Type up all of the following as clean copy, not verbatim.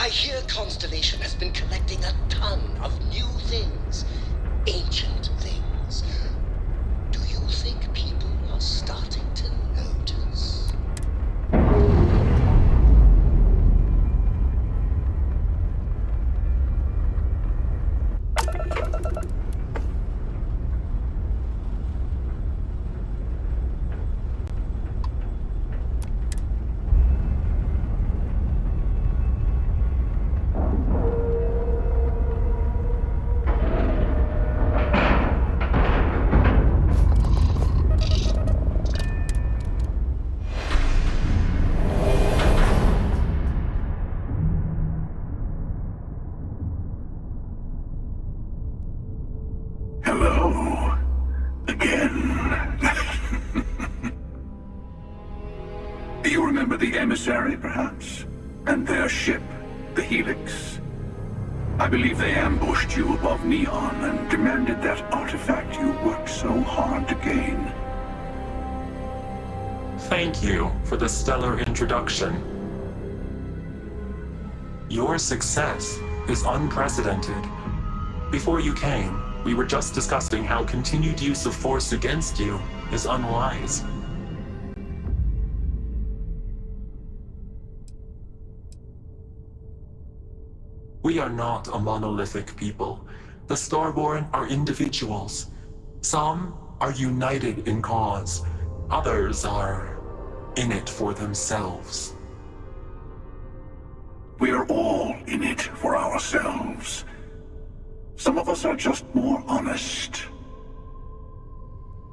I hear Constellation has been collecting a ton of new things. Ancient things. Do you think people are starting to notice? Hello. Again. Do you remember the emissary, perhaps? And their ship, the Helix? I believe they ambushed you above Neon and demanded that artifact you worked so hard to gain. Thank you for the stellar introduction. Your success is unprecedented. Before you came, we were just discussing how continued use of force against you is unwise. We are not a monolithic people. The Starborn are individuals. Some are united in cause. Others are in it for themselves. We are all in it for ourselves. Some of us are just more honest.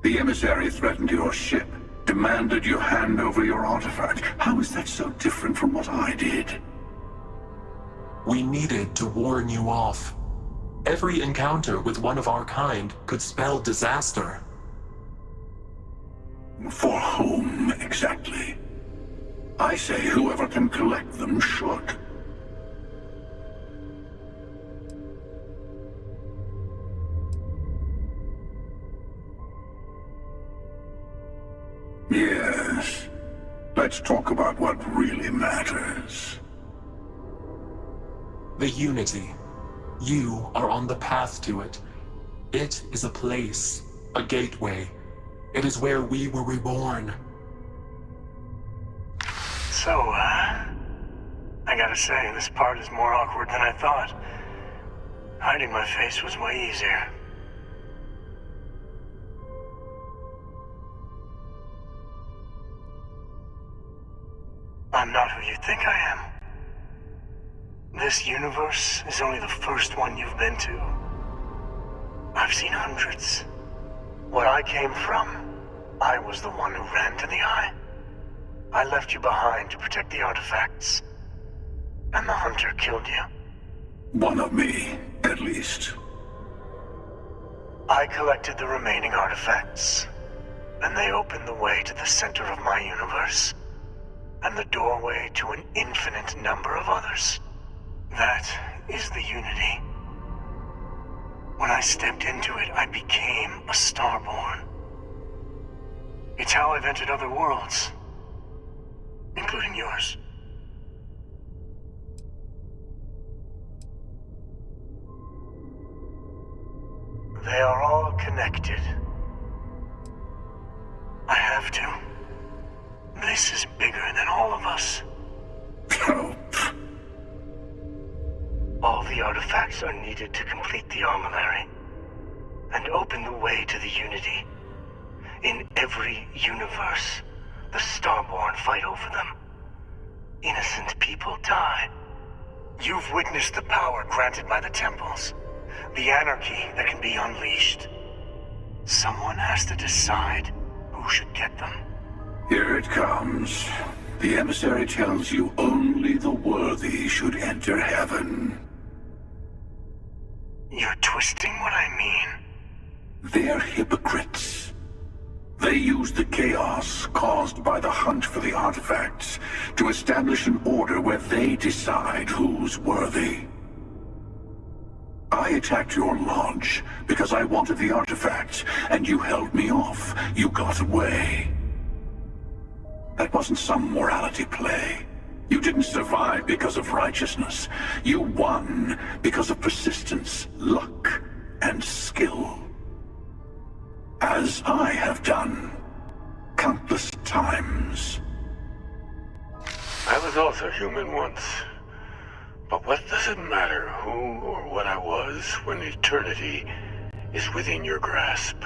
The emissary threatened your ship, demanded you hand over your artifact. How is that so different from what I did? We needed to warn you off. Every encounter with one of our kind could spell disaster. For whom, exactly? I say whoever can collect them should. Yes. Let's talk about what really matters. The Unity. You are on the path to it. It is a place, a gateway. It is where we were reborn. So, I gotta say, this part is more awkward than I thought. Hiding my face was way easier. I'm not who you think I am. This universe is only the first one you've been to. I've seen hundreds. Where I came from, I was the one who ran to the Eye. I left you behind to protect the artifacts. And the Hunter killed you. One of me, at least. I collected the remaining artifacts, and they opened the way to the center of my universe, and the doorway to an infinite number of others. That is the Unity. When I stepped into it, I became a Starborn. It's how I've entered other worlds, including yours. They are all connected. I have to. This is bigger than all of us. All the artifacts are needed to complete the armillary and open the way to the Unity. In every universe, the Starborn fight over them. Innocent people die. You've witnessed the power granted by the temples, the anarchy that can be unleashed. Someone has to decide who should get them. Here it comes. The emissary tells you only the worthy should enter heaven. You're twisting what I mean. They're hypocrites. They use the chaos caused by the hunt for the artifacts to establish an order where they decide who's worthy. I attacked your lodge because I wanted the artifact, and you held me off. You got away. That wasn't some morality play. You didn't survive because of righteousness. You won because of persistence, luck, and skill. As I have done countless times. I was also human once. But what does it matter who or what I was when eternity is within your grasp?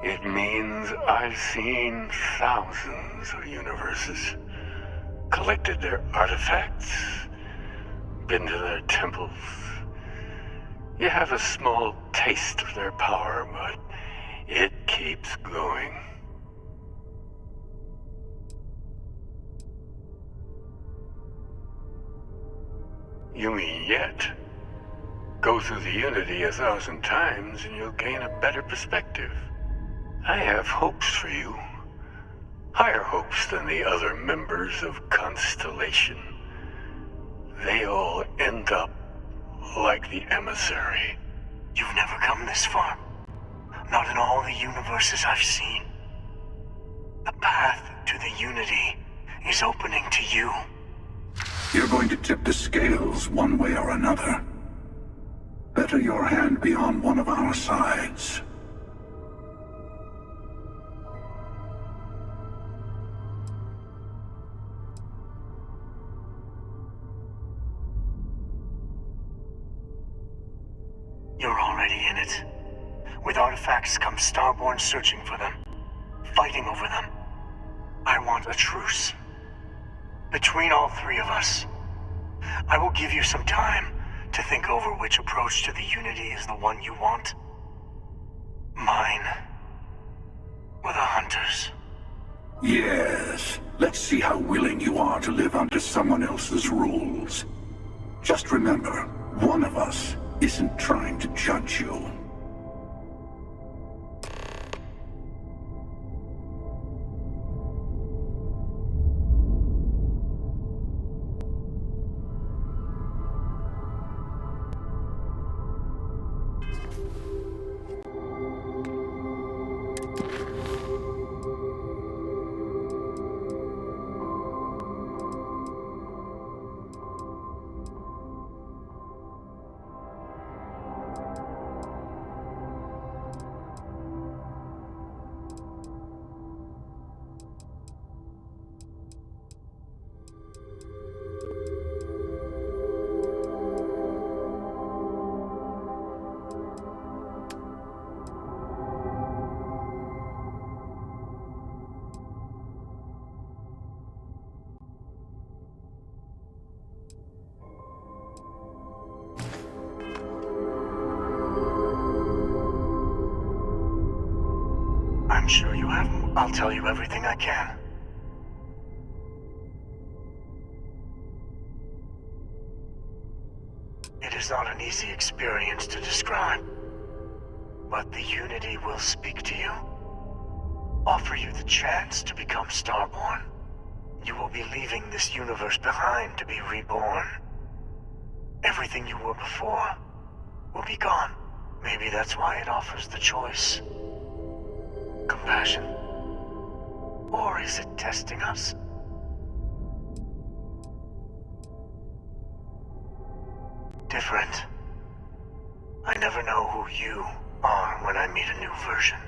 It means I've seen thousands of universes, collected their artifacts, been to their temples. You have a small taste of their power, but it keeps going. You mean yet? Go through the Unity 1,000 times and you'll gain a better perspective. I have hopes for you. Higher hopes than the other members of Constellation. They all end up like the emissary. You've never come this far. Not in all the universes I've seen. The path to the Unity is opening to you. You're going to tip the scales one way or another. Better your hand be on one of our sides. You're already in it. With artifacts comes Starborn searching for them, fighting over them. I want a truce. Between all three of us. I will give you some time to think over which approach to the Unity is the one you want. Mine, or the Hunters. Yes. Let's see how willing you are to live under someone else's rules. Just remember, one of us isn't trying to judge you. I'm sure you have. I'll tell you everything I can. It is not an easy experience to describe, but the Unity will speak to you, offer you the chance to become Starborn. You will be leaving this universe behind to be reborn. Everything you were before will be gone. Maybe that's why it offers the choice. Compassion? Or is it testing us? Different. I never know who you are when I meet a new version.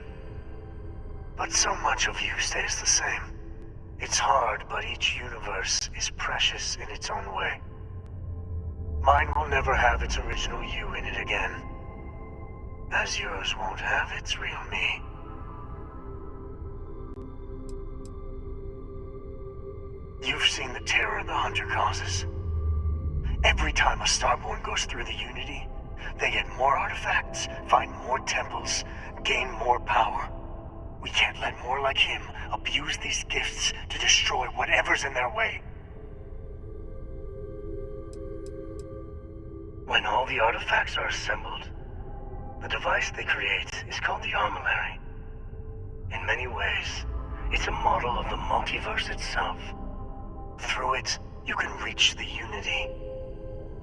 But so much of you stays the same. It's hard, but each universe is precious in its own way. Mine will never have its original you in it again, as yours won't have its real me. You've seen the terror the Hunter causes. Every time a Starborn goes through the Unity, they get more artifacts, find more temples, gain more power. We can't let more like him abuse these gifts to destroy whatever's in their way. When all the artifacts are assembled, the device they create is called the Armillary. In many ways, it's a model of the multiverse itself. Through it, you can reach the Unity.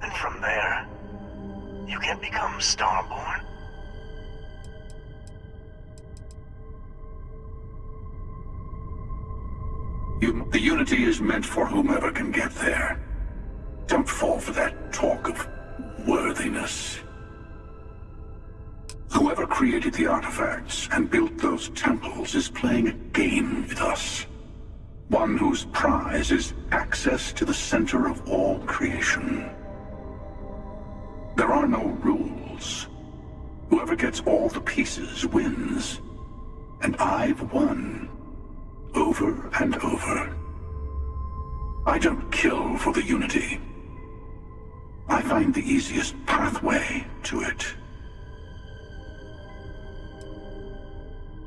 And from there, you can become Starborn. The Unity is meant for whomever can get there. Don't fall for that talk of worthiness. Whoever created the artifacts and built those temples is playing a game with us. One whose prize is access to the center of all creation. There are no rules. Whoever gets all the pieces wins. And I've won. Over and over. I don't kill for the Unity. I find the easiest pathway to it.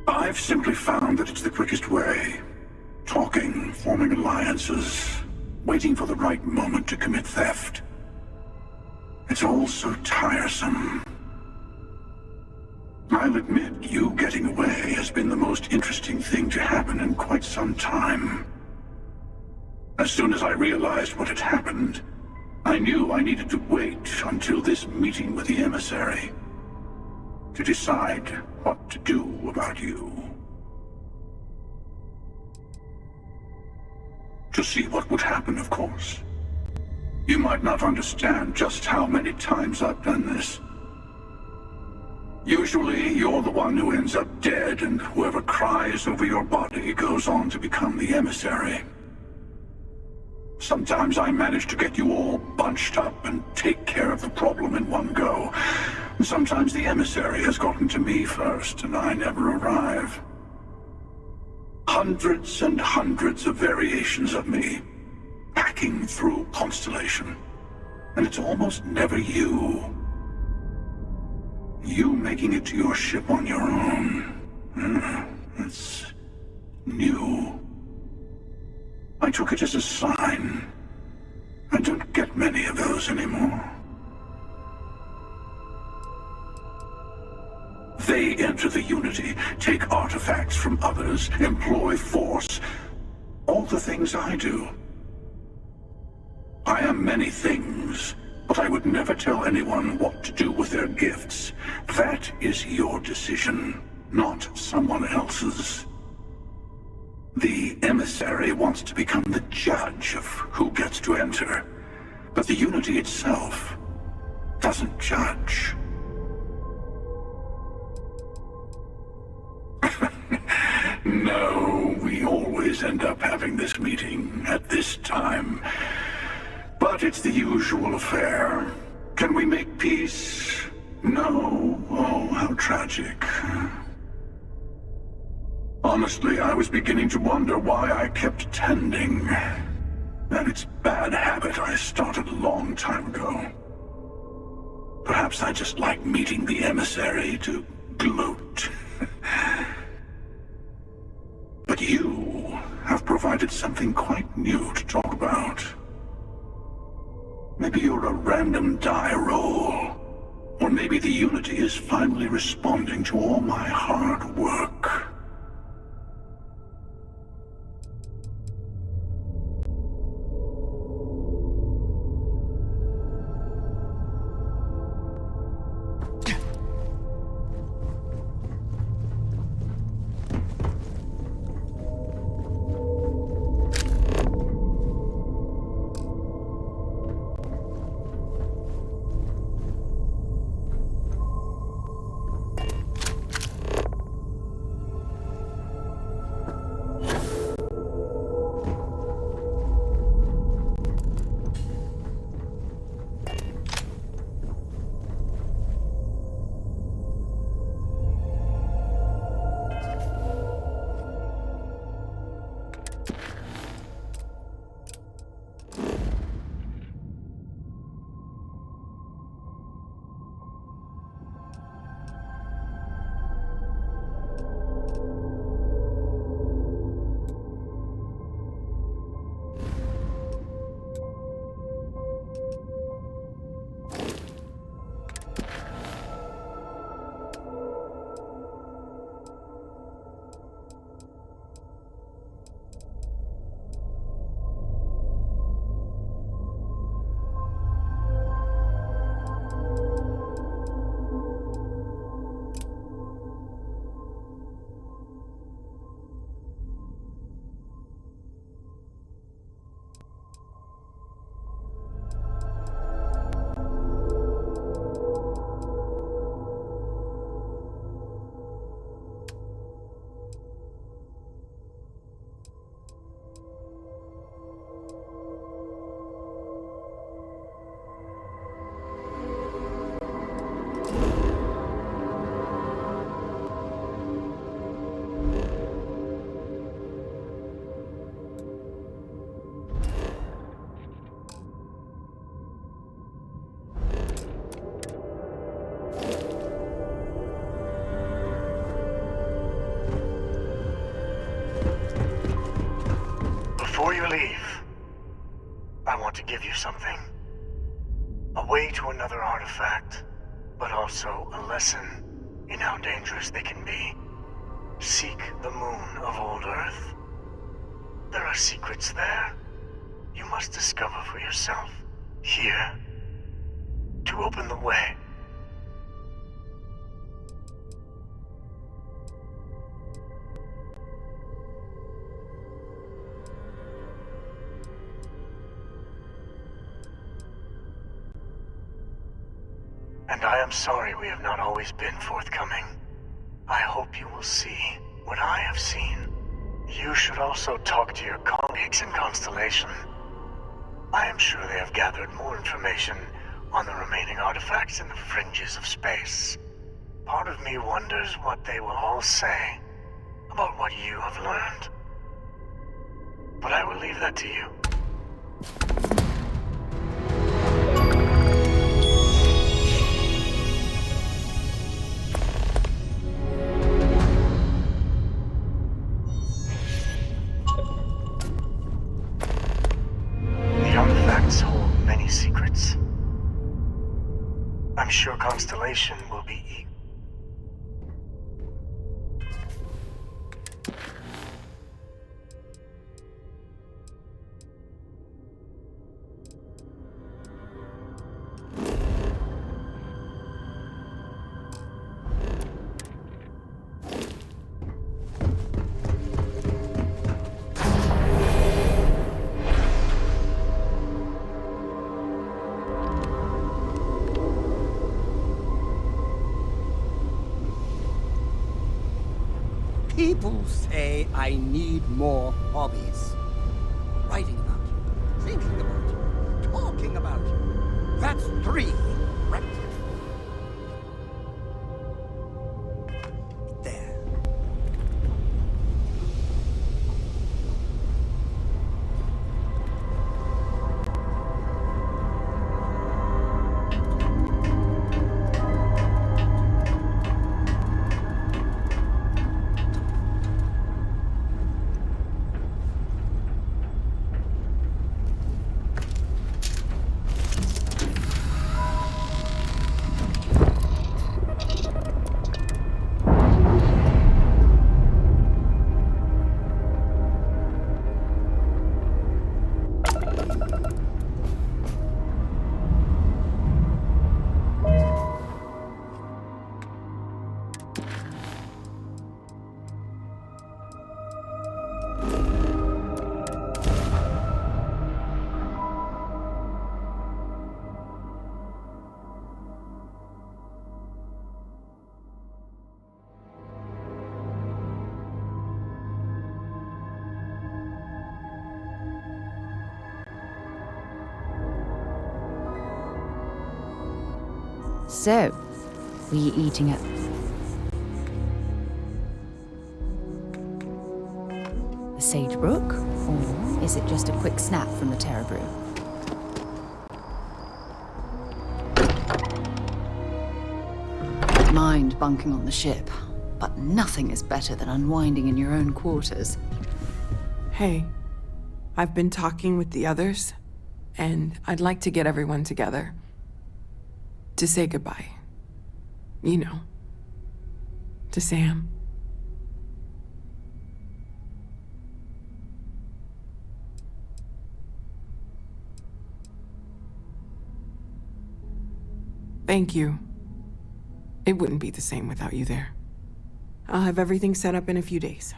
I've simply found that it's the quickest way. Talking, forming alliances, waiting for the right moment to commit theft. It's all so tiresome. I'll admit, you getting away has been the most interesting thing to happen in quite some time. As soon as I realized what had happened, I knew I needed to wait until this meeting with the emissary to decide what to do about you. To see what would happen, of course. You might not understand just how many times I've done this. Usually, you're the one who ends up dead, and whoever cries over your body goes on to become the emissary. Sometimes I manage to get you all bunched up and take care of the problem in one go. Sometimes the emissary has gotten to me first, and I never arrive. Hundreds and hundreds of variations of me, packing through Constellation. And it's almost never you. You making it to your ship on your own. That's new. I took it as a sign. I don't get many of those anymore. They enter the Unity, take artifacts from others, employ force. All the things I do. I am many things, but I would never tell anyone what to do with their gifts. That is your decision, not someone else's. The emissary wants to become the judge of who gets to enter, but the Unity itself doesn't judge. No, we always end up having this meeting at this time. But it's the usual affair. Can we make peace? No. Oh, how tragic. Honestly, I was beginning to wonder why I kept attending. And it's a bad habit I started a long time ago. Perhaps I just like meeting the emissary to gloat. But you have provided something quite new to talk about. Maybe you're a random die roll. Or maybe the Unity is finally responding to all my hard work. leave, I want to give you something. A way to another artifact, but also a lesson in how dangerous they can be. Seek the moon of old Earth. There are secrets there you must discover for yourself. Here, to open the way. And I am sorry we have not always been forthcoming. I hope you will see what I have seen. You should also talk to your colleagues in Constellation. I am sure they have gathered more information on the remaining artifacts in the fringes of space. Part of me wonders what they will all say about what you have learned. But I will leave that to you. The artifacts hold many secrets. I'm sure Constellation will be eager. People say I need more hobbies. Writing about you, thinking about you, talking about you. That's 3. Right there. So, were you eating it? The Sage Brook? Or is it just a quick snap from the Terra Brew? Don't mind bunking on the ship, but nothing is better than unwinding in your own quarters. Hey, I've been talking with the others, and I'd like to get everyone together. To say goodbye. You know. To Sam. Thank you. It wouldn't be the same without you there. I'll have everything set up in a few days.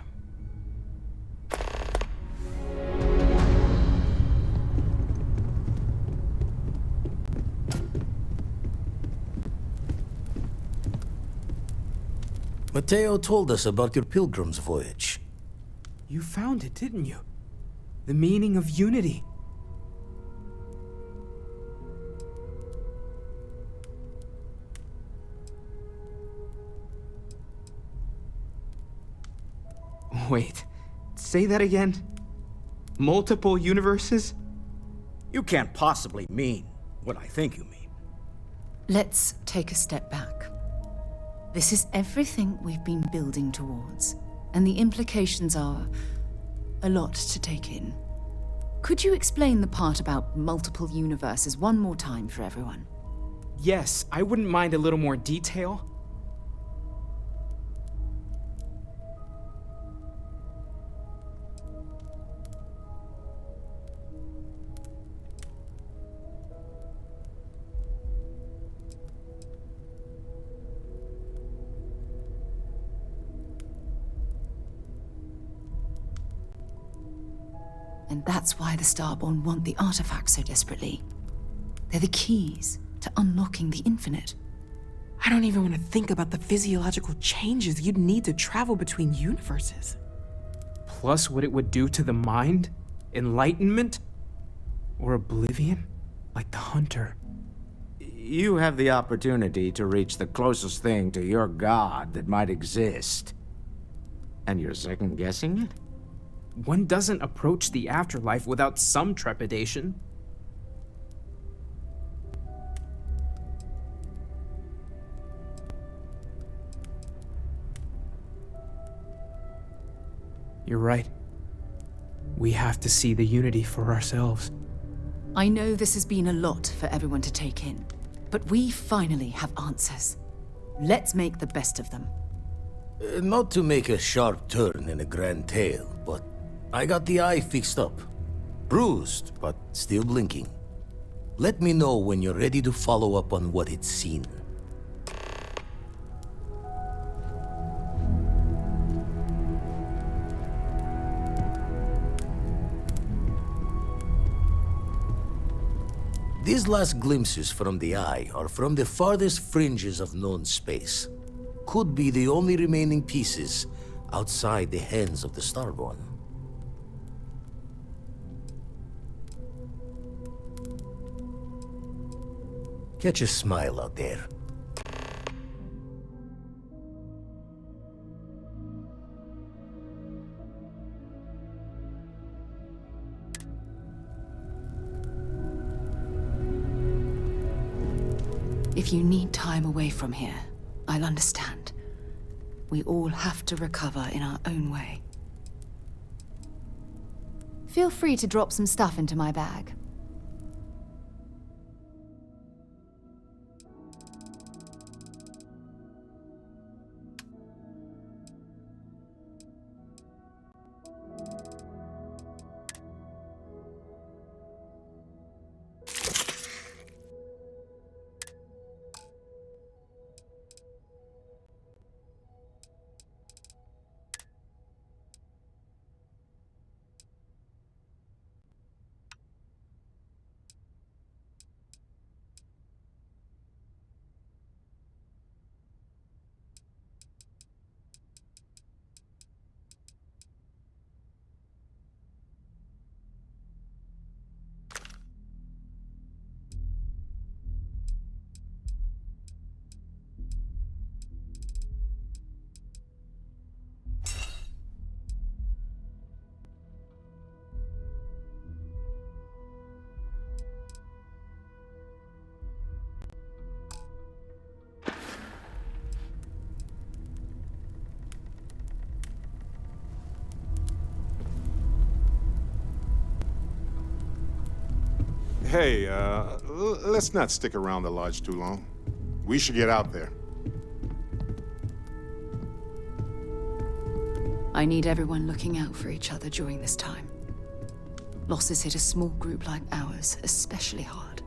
Mateo told us about your pilgrim's voyage. You found it, didn't you? The meaning of unity. Wait, say that again? Multiple universes? You can't possibly mean what I think you mean. Let's take a step back. This is everything we've been building towards, and the implications are a lot to take in. Could you explain the part about multiple universes one more time for everyone? Yes, I wouldn't mind a little more detail. And that's why the Starborn want the artifacts so desperately. They're the keys to unlocking the infinite. I don't even want to think about the physiological changes you'd need to travel between universes. Plus what it would do to the mind? Enlightenment? Or oblivion? Like the Hunter. You have the opportunity to reach the closest thing to your god that might exist. And you're second-guessing it? One doesn't approach the afterlife without some trepidation. You're right. We have to see the Unity for ourselves. I know this has been a lot for everyone to take in, but we finally have answers. Let's make the best of them. Not to make a sharp turn in a grand tale, but I got the eye fixed up. Bruised, but still blinking. Let me know when you're ready to follow up on what it's seen. These last glimpses from the eye are from the farthest fringes of known space. Could be the only remaining pieces outside the hands of the Starborn. Catch a smile out there. If you need time away from here, I'll understand. We all have to recover in our own way. Feel free to drop some stuff into my bag. Hey, let's not stick around the lodge too long. We should get out there. I need everyone looking out for each other during this time. Losses hit a small group like ours especially hard.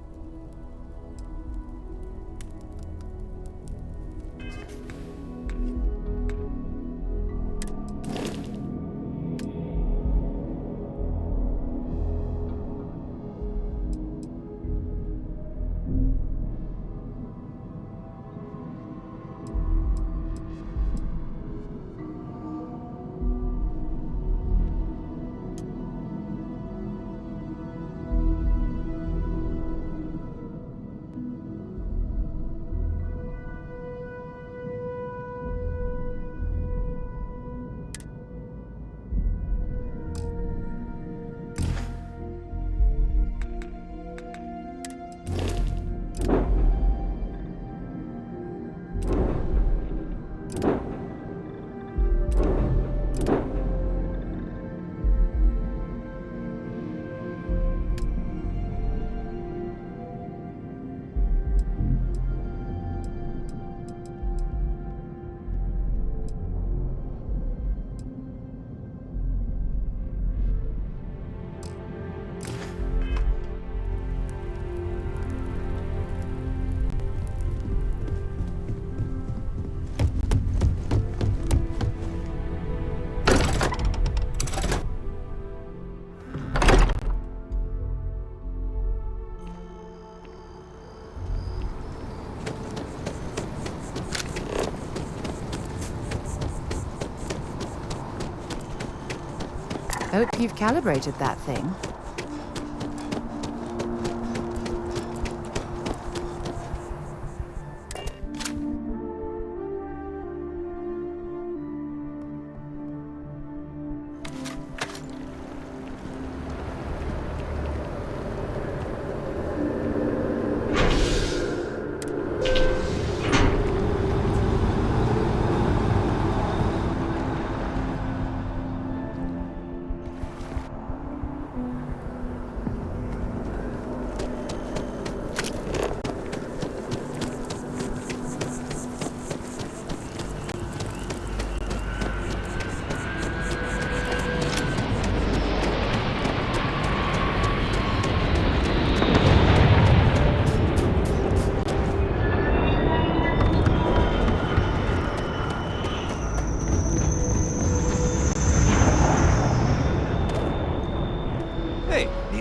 Hope you've calibrated that thing.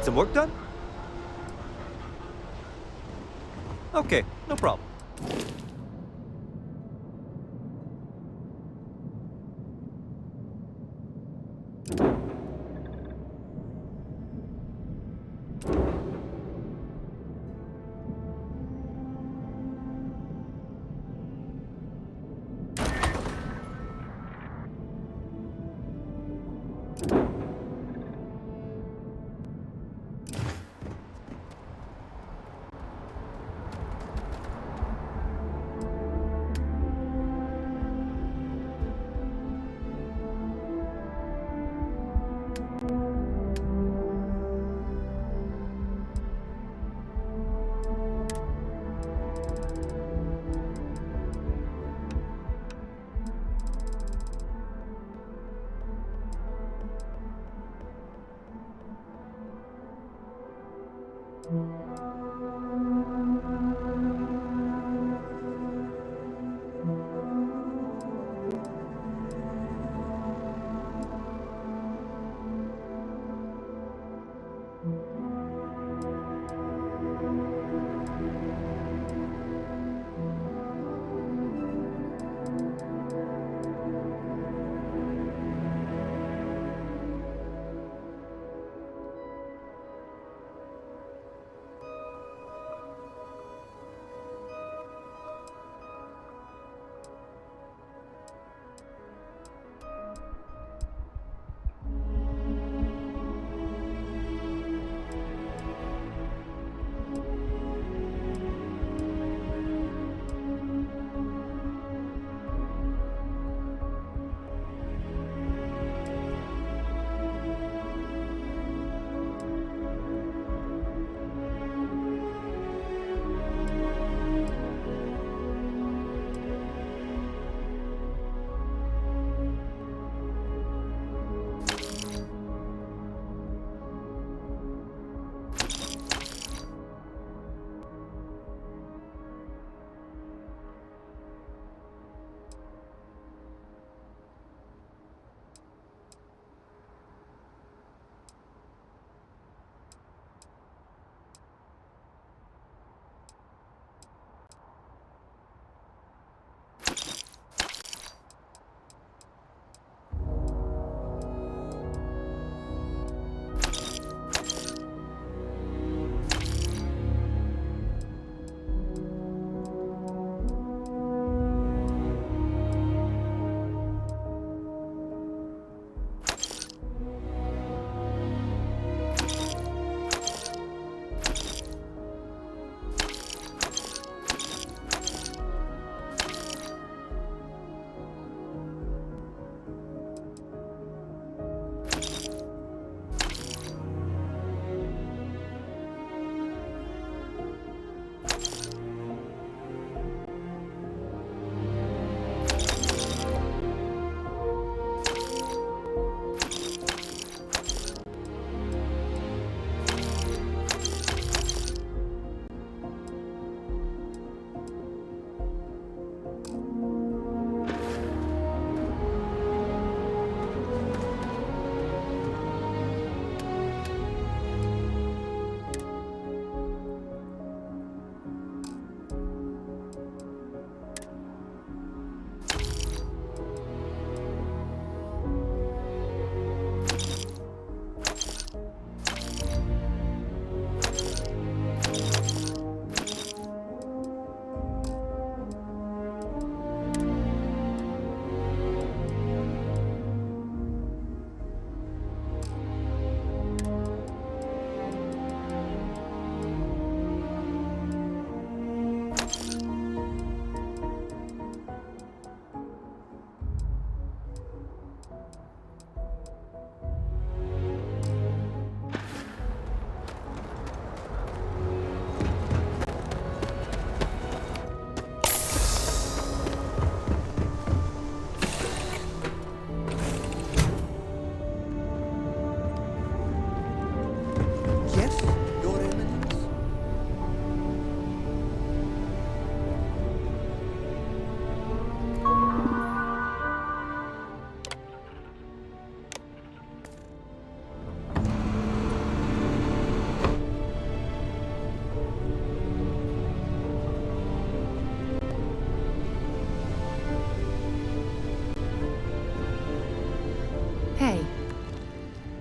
Some work done? Okay, no problem.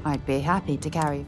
I'd be happy to carry.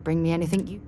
Bring me anything you...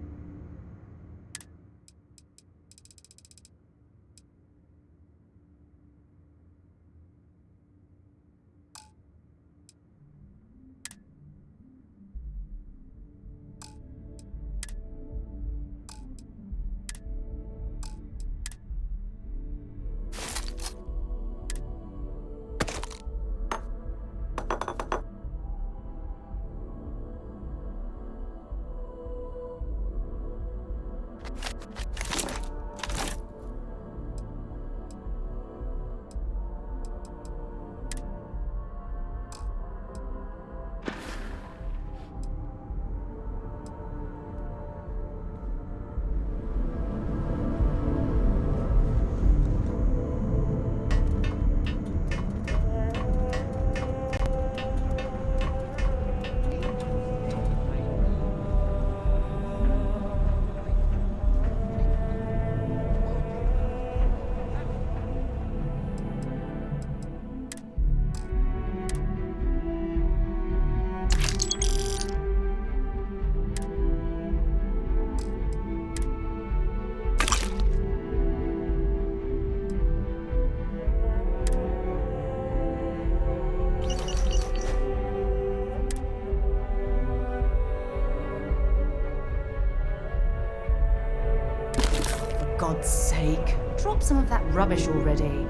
For God's sake, drop some of that rubbish already.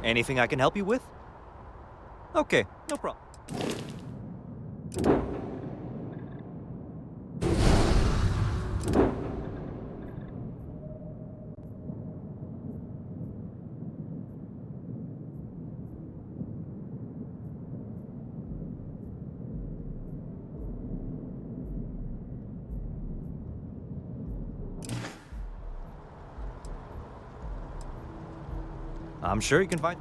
Anything I can help you with? Okay, no problem. I'm sure you can find...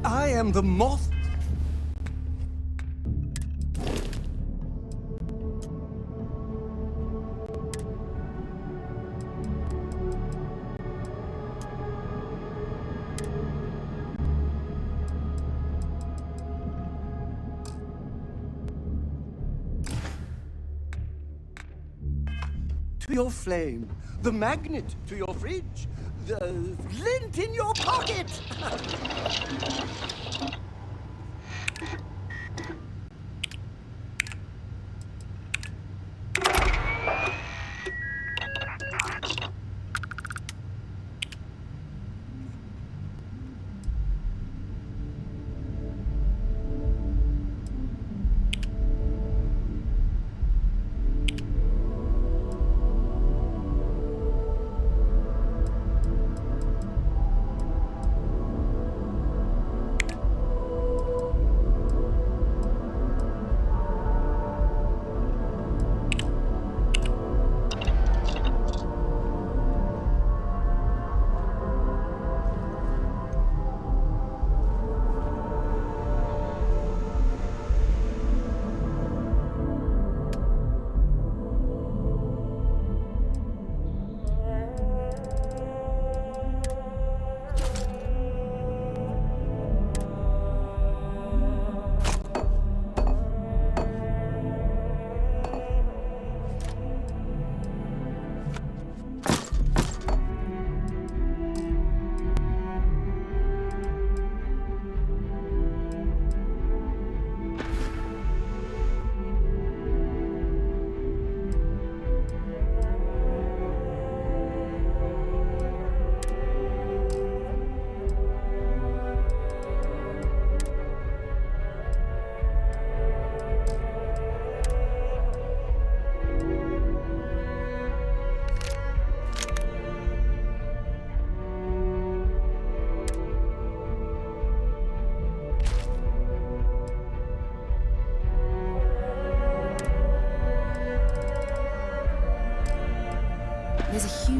I am the moth. To your flame, the magnet to your fridge, the lint in your pocket.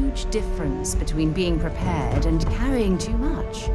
huge difference between being prepared and carrying too much.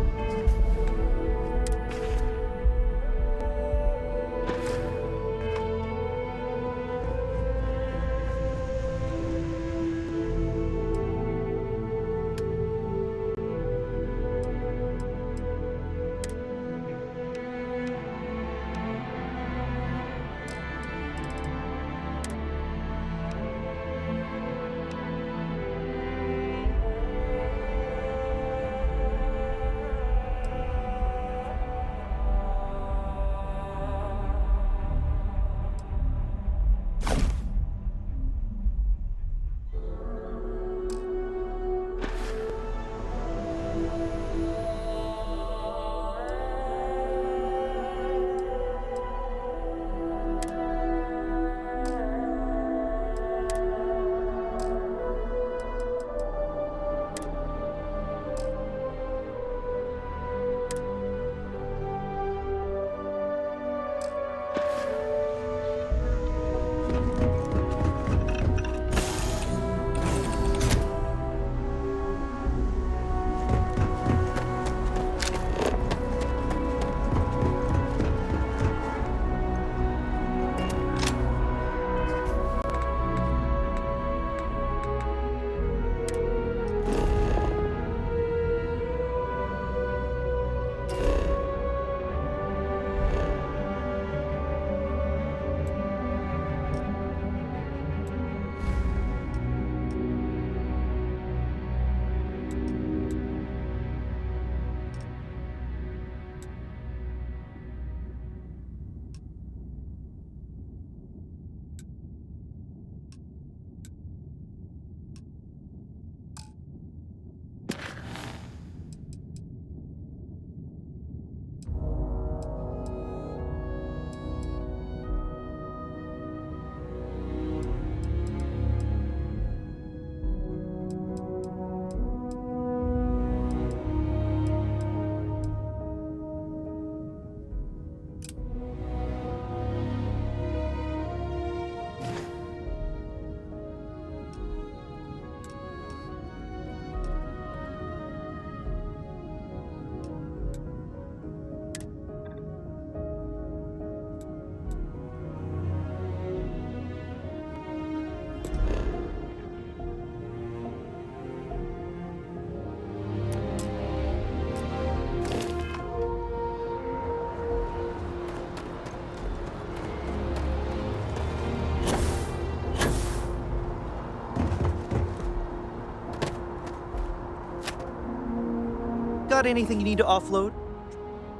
Got anything you need to offload?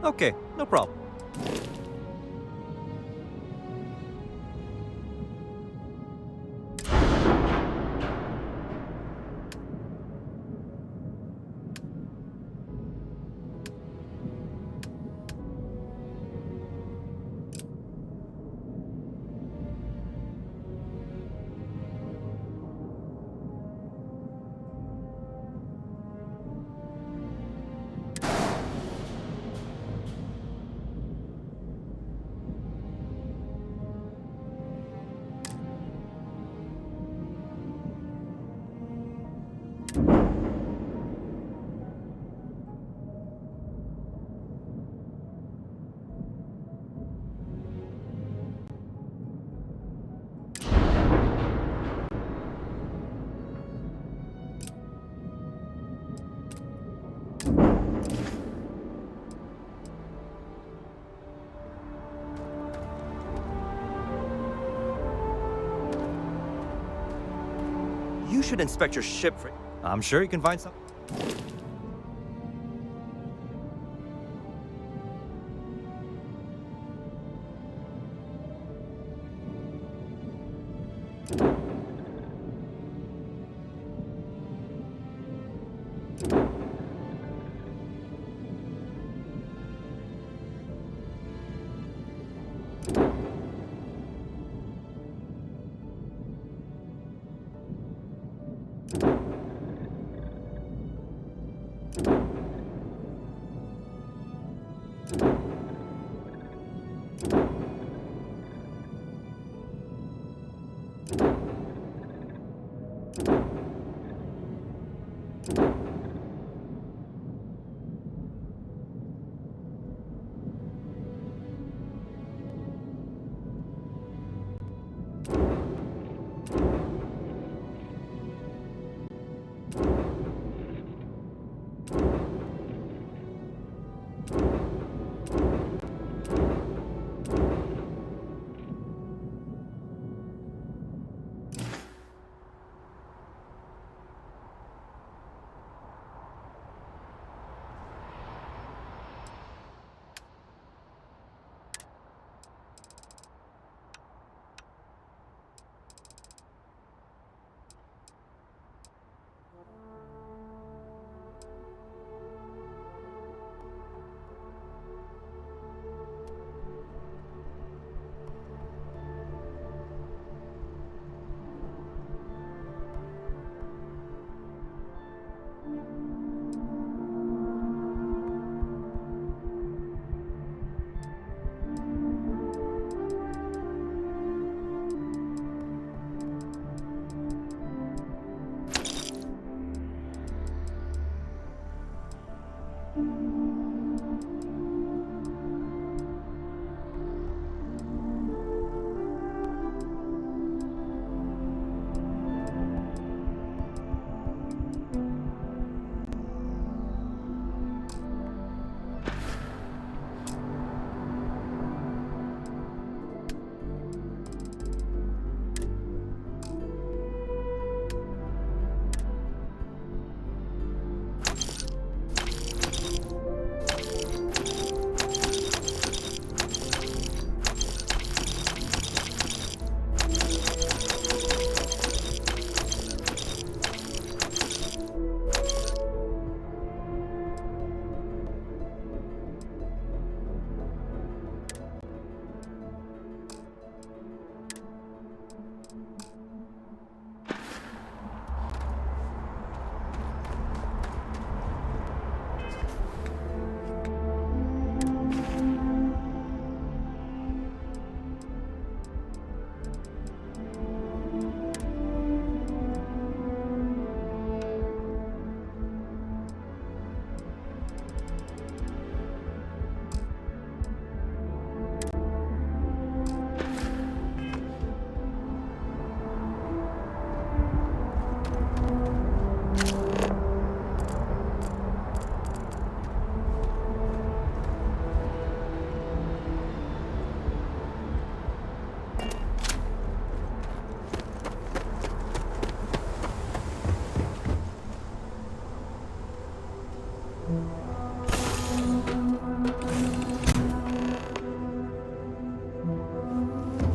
Okay, no problem. You should inspect your ship for... I'm sure you can find some.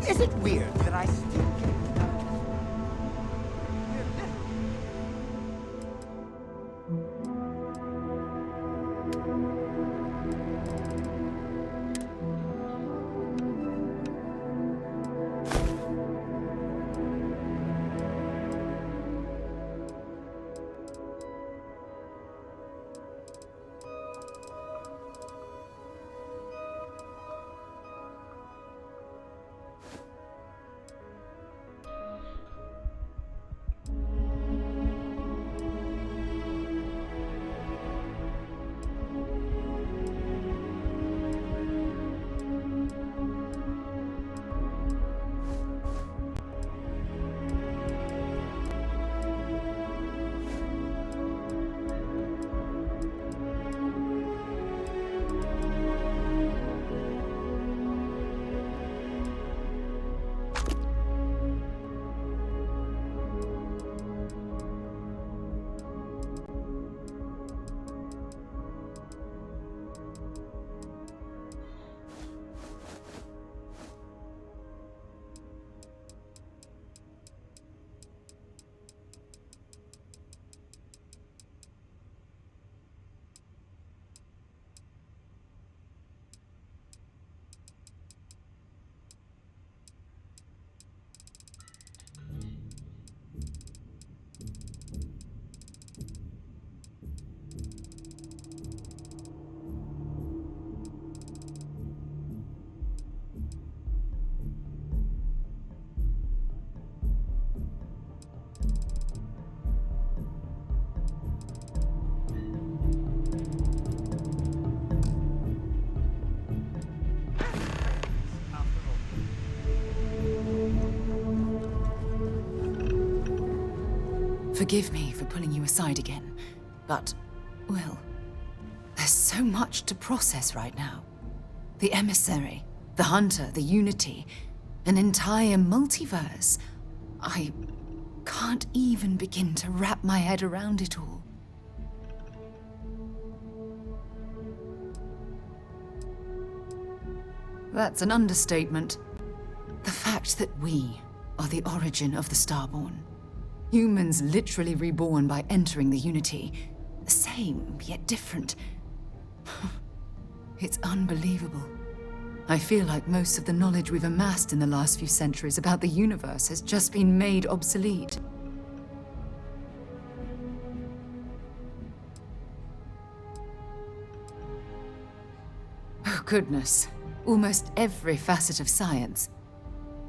Is it weird that I still get stuck? We're literally... Forgive me for pulling you aside again, but, well, there's so much to process right now. The emissary, the hunter, the unity, an entire multiverse. I can't even begin to wrap my head around it all. That's an understatement. The fact that we are the origin of the Starborn. Humans literally reborn by entering the Unity. The same, yet different. It's unbelievable. I feel like most of the knowledge we've amassed in the last few centuries about the universe has just been made obsolete. Oh goodness. Almost every facet of science.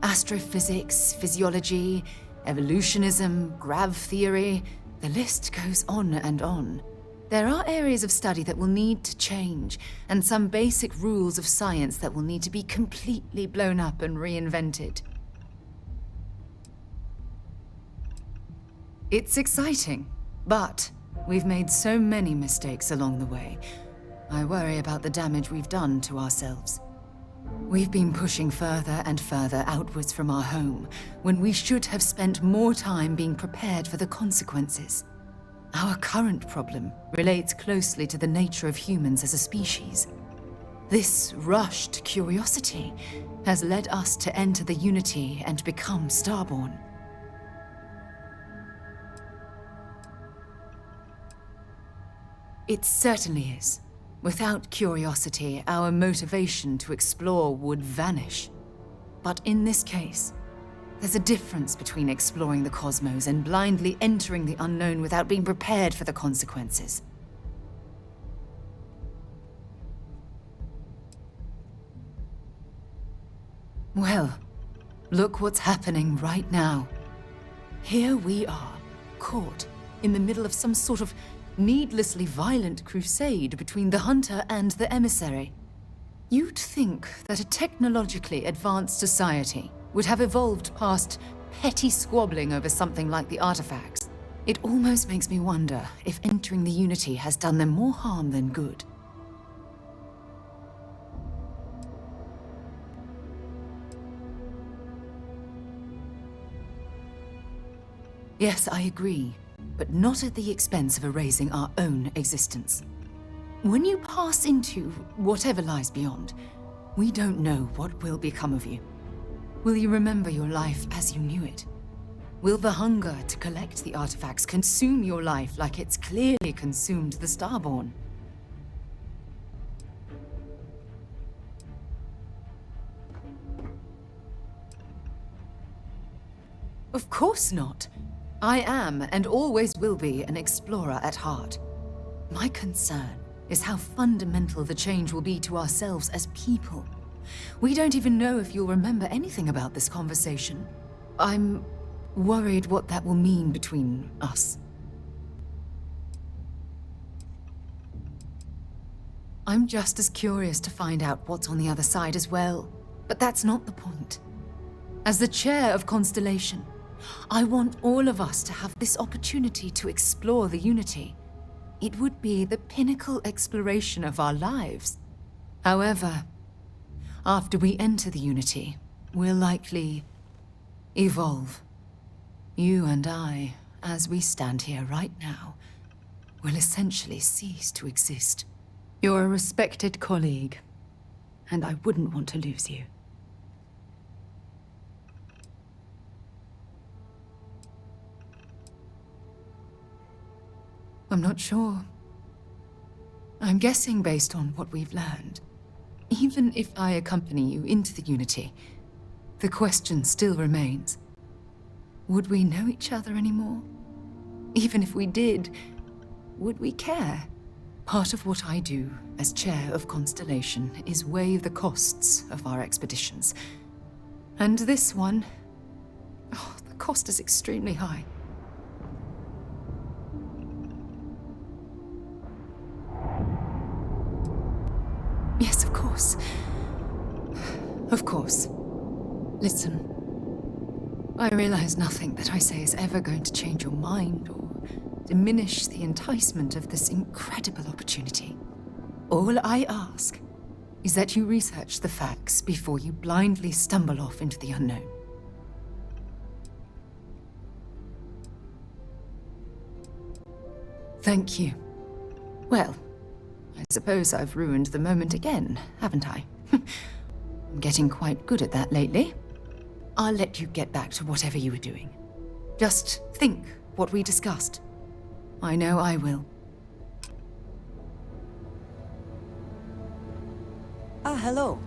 Astrophysics, physiology, evolutionism, grav theory, the list goes on and on. There are areas of study that will need to change, and some basic rules of science that will need to be completely blown up and reinvented. It's exciting, but we've made so many mistakes along the way. I worry about the damage we've done to ourselves. We've been pushing further and further outwards from our home, when we should have spent more time being prepared for the consequences. Our current problem relates closely to the nature of humans as a species. This rushed curiosity has led us to enter the Unity and become Starborn. It certainly is. Without curiosity, our motivation to explore would vanish. But in this case, there's a difference between exploring the cosmos and blindly entering the unknown without being prepared for the consequences. Well, look what's happening right now. Here we are, caught in the middle of some sort of needlessly violent crusade between the hunter and the emissary. You'd think that a technologically advanced society would have evolved past petty squabbling over something like the artifacts. It almost makes me wonder if entering the Unity has done them more harm than good. Yes, I agree. But not at the expense of erasing our own existence. When you pass into whatever lies beyond, we don't know what will become of you. Will you remember your life as you knew it? Will the hunger to collect the artifacts consume your life like it's clearly consumed the Starborn? Of course not. I am, and always will be, an explorer at heart. My concern is how fundamental the change will be to ourselves as people. We don't even know if you'll remember anything about this conversation. I'm worried what that will mean between us. I'm just as curious to find out what's on the other side as well, but that's not the point. As the chair of Constellation, I want all of us to have this opportunity to explore the Unity. It would be the pinnacle exploration of our lives. However, after we enter the Unity, we'll likely evolve. You and I, as we stand here right now, will essentially cease to exist. You're a respected colleague, and I wouldn't want to lose you. I'm not sure. I'm guessing based on what we've learned. Even if I accompany you into the Unity, the question still remains. Would we know each other anymore? Even if we did, would we care? Part of what I do as chair of Constellation is weigh the costs of our expeditions. And this one, the cost is extremely high. Yes, of course. Of course. Listen. I realize nothing that I say is ever going to change your mind or diminish the enticement of this incredible opportunity. All I ask is that you research the facts before you blindly stumble off into the unknown. Thank you. Well, I suppose I've ruined the moment again, haven't I? I'm getting quite good at that lately. I'll let you get back to whatever you were doing. Just think what we discussed. I know I will. Ah, hello.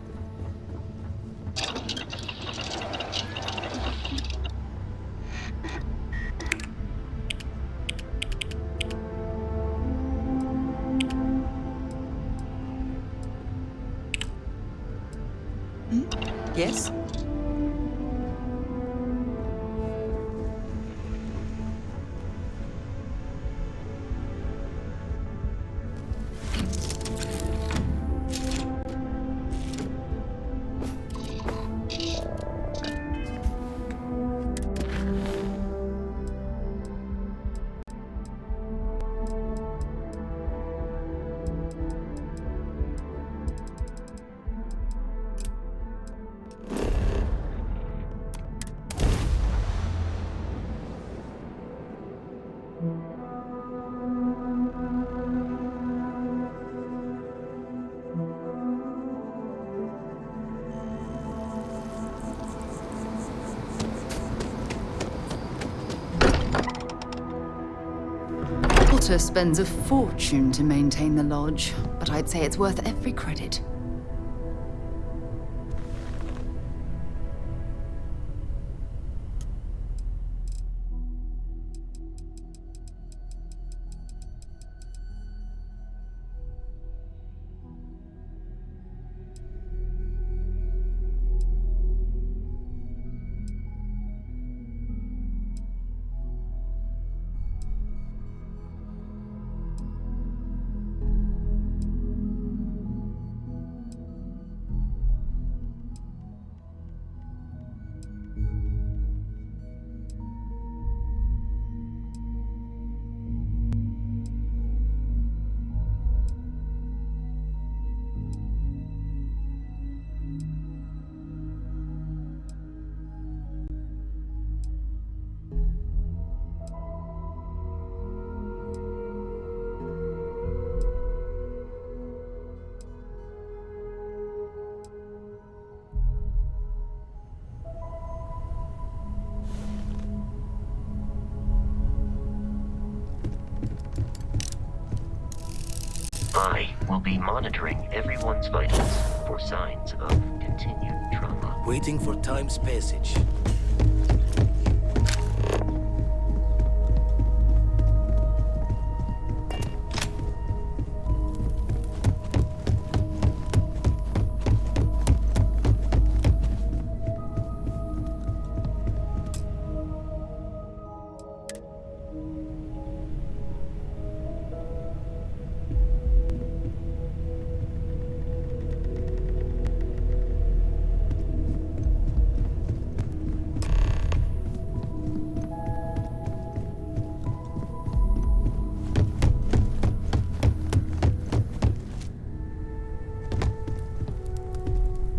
Yes? Potter spends a fortune to maintain the lodge, but I'd say it's worth every credit. I will be monitoring everyone's vitals for signs of continued trauma. Waiting for time's passage.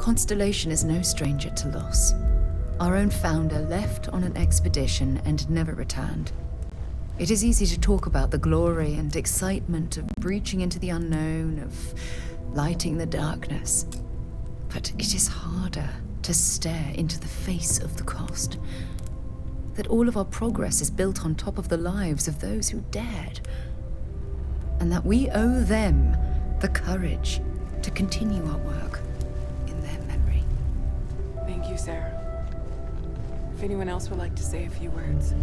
Constellation is no stranger to loss. Our own founder left on an expedition and never returned. It is easy to talk about the glory and excitement of breaching into the unknown, of lighting the darkness. But it is harder to stare into the face of the cost. That all of our progress is built on top of the lives of those who dared. And that we owe them the courage to continue our work. Thank you, Sarah. If anyone else would like to say a few words.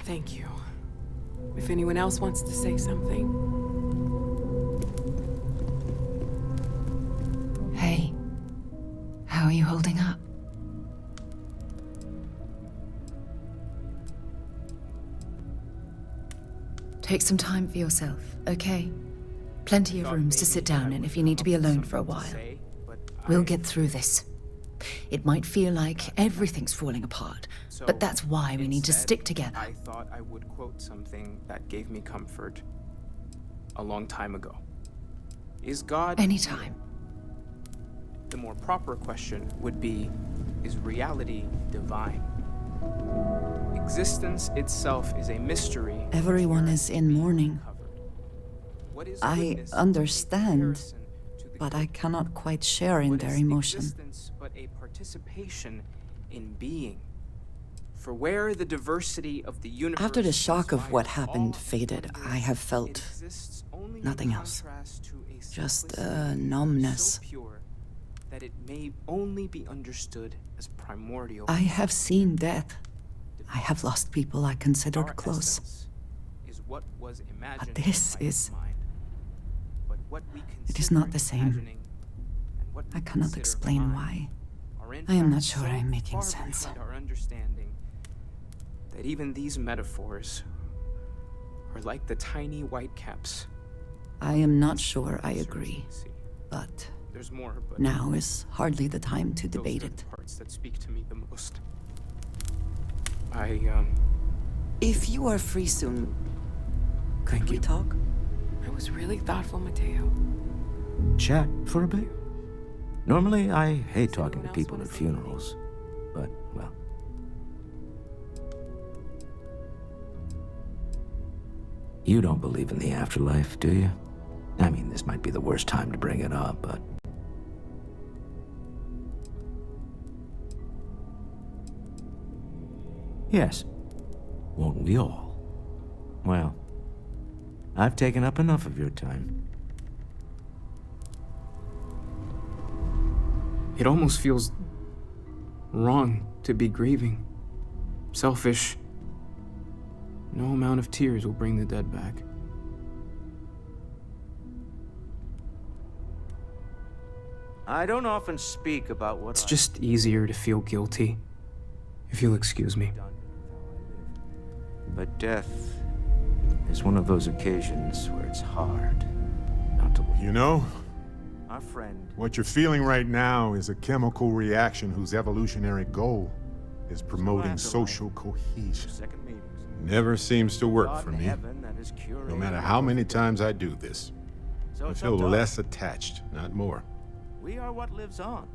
Thank you. If anyone else wants to say something. Hey, how are you holding up? Take some time for yourself, okay? Plenty of rooms to sit down in if you need to be alone for a while. We'll get through this. It might feel like everything's falling apart, but that's why we need to stick together. I thought I would quote something that gave me comfort a long time ago. Is God... Anytime. The more proper question would be, is reality divine? Existence itself is a mystery. Everyone is in mourning. I understand, but I cannot quite share in their emotion. But a participation in being. For where the diversity of the universe... After the shock of what happened faded, I have felt nothing else. Just a numbness. That it may only be understood as primordial. I have seen death. I have lost people I considered close. But this is... It is not the same. I cannot explain why. I am not sure I'm making sense. Our understanding that even these metaphors are like the tiny whitecaps. I am not sure I agree, but There's more, but now is hardly the time to debate those are it. the parts that speak to me the most. If you are free soon, could we talk? It was really thoughtful, Mateo. Chat for a bit? Normally, I hate talking to people at funerals, but, well. You don't believe in the afterlife, do you? I mean, this might be the worst time to bring it up, but... Yes. Won't we all? Well, I've taken up enough of your time. It almost feels wrong to be grieving. Selfish. No amount of tears will bring the dead back. I don't often speak about what It's just easier to feel guilty, if you'll excuse me. But death is one of those occasions where it's hard not to... You know, our friend... what you're feeling right now is a chemical reaction whose evolutionary goal is promoting social cohesion. Never seems to work for me. No matter how many times I do this, I feel less attached, not more. We are what lives on.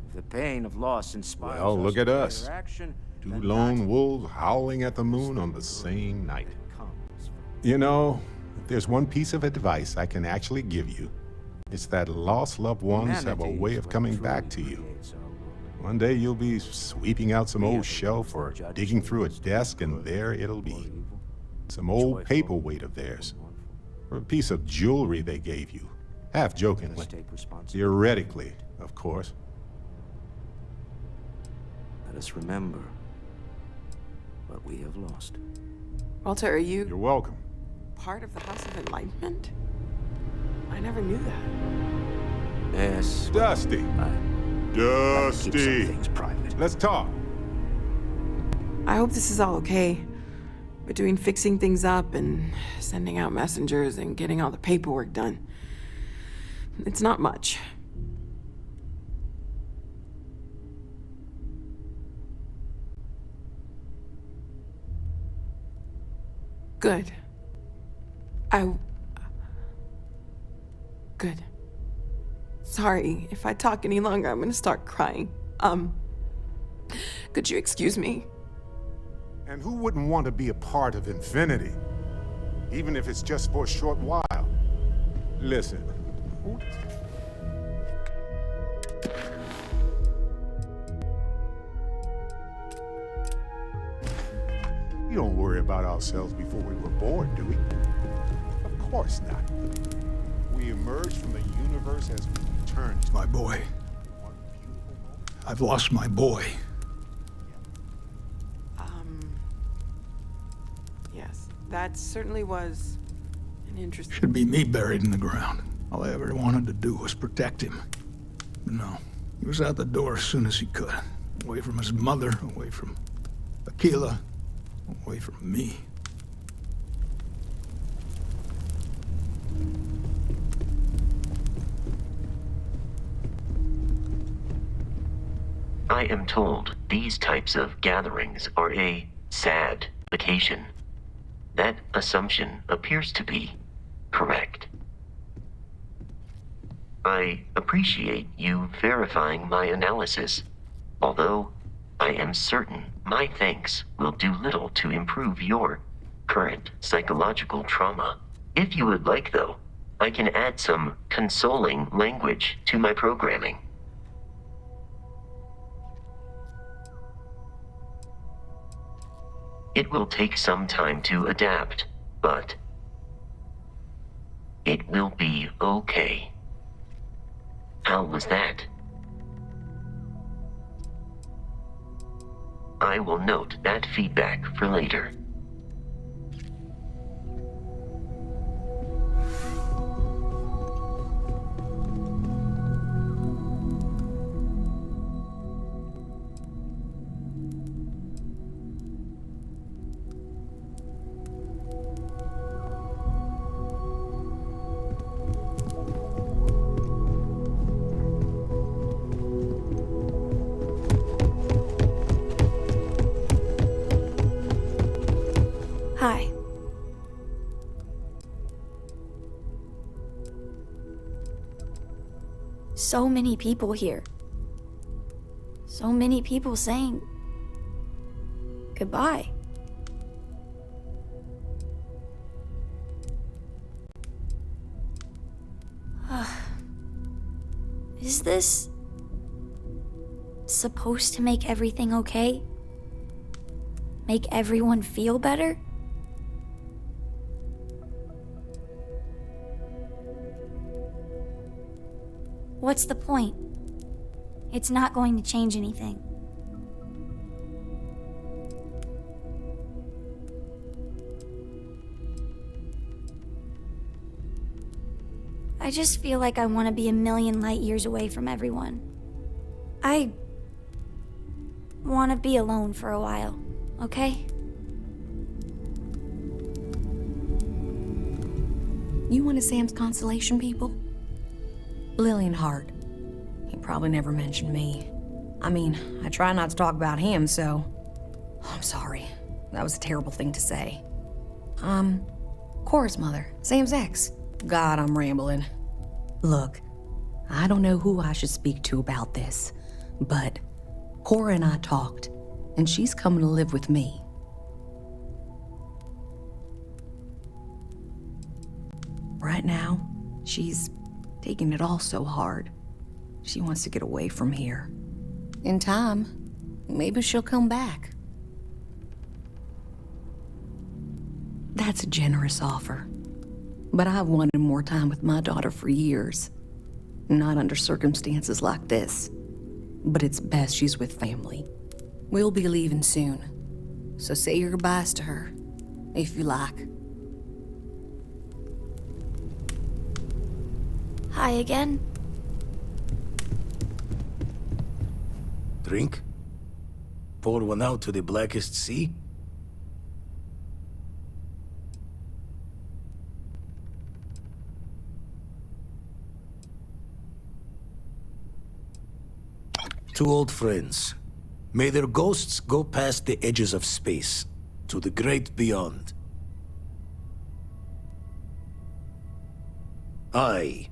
If the pain of loss inspires Well, look at us. action, Two lone wolves howling at the moon on the same night. You know, if there's one piece of advice I can actually give you, it's that lost loved ones have a way of coming back to you. One day you'll be sweeping out some old shelf or digging through a desk, and there it'll be. Some old paperweight of theirs. Or a piece of jewelry they gave you. Half jokingly. Theoretically, of course. Let us remember what we have lost. Walter, are you... You're welcome. Part of the House of Enlightenment? I never knew that. Yes. Dusty. Dusty. Keep some things private. Let's talk. I hope this is all okay. Between fixing things up and sending out messengers and getting all the paperwork done. It's not much. Good. Good. Sorry, if I talk any longer, I'm gonna start crying. Could you excuse me? And who wouldn't want to be a part of infinity? Even if it's just for a short while. Listen. We don't worry about ourselves before we were born, do we? Of course not. We emerge from the universe as we return to My boy. I've lost my boy. That certainly was an interesting... Should be me buried in the ground. All I ever wanted to do was protect him. But no, he was out the door as soon as he could. Away from his mother, away from Akila, away from me. I am told these types of gatherings are a sad vacation. That assumption appears to be correct. I appreciate you verifying my analysis, although I am certain my thanks will do little to improve your current psychological trauma. If you would like, though, I can add some consoling language to my programming. It will take some time to adapt, but it will be okay. How was that? I will note that feedback for later. Hi. So many people here. So many people saying goodbye. Is this supposed to make everything okay? Make everyone feel better? What's the point? It's not going to change anything. I just feel like I want to be a million light years away from everyone. I want to be alone for a while, okay? You one of Sam's constellation people? Lillian Hart. He probably never mentioned me. I mean, I try not to talk about him, so... Oh, I'm sorry. That was a terrible thing to say. Cora's mother, Sam's ex. God, I'm rambling. Look, I don't know who I should speak to about this, but Cora and I talked, and she's coming to live with me. Right now, she's taking it all so hard. She wants to get away from here. In time, maybe she'll come back. That's a generous offer. But I've wanted more time with my daughter for years. Not under circumstances like this. But it's best she's with family. We'll be leaving soon. So say your goodbyes to her, if you like. Hi again. Drink? Pour one out to the blackest sea? Two old friends. May their ghosts go past the edges of space, to the great beyond. I...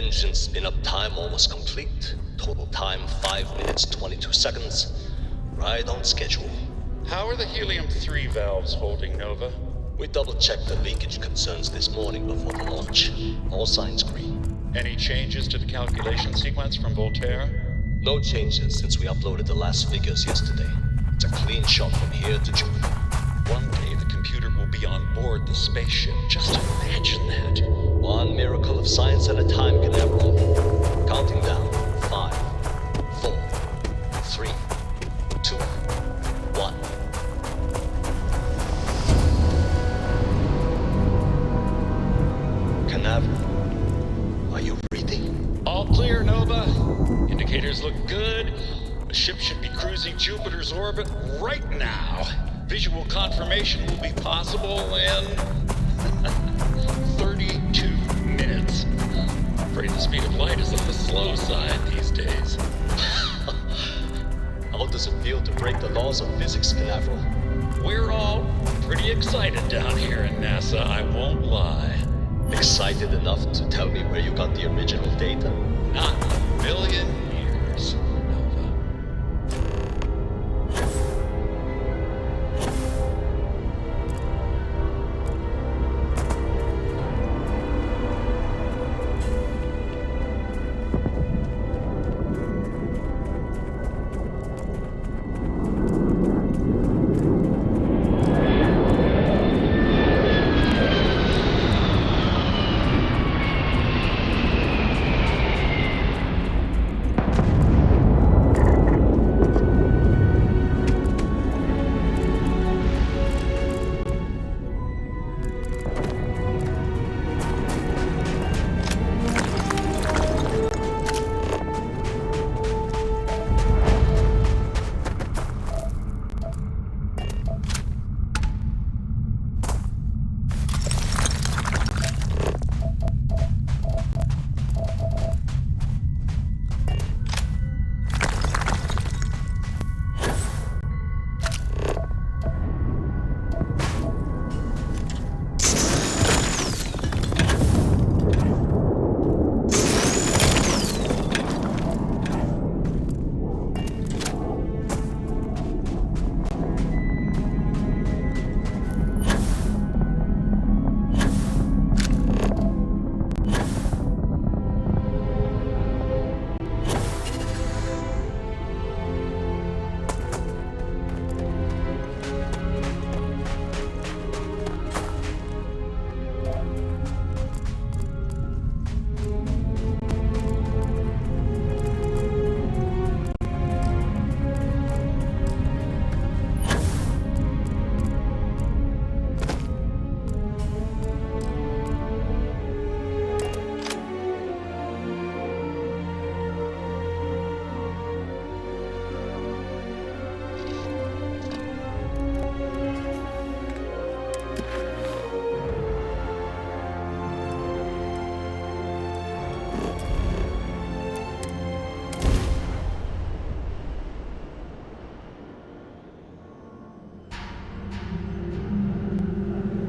Engine spin-up time almost complete. Total time 5 minutes 22 seconds. Right on schedule. How are the helium-3 valves holding, Nova? We double-checked the leakage concerns this morning before the launch. All signs green. Any changes to the calculation sequence from Voltaire? No changes since we uploaded the last figures yesterday. It's a clean shot from here to Jupiter. One day the computer will be on board the spaceship. Just imagine that. One miracle of science at a time, Canaveral. Counting down. 5, 4, 3, 2, 1. Canaveral, are you reading? All clear, Nova. Indicators look good. The ship should be cruising Jupiter's orbit right now. Visual confirmation will be possible in 32 minutes. Afraid the speed of light is on the slow side these days. How does it feel to break the laws of physics, Canaveral? We're all pretty excited down here in NASA, I won't lie. Excited enough to tell me where you got the original data? Not in a million years.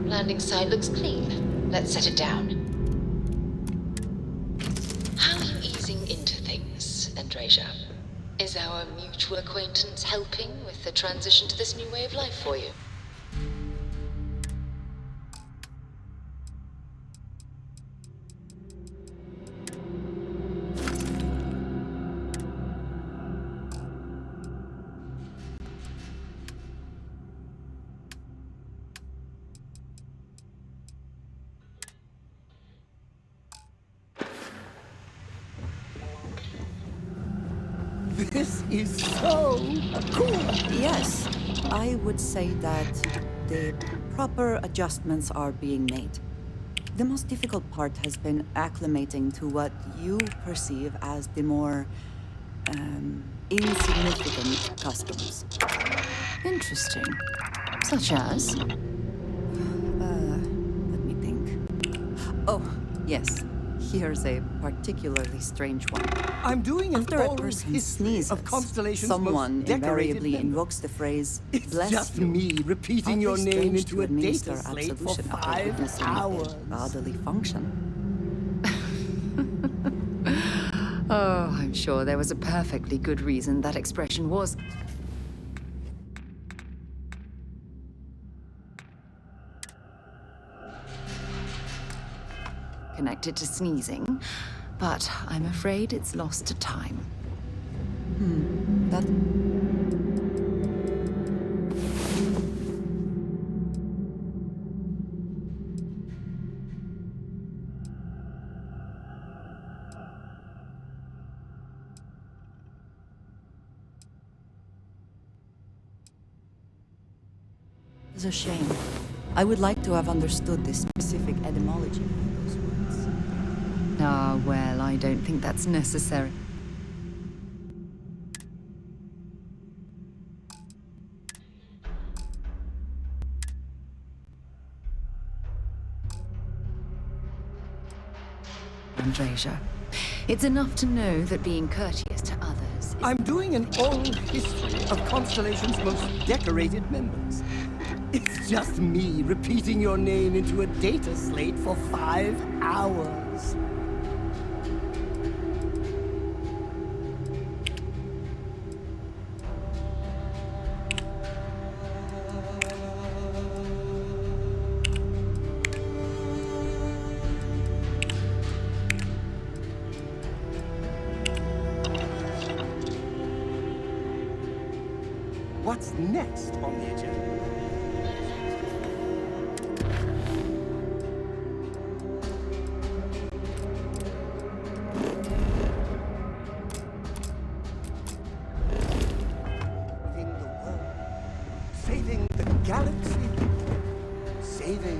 Landing site looks clean. Let's set it down. How are you easing into things, Andreja? Is our mutual acquaintance helping with the transition to this new way of life for you? This is so cool! Yes, I would say that the proper adjustments are being made. The most difficult part has been acclimating to what you perceive as the more, insignificant customers. Interesting. Such as? Let me think. Oh, yes. Here's a particularly strange one. I'm doing an After a oral person history sneezes, of Constellation's someone most decorated invariably member. invokes the phrase, It's "Bless just you." me repeating Oddly your name strange into to a administer data slate for absolution after 5 witnessing a hours. bodily function. Oh, I'm sure there was a perfectly good reason that expression was. Connected to sneezing, but I'm afraid it's lost to time. That... It's a shame. I would like to have understood the specific etymology of those words. Ah, well, I don't think that's necessary. Andreja, it's enough to know that being courteous to others... I'm doing an oral history of Constellation's most decorated members. It's just me repeating your name into a data slate for 5 hours. What's next on the agenda? Saving the world. Saving the galaxy. Saving...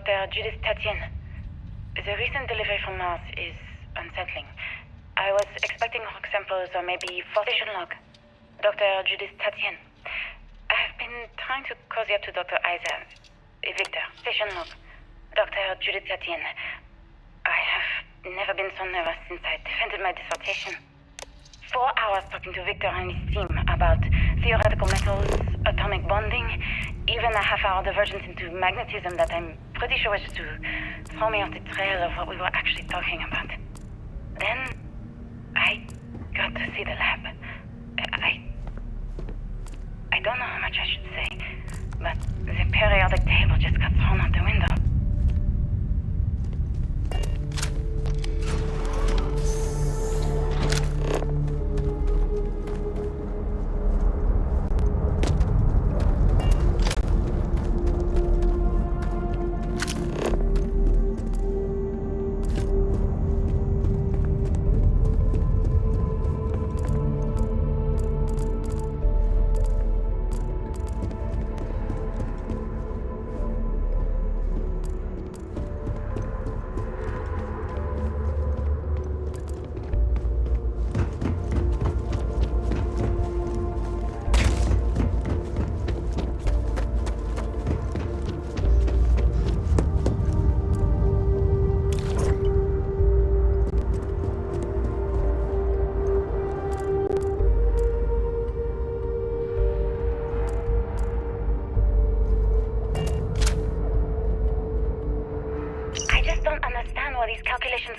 Dr. Judith Tatienne. The recent delivery from Mars is unsettling. I was expecting rock samples or maybe station log. Dr. Judith Tatienne. I've been trying to cozy up to Dr. Isa. Victor, station log. Dr. Judith Tatienne. I have never been so nervous since I defended my dissertation. 4 hours talking to Victor and his team about theoretical metals, atomic bonding, even a half-hour divergence into magnetism that I'm pretty sure was to throw me off the trail of what we were actually talking about. Then, I got to see the lab. I don't know how much I should say, but the periodic table just got thrown out the window.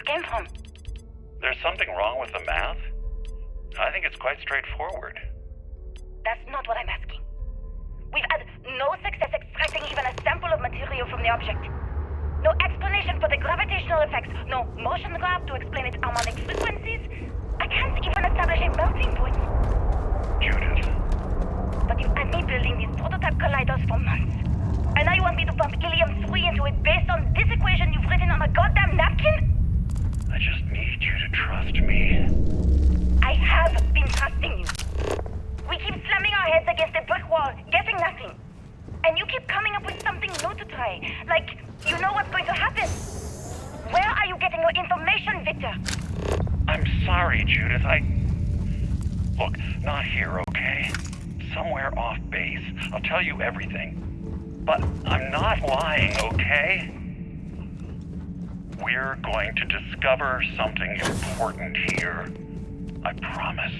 Came from. There's something wrong with the math? I think it's quite straightforward. That's not what I'm asking. We've had no success extracting even a sample of material from the object. No explanation for the gravitational effects. No motion graph to explain its harmonic frequencies. I can't even establish a melting point. Judith. But you've had me building these prototype colliders for months. And now you want me to pump helium-3 into it based on this equation you've written on a goddamn napkin? I just need you to trust me. I have been trusting you. We keep slamming our heads against a brick wall, getting nothing. And you keep coming up with something new to try. Like, you know what's going to happen. Where are you getting your information, Victor? I'm sorry, Judith. Look, not here, okay? Somewhere off base. I'll tell you everything. But I'm not lying, okay? We're going to discover something important here. I promise.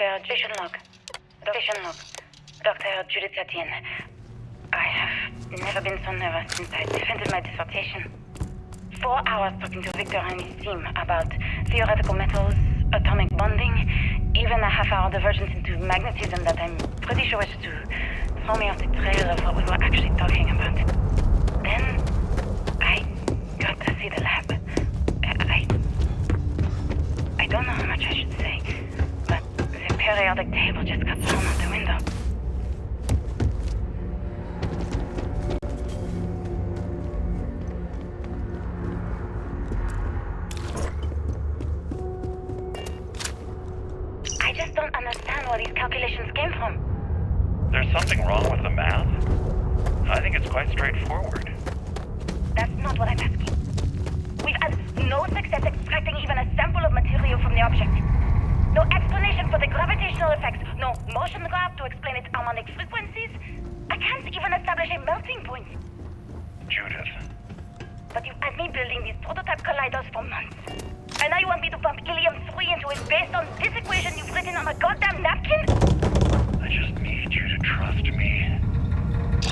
Dr. Station log. Dr. Judith Etienne. I have never been so nervous since I defended my dissertation. 4 hours talking to Victor and his team about theoretical metals, atomic bonding, even a half-hour divergence into magnetism that I'm pretty sure was to throw me off the trail of what we were actually talking about. Then, I got to see the lab. I don't know how much I should say, but the periodic table just got thrown out the window. I just don't understand where these calculations came from. There's something wrong with the math? I think it's quite straightforward. That's not what I'm asking. We've had no success extracting even a sample of material from the object. No explanation for the gravitational effects, no motion graph to explain its harmonic frequencies. I can't even establish a melting point. Judith. But you've had me building these prototype colliders for months. And now you want me to pump helium-3 into it based on this equation you've written on a goddamn napkin? I just need you to trust me.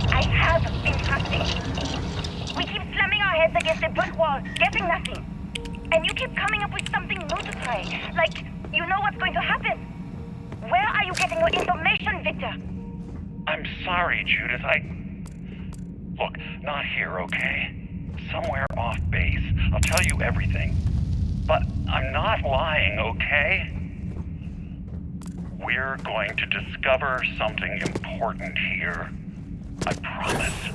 I have been trusting. We keep slamming our heads against a brick wall, getting nothing. And you keep coming up with something new to try. Like, you know what's going to happen. Where are you getting your information, Victor? I'm sorry, Judith. Look, not here, okay? Somewhere off base. I'll tell you everything. But I'm not lying, okay? We're going to discover something important here. I promise.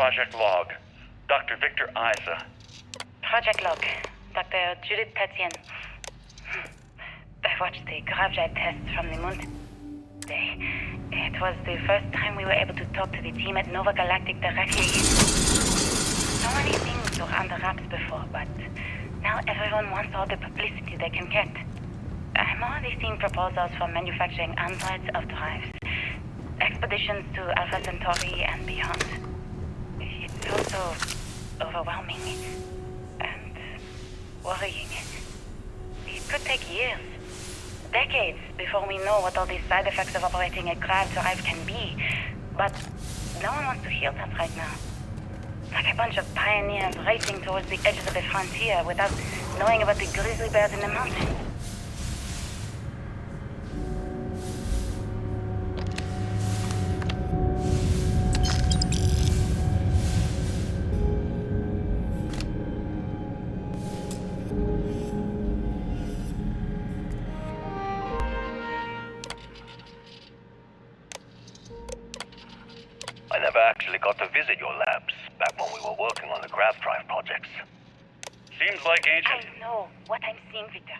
project log. Dr. Victor Isa. Project log. Dr. Judith Tatien. I watched the gravjive tests from the moon today. It was the first time we were able to talk to the team at Nova Galactic directly. So many things were under wraps before, but now everyone wants all the publicity they can get. I'm already seeing proposals for manufacturing androids of drives, expeditions to Alpha Centauri and beyond. It's also overwhelming and worrying. It could take years, decades, before we know what all these side effects of operating a grav drive can be. But no one wants to hear that right now. Like a bunch of pioneers racing towards the edges of the frontier without knowing about the grizzly bears in the mountains. I never actually got to visit your labs back when we were working on the grav drive projects. Seems like ancient. I know what I'm seeing, Victor.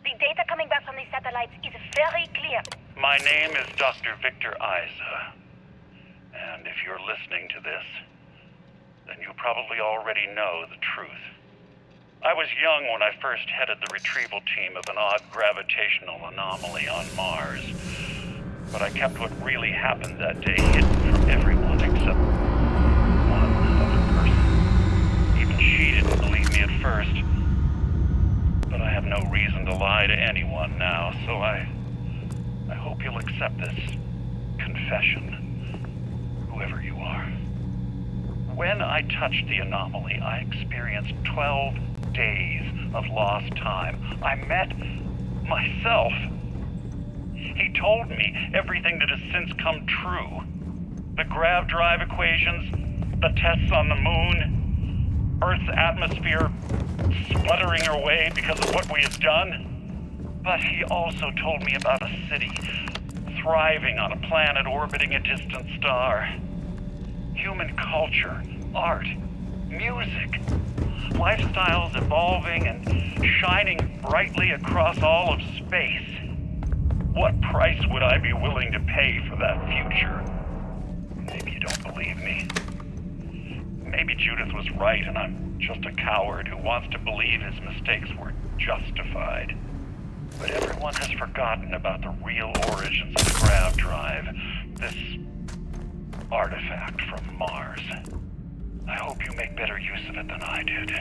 The data coming back from these satellites is very clear. My name is Dr. Victor Isa. And if you're listening to this, then you probably already know the truth. I was young when I first headed the retrieval team of an odd gravitational anomaly on Mars. But I kept what really happened that day hidden from everyone except one other person. Even she didn't believe me at first. But I have no reason to lie to anyone now, so I hope you'll accept this confession, whoever you are. When I touched the anomaly, I experienced 12 days of lost time. I met myself. He told me everything that has since come true. The grav drive equations, the tests on the moon, Earth's atmosphere spluttering away because of what we had done. But he also told me about a city thriving on a planet orbiting a distant star. Human culture, art, music, lifestyles evolving and shining brightly across all of space. What price would I be willing to pay for that future? Maybe you don't believe me. Maybe Judith was right and I'm just a coward who wants to believe his mistakes were justified. But everyone has forgotten about the real origins of the grav drive, this artifact from Mars. I hope you make better use of it than I did.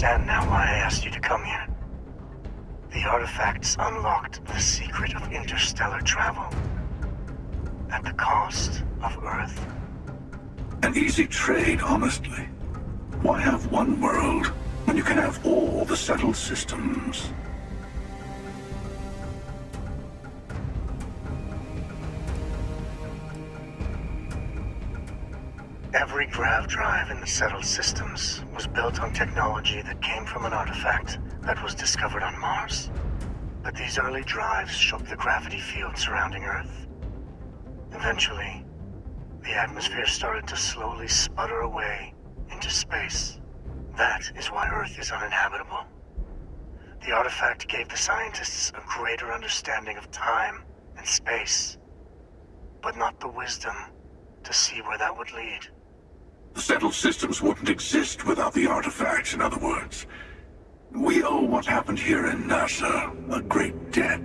understand now why I asked you to come here. The artifacts unlocked the secret of interstellar travel. At the cost of Earth. An easy trade, honestly. Why have one world when you can have all the settled systems? Every grav drive in the settled systems was built on technology that came from an artifact that was discovered on Mars. But these early drives shook the gravity field surrounding Earth. Eventually, the atmosphere started to slowly sputter away into space. That is why Earth is uninhabitable. The artifact gave the scientists a greater understanding of time and space, but not the wisdom to see where that would lead. The settled systems wouldn't exist without the artifacts, in other words. We owe what happened here in NASA a great debt.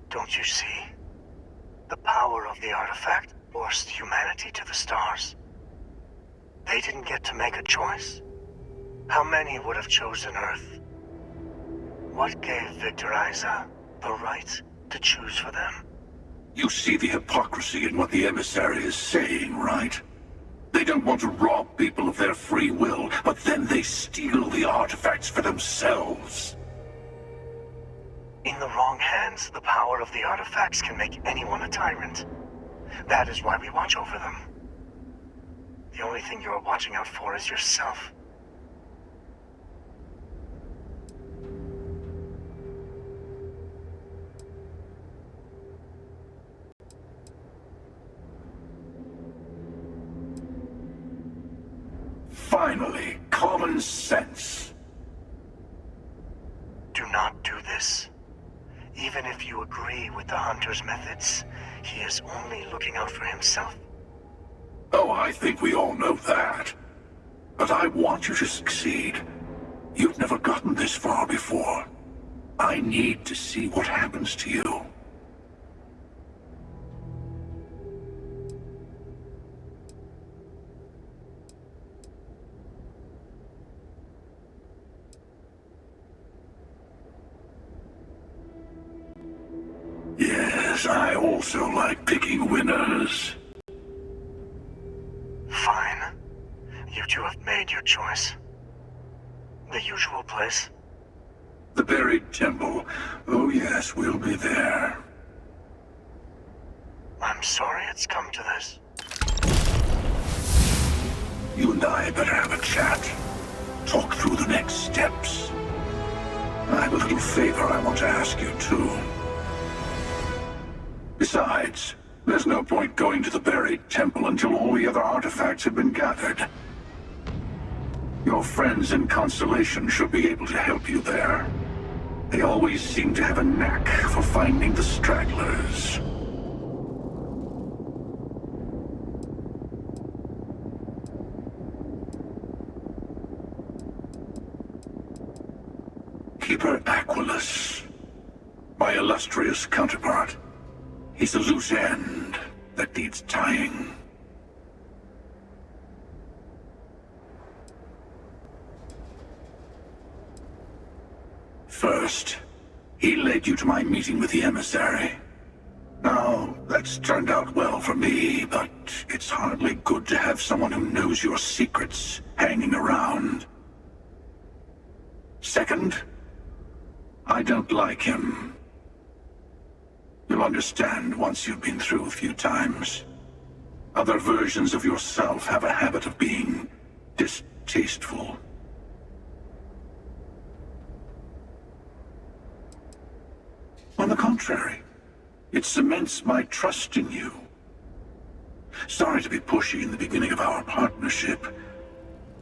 Don't you see? The power of the artifact forced humanity to the stars. They didn't get to make a choice. How many would have chosen Earth? What gave Victor Isa the right to choose for them? You see the hypocrisy in what the emissary is saying, right? They don't want to rob people of their free will, but then they steal the artifacts for themselves. In the wrong hands, the power of the artifacts can make anyone a tyrant. That is why we watch over them. The only thing you are watching out for is yourself. Finally, common sense. Do not do this. Even if you agree with the Hunter's methods, he is only looking out for himself. Oh, I think we all know that. But I want you to succeed. You've never gotten this far before. I need to see what happens to you. Yes, I also like picking winners. Fine. You two have made your choice. The usual place. The buried temple. Oh yes, we'll be there. I'm sorry it's come to this. You and I better have a chat. Talk through the next steps. I have a little favor I want to ask you too. Besides, there's no point going to the buried temple until all the other artifacts have been gathered. Your friends in Constellation should be able to help you there. They always seem to have a knack for finding the stragglers. Keeper Aquilus, my illustrious counterpart. He's a loose end that needs tying. First, he led you to my meeting with the emissary. Now, that's turned out well for me, but it's hardly good to have someone who knows your secrets hanging around. Second, I don't like him. You'll understand once you've been through a few times. Other versions of yourself have a habit of being distasteful. On the contrary, it cements my trust in you. Sorry to be pushy in the beginning of our partnership,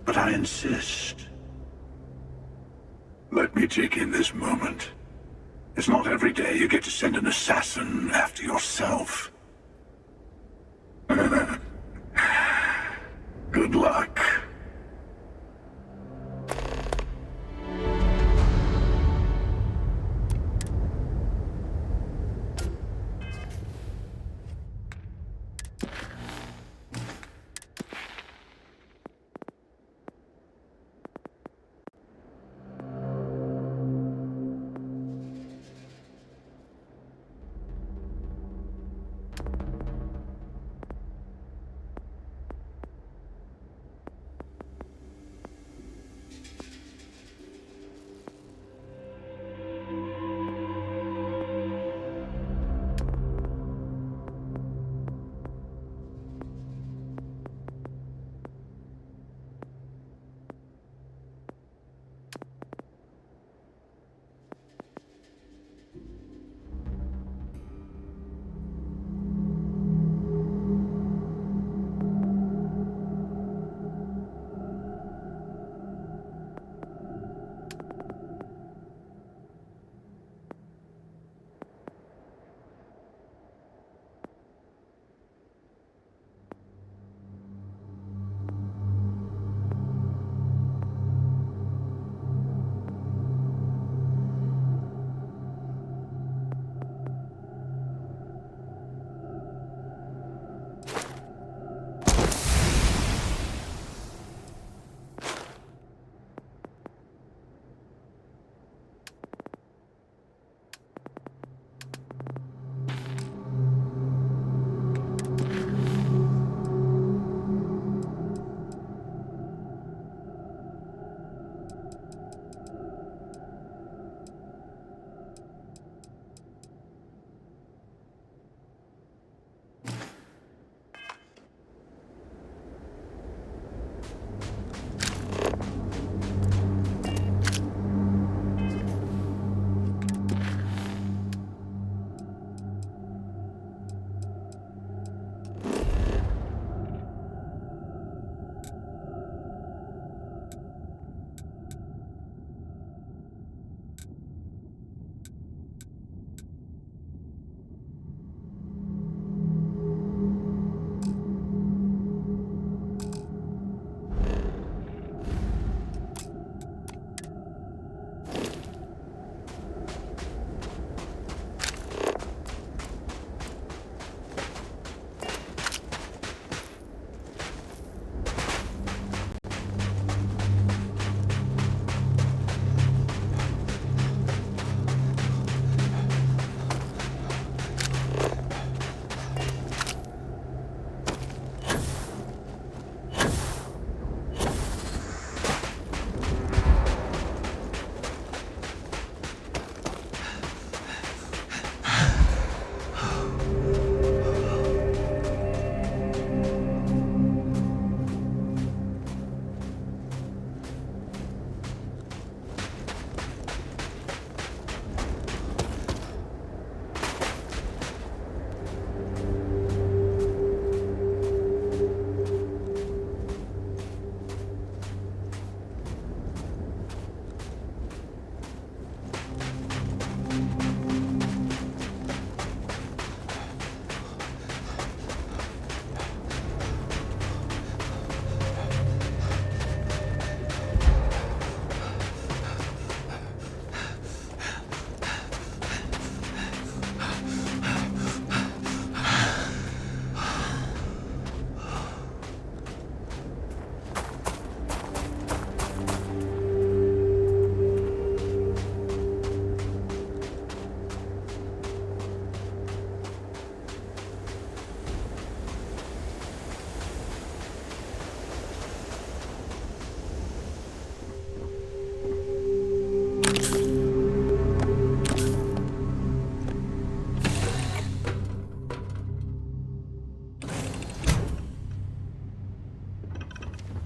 but I insist. Let me take in this moment. It's not every day you get to send an assassin after yourself. Good luck.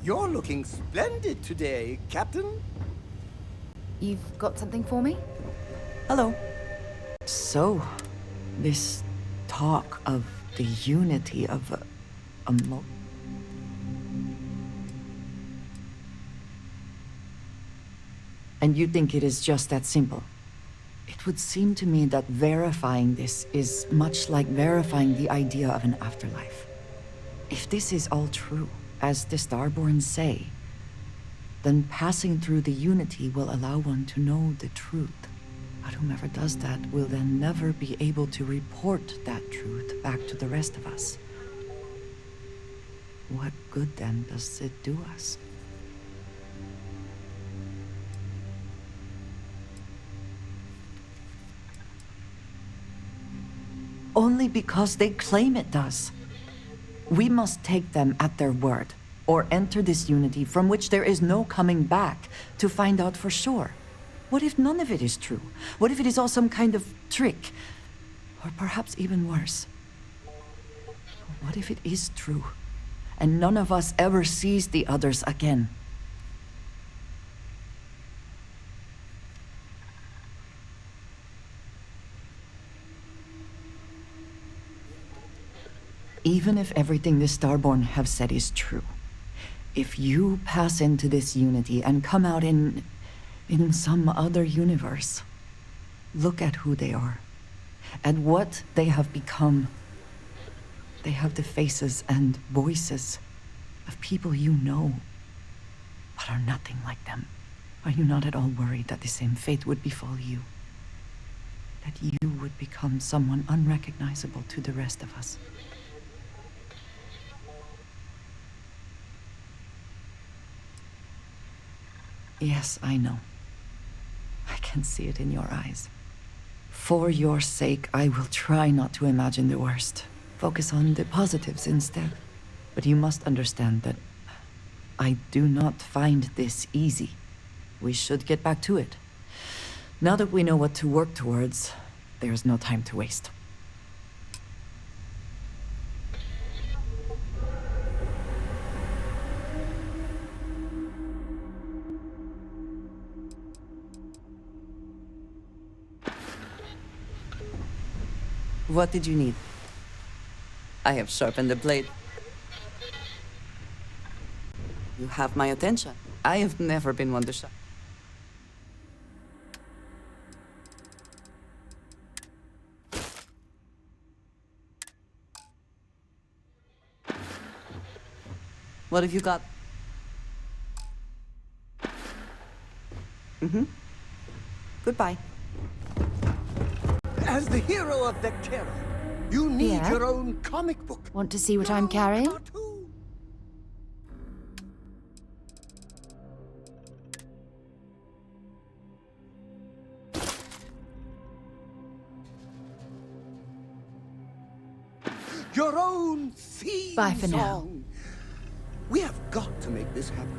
You're looking splendid today, Captain. You've got something for me? Hello. So, this talk of the unity of a And you think it is just that simple? It would seem to me that verifying this is much like verifying the idea of an afterlife. If this is all true, as the Starborn say, then passing through the unity will allow one to know the truth. But whomever does that will then never be able to report that truth back to the rest of us. What good then does it do us? Only because they claim it does. We must take them at their word, or enter this unity from which there is no coming back to find out for sure. What if none of it is true? What if it is all some kind of trick? Or perhaps even worse. What if it is true, and none of us ever sees the others again? Even if everything the Starborn have said is true, if you pass into this unity and come out in some other universe, look at who they are, and what they have become. They have the faces and voices of people you know, but are nothing like them. Are you not at all worried that the same fate would befall you? That you would become someone unrecognizable to the rest of us? Yes, I know. I can see it in your eyes. For your sake, I will try not to imagine the worst. Focus on the positives instead. But you must understand that I do not find this easy. We should get back to it. Now that we know what to work towards, there's no time to waste. What did you need? I have sharpened the blade. You have my attention. I have never been one to sharpen. What have you got? Goodbye. As the hero of Vectera, you need Yeah? your own comic book. Want to see what I'm carrying? Your own theme Bye for now. song. We have got to make this happen.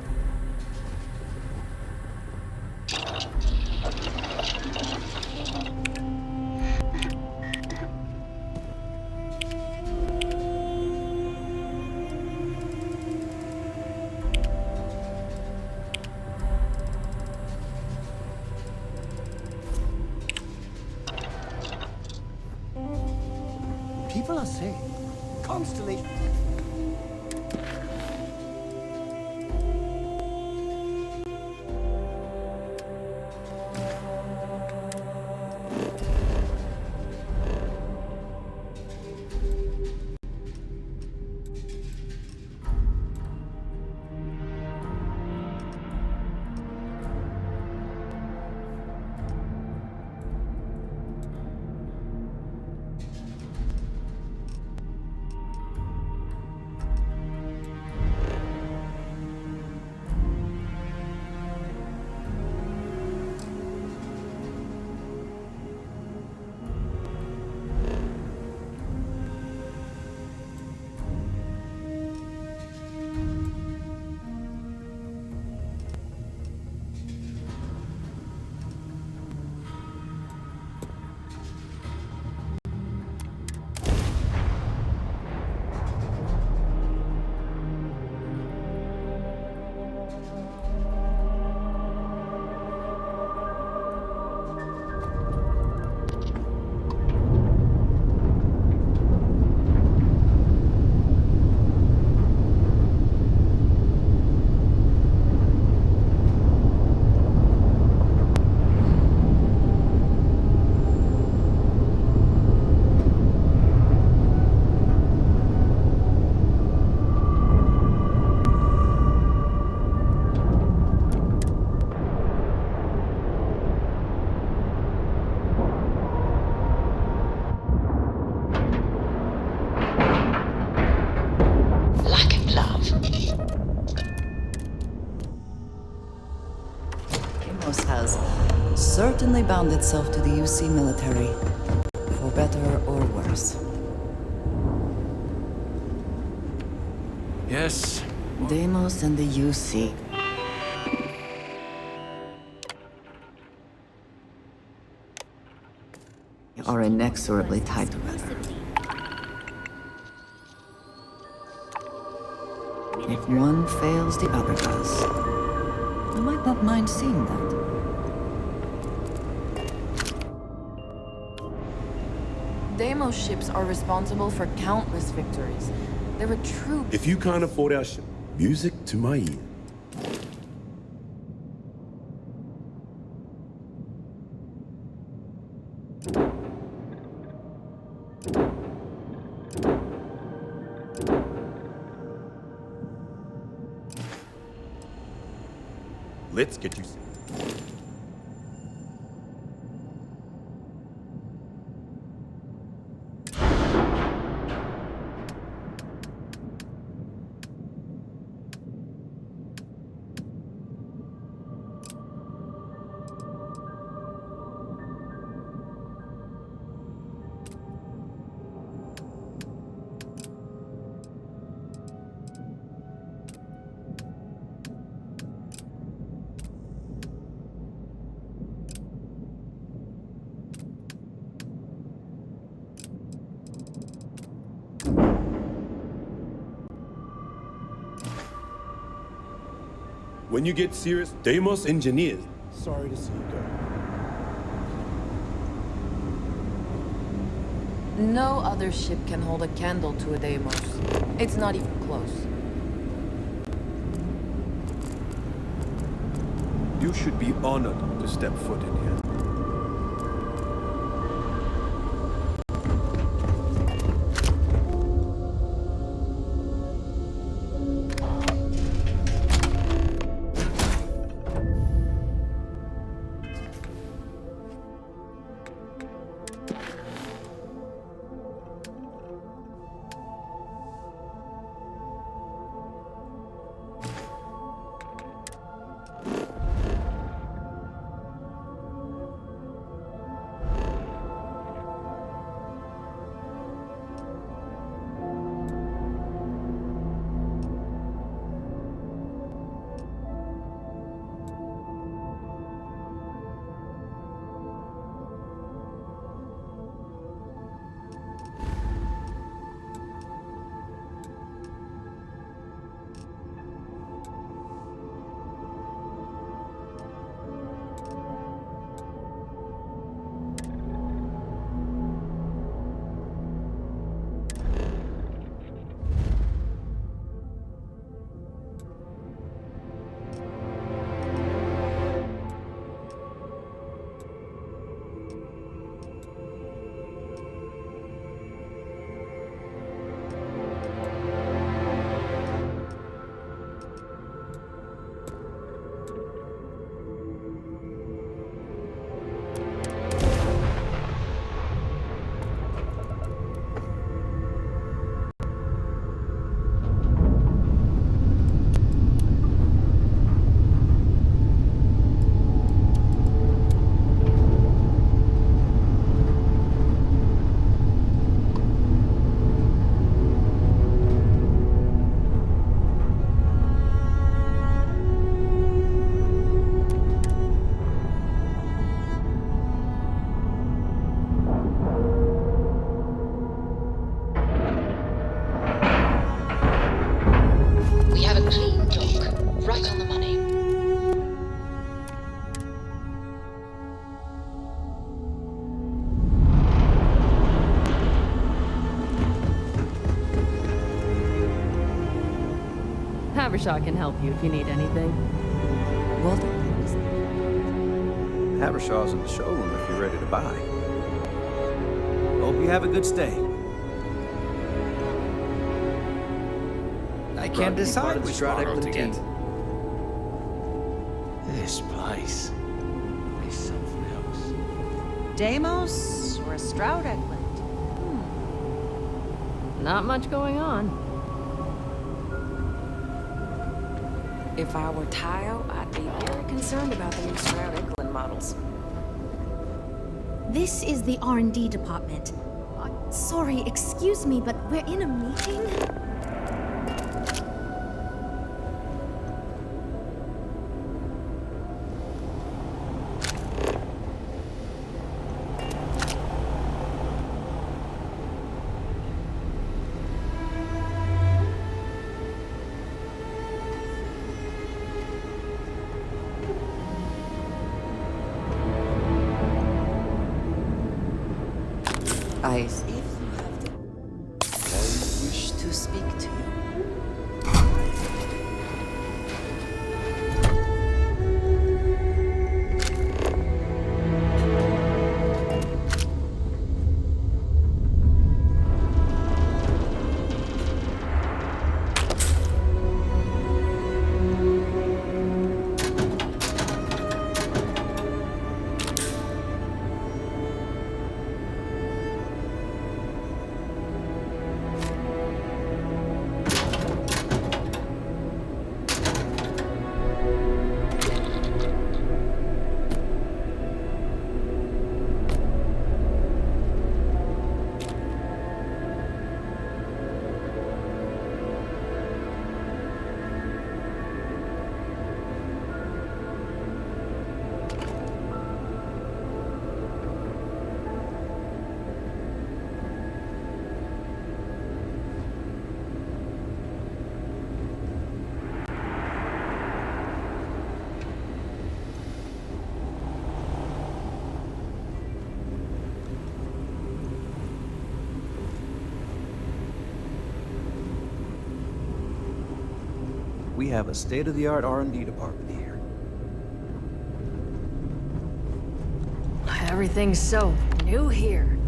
People are saying constellation. Deimos has certainly bound itself to the UC military, for better or worse. Yes. Deimos and the UC. Are inexorably tied together. If one fails, the other does. I might not mind seeing that. Deimos ships are responsible for countless victories. They're a true... If you can't afford our ship, music to my ear. Let's get you set. When you get serious, Deimos engineers. Sorry to see you go. No other ship can hold a candle to a Deimos. It's not even close. You should be honored to step foot in here. Havershaw can help you if you need anything. Walter? Havershaw's in the showroom if you're ready to buy. Hope you have a good stay. I can't decide which Stroud model to again. get. This place is something else. Deimos or a Stroud Eklund? Not much going on. If I were Tayo, I'd be very concerned about the new Stroud Eklund models. This is the R&D department. Sorry, excuse me, but we're in a meeting? I see if you have the... I wish to speak to you. We have a state-of-the-art R&D department here. Everything's so new here.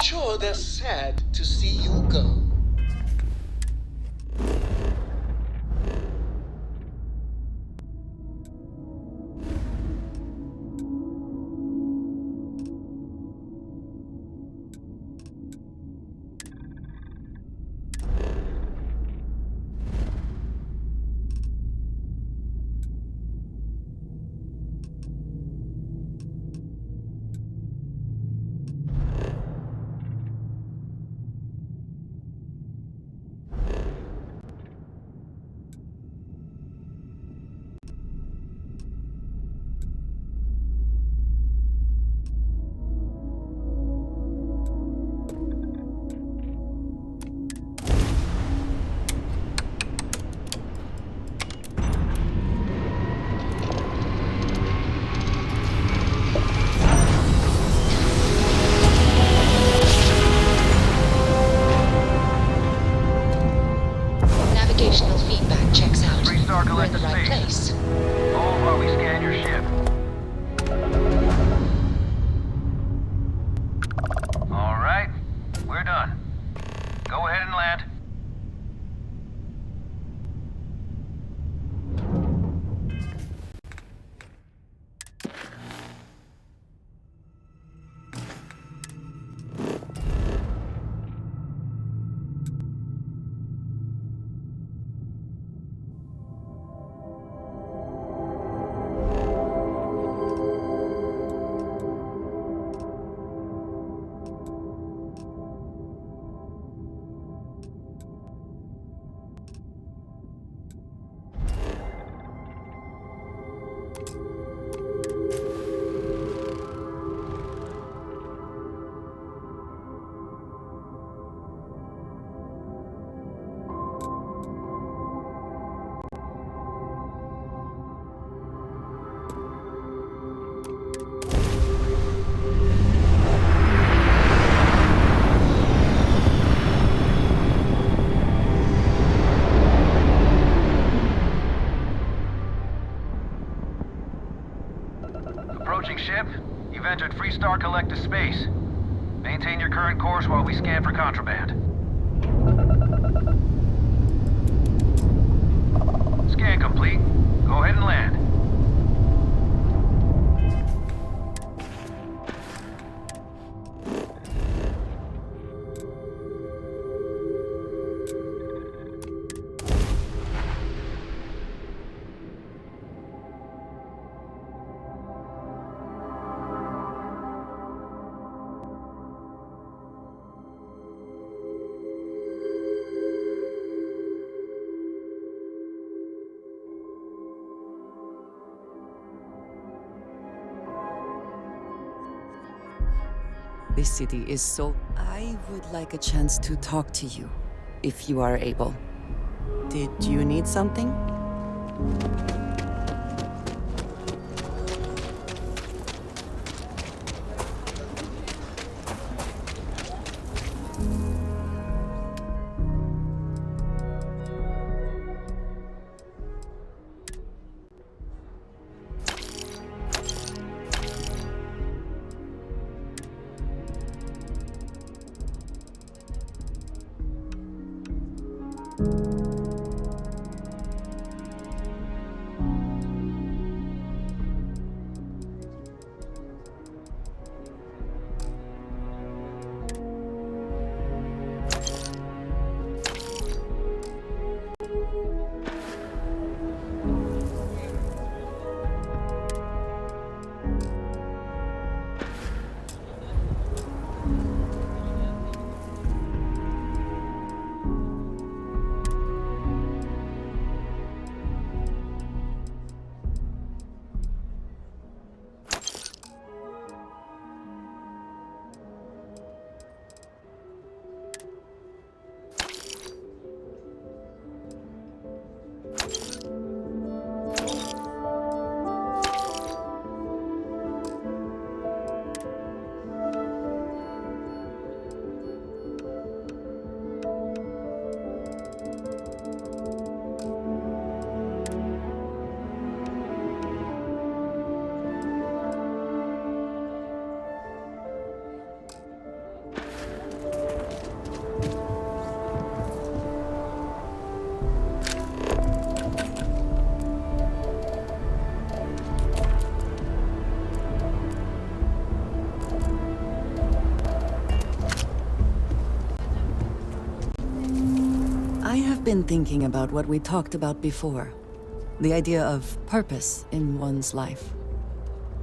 Sure, they're sad to see you go. Navigational feedback checks out. You're in the right place. Hold while we scan your ship. All right, we're done. Go ahead and land. Approaching ship. You've entered Freestar Collective space. Maintain your current course while we scan for contraband. Scan complete. Go ahead and land. This city is so... I would like a chance to talk to you, if you are able. Did you need something? I've been thinking about what we talked about before. The idea of purpose in one's life.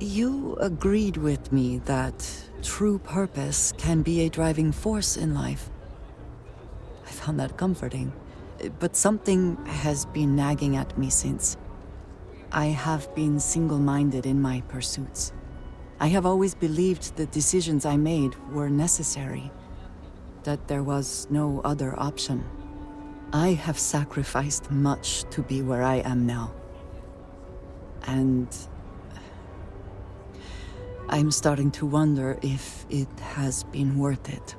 You agreed with me that true purpose can be a driving force in life. I found that comforting. But something has been nagging at me since. I have been single-minded in my pursuits. I have always believed the decisions I made were necessary, that there was no other option. I have sacrificed much to be where I am now. And I'm starting to wonder if it has been worth it.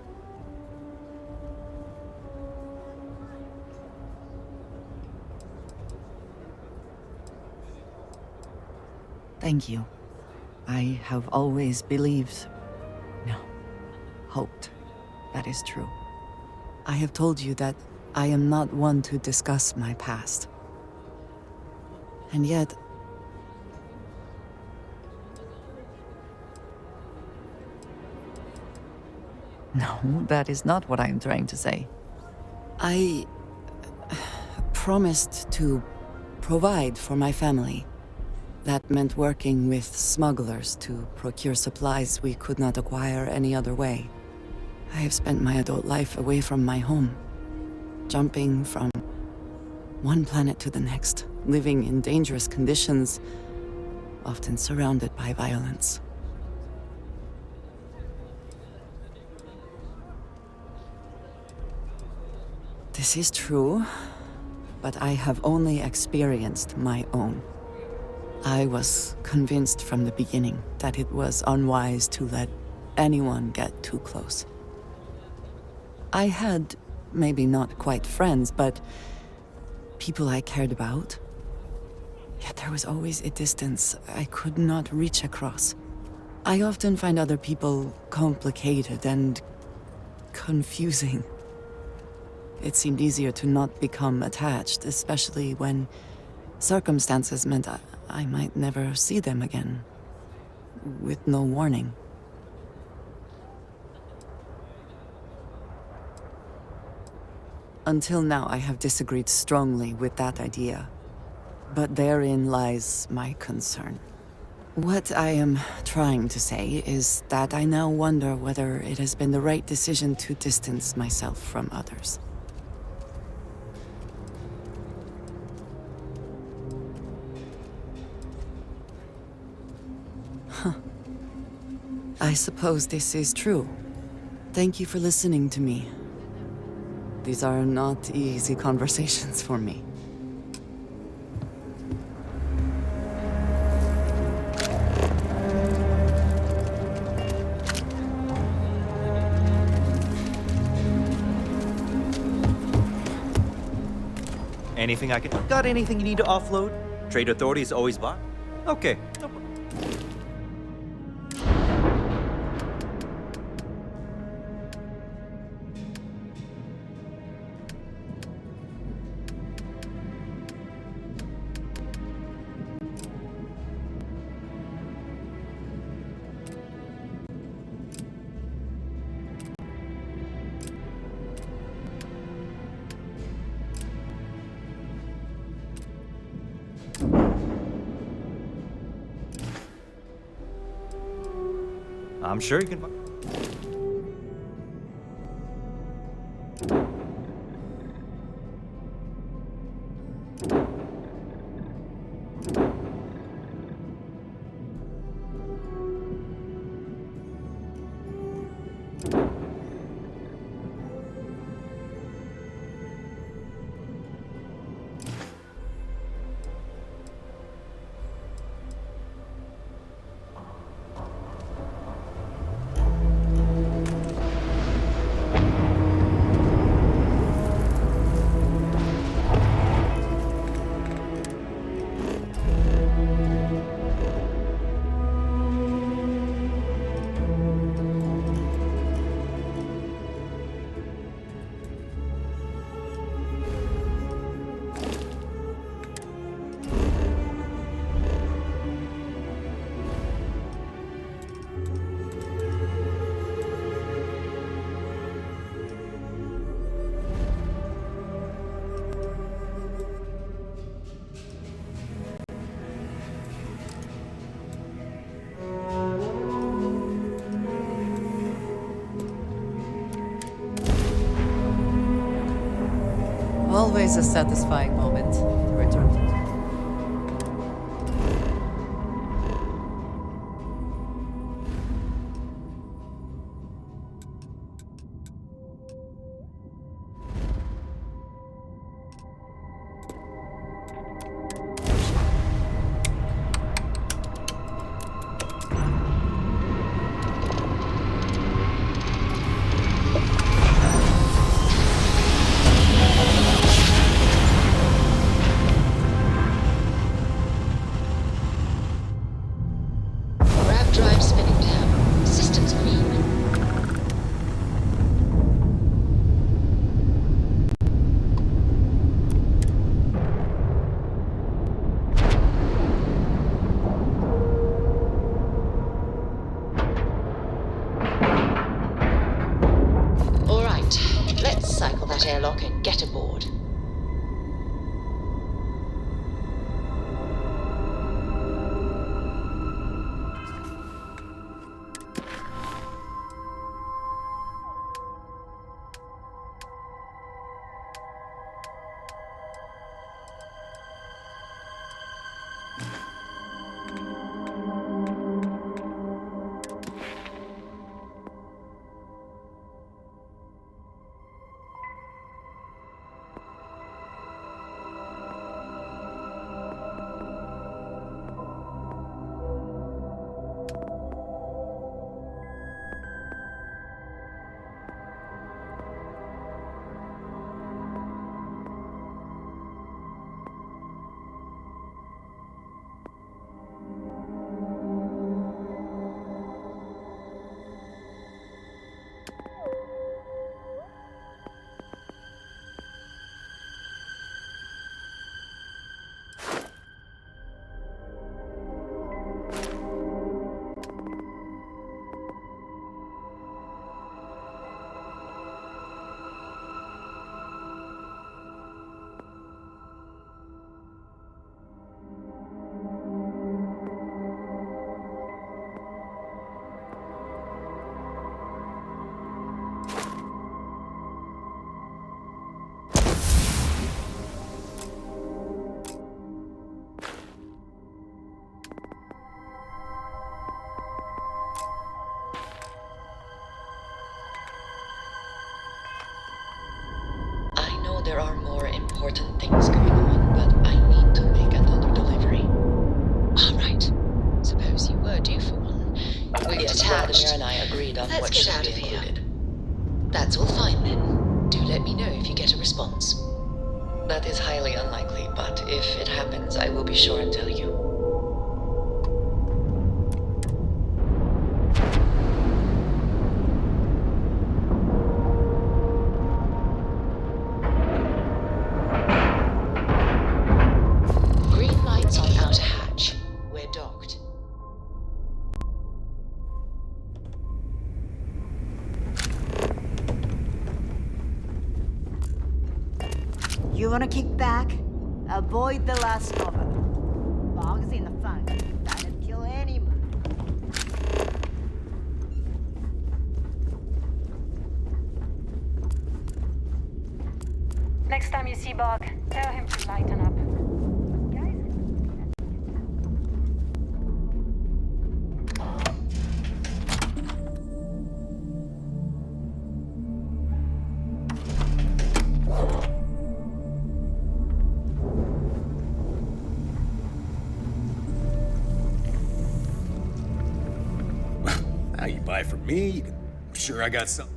Thank you. I have always believed, no, hoped, that is true. I have told you that I am not one to discuss my past. And yet... No, that is not what I am trying to say. I promised to provide for my family. That meant working with smugglers to procure supplies we could not acquire any other way. I have spent my adult life away from my home, jumping from one planet to the next, living in dangerous conditions, often surrounded by violence. This is true, but I have only experienced my own. I was convinced from the beginning that it was unwise to let anyone get too close. I had, maybe not quite friends, but people I cared about. Yet there was always a distance I could not reach across. I often find other people complicated and confusing. It seemed easier to not become attached, especially when circumstances meant I might never see them again, with no warning. Until now, I have disagreed strongly with that idea, but therein lies my concern. What I am trying to say is that I now wonder whether it has been the right decision to distance myself from others. I suppose this is true. Thank you for listening to me. These are not easy conversations for me. Anything I can... Got anything you need to offload? Trade Authority is always by? Okay, no problem. I'm sure you can find... Always a satisfying moment to return to. there are more important things going on, but I need to make another delivery. Alright. Suppose you were due for one. Vladimir and I agreed on what should be included. That's all fine then. Do let me know if you get a response. That is highly unlikely, but if it happens, I will be sure and tell you. Green lights on outer hatch. We're docked. You wanna kick back? Avoid the last cover. Bugs in the funk. That'd kill anyone. Next time you see Bog, tell him to lighten up. Now you buy from me, I'm sure I got some.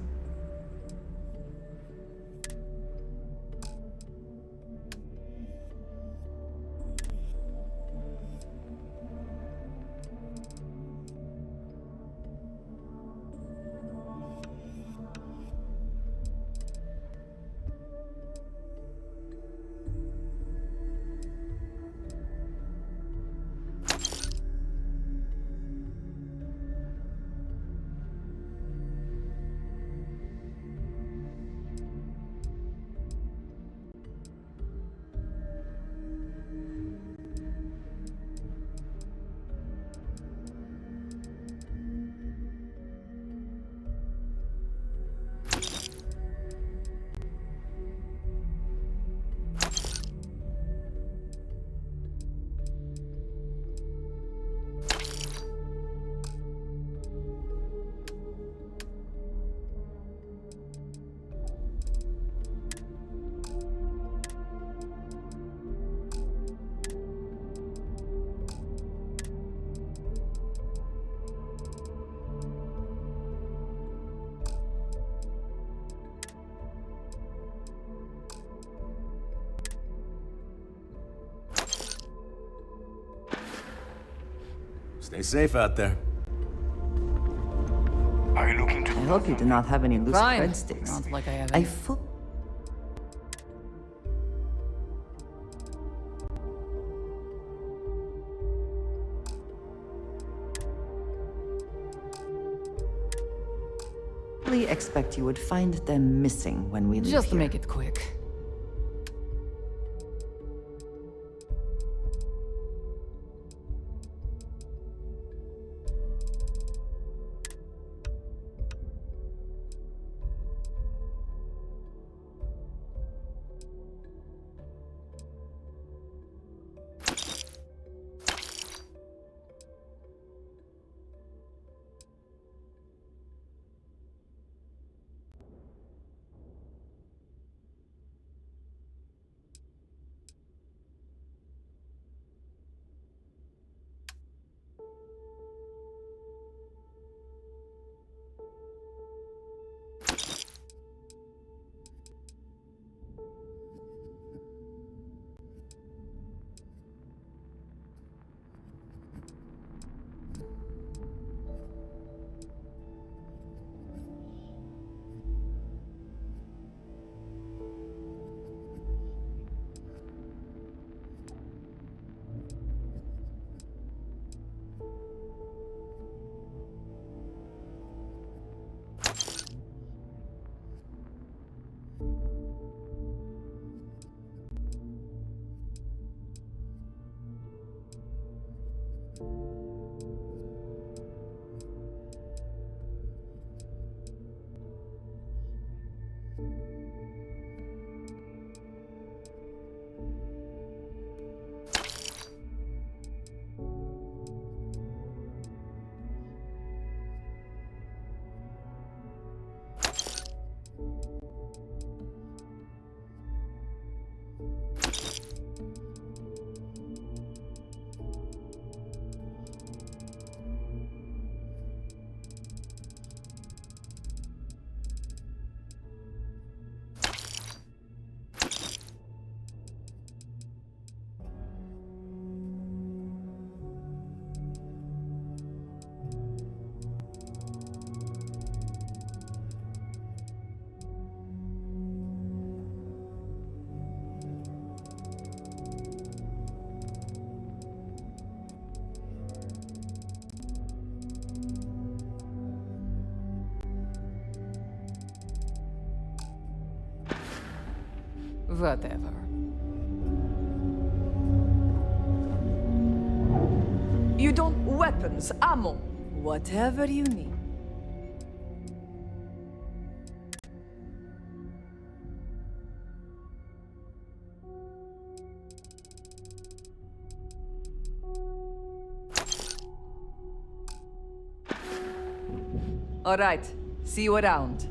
Stay safe out there. Are you looking to... I hope you do not have any loose Fine. breadsticks. Not like I have I any. fully expect you would find them missing when we leave Just to here. make it quick. Whatever. You don't weapons, ammo, whatever you need. All right, see you around.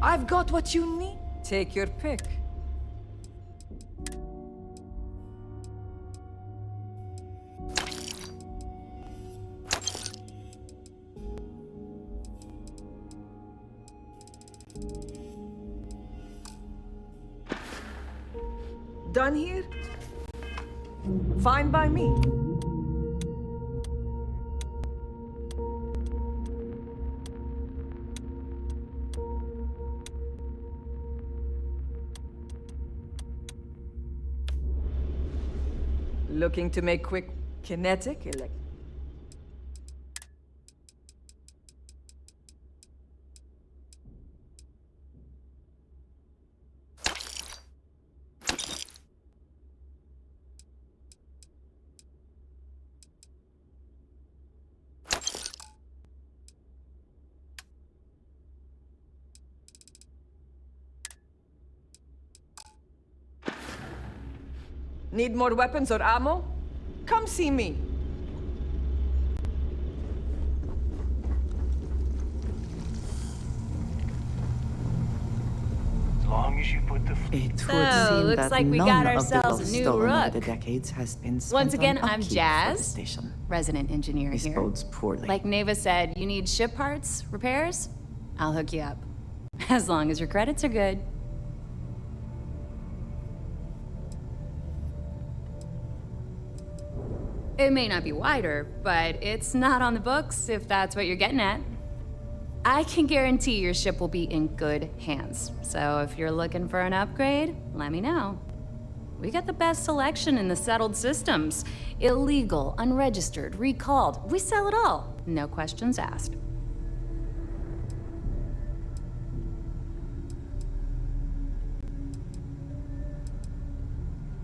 I've got what you need. Take your pick. Done here? Fine by me. Looking to make quick kinetic elect. Need more weapons or ammo? Come see me. As long as you put the... It would So, seem looks that like we none got of the ourselves wealth a new stolen over rook. the decades has been spent Once again, on I'm upkeep for the Jazz, station. resident engineer This here. bodes poorly. Like Neva said, you need ship parts, repairs? I'll hook you up. As long as your credits are good. It may not be wider, but it's not on the books, if that's what you're getting at. I can guarantee your ship will be in good hands. So if you're looking for an upgrade, let me know. We got the best selection in the settled systems. Illegal, unregistered, recalled. We sell it all. No questions asked.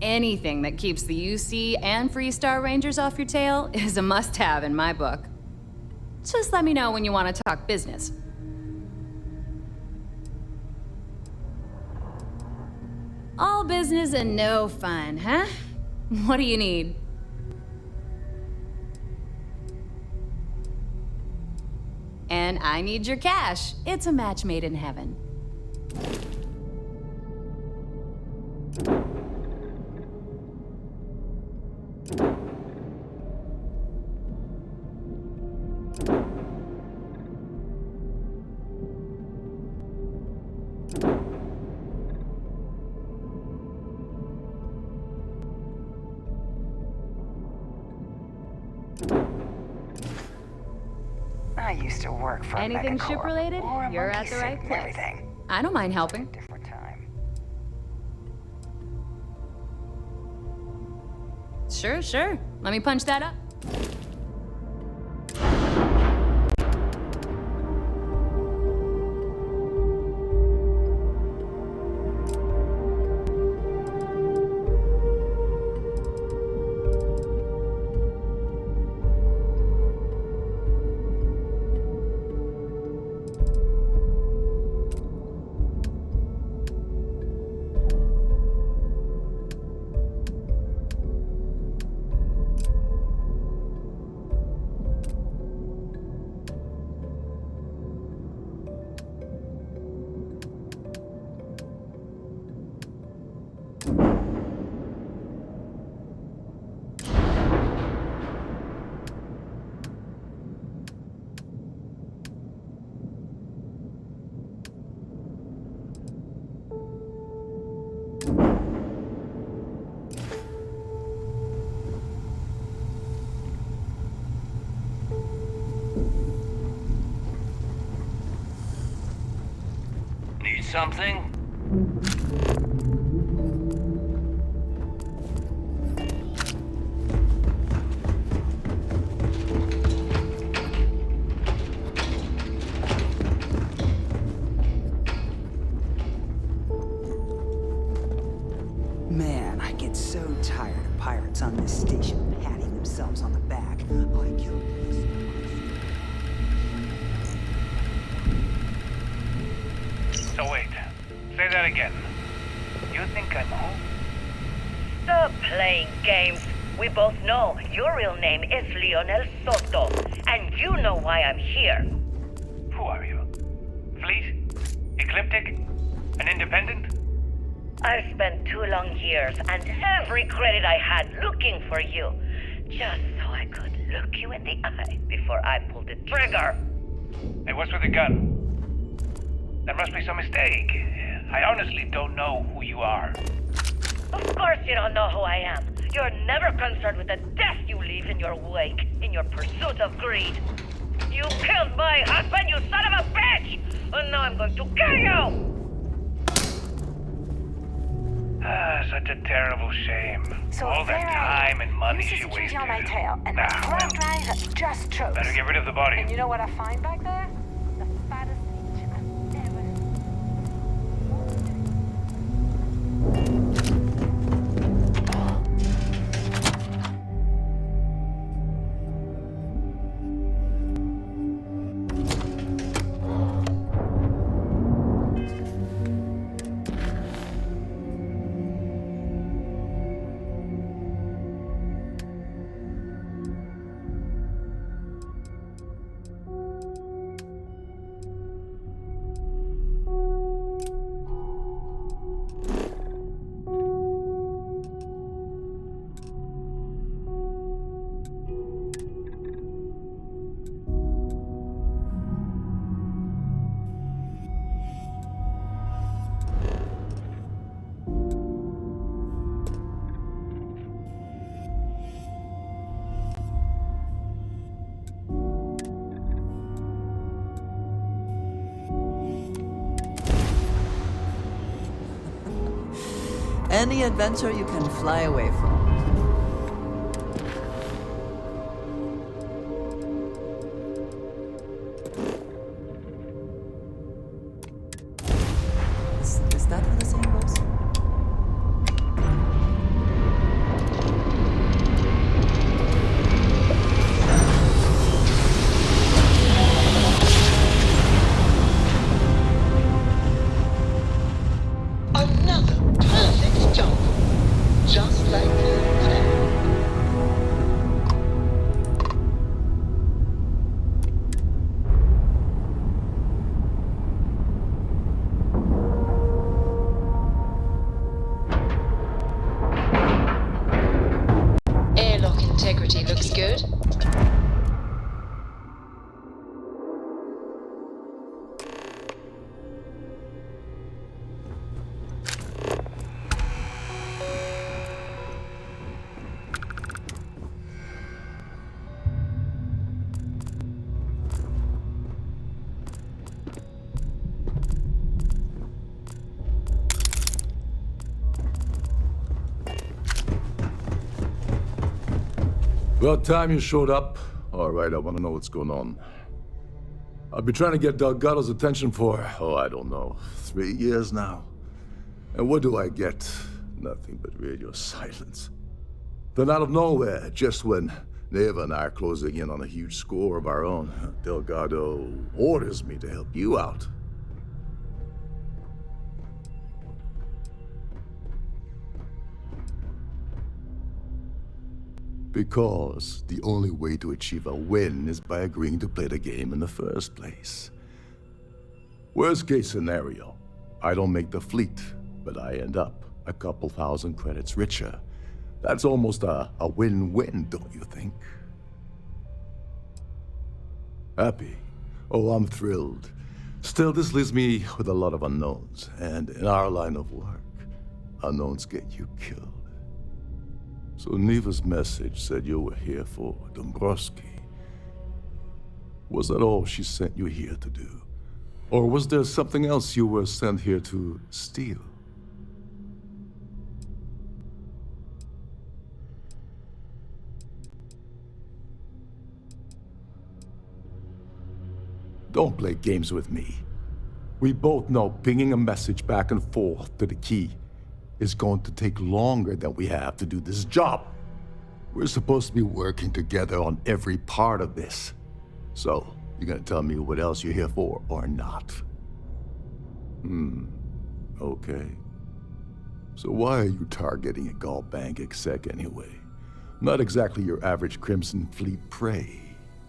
Anything that keeps the UC and Freestar Rangers off your tail is a must-have in my book. Just let me know when you want to talk business. All business and no fun, huh? What do you need? And I need your cash. It's a match made in heaven. I used to work for Anything a ship related? You're at the right place. Everything. I don't mind helping. Different time. Sure, sure. Let me punch that up. Need something? I killed this. So wait, say that again. You think I'm home? Stop playing games. We both know your real name is Lionel Soto, and you know why I'm here. Who are you? Fleet? Ecliptic? An independent? I spent 2 long years and every credit I had looking for you, just so I could look you in the eye before I pulled the trigger. Hey, what's with the gun? There must be some mistake. I honestly don't know who you are. Of course you don't know who I am. You're never concerned with the death you leave in your wake, in your pursuit of greed. You killed my husband, you son of a bitch! And now I'm going to kill you! Such a terrible shame. So all that time and money she wasted. on my tail, and that clown drive just chokes. Better get rid of the body. And you know what I find back there? The fattest leech I've ever Any adventure you can fly away from. Is that how the saying goes? Another perfect jump. Just like you planned. Airlock integrity looks good. About time you showed up. All right, I want to know what's going on. I've been trying to get Delgado's attention for, I don't know, 3 years now. And what do I get? Nothing but radio silence. Then out of nowhere, just when Neva and I are closing in on a huge score of our own, Delgado orders me to help you out. Because the only way to achieve a win is by agreeing to play the game in the first place. Worst case scenario, I don't make the fleet, but I end up a couple thousand credits richer. That's almost a win-win, don't you think? Happy? Oh, I'm thrilled. Still, this leaves me with a lot of unknowns, and in our line of work, unknowns get you killed. So Neva's message said you were here for Dombrowski. Was that all she sent you here to do? Or was there something else you were sent here to steal? Don't play games with me. We both know pinging a message back and forth to the key is going to take longer than we have to do this job. We're supposed to be working together on every part of this. So, you gonna tell me what else you're here for, or not? Okay. So why are you targeting a Gallbank exec anyway? Not exactly your average Crimson Fleet prey.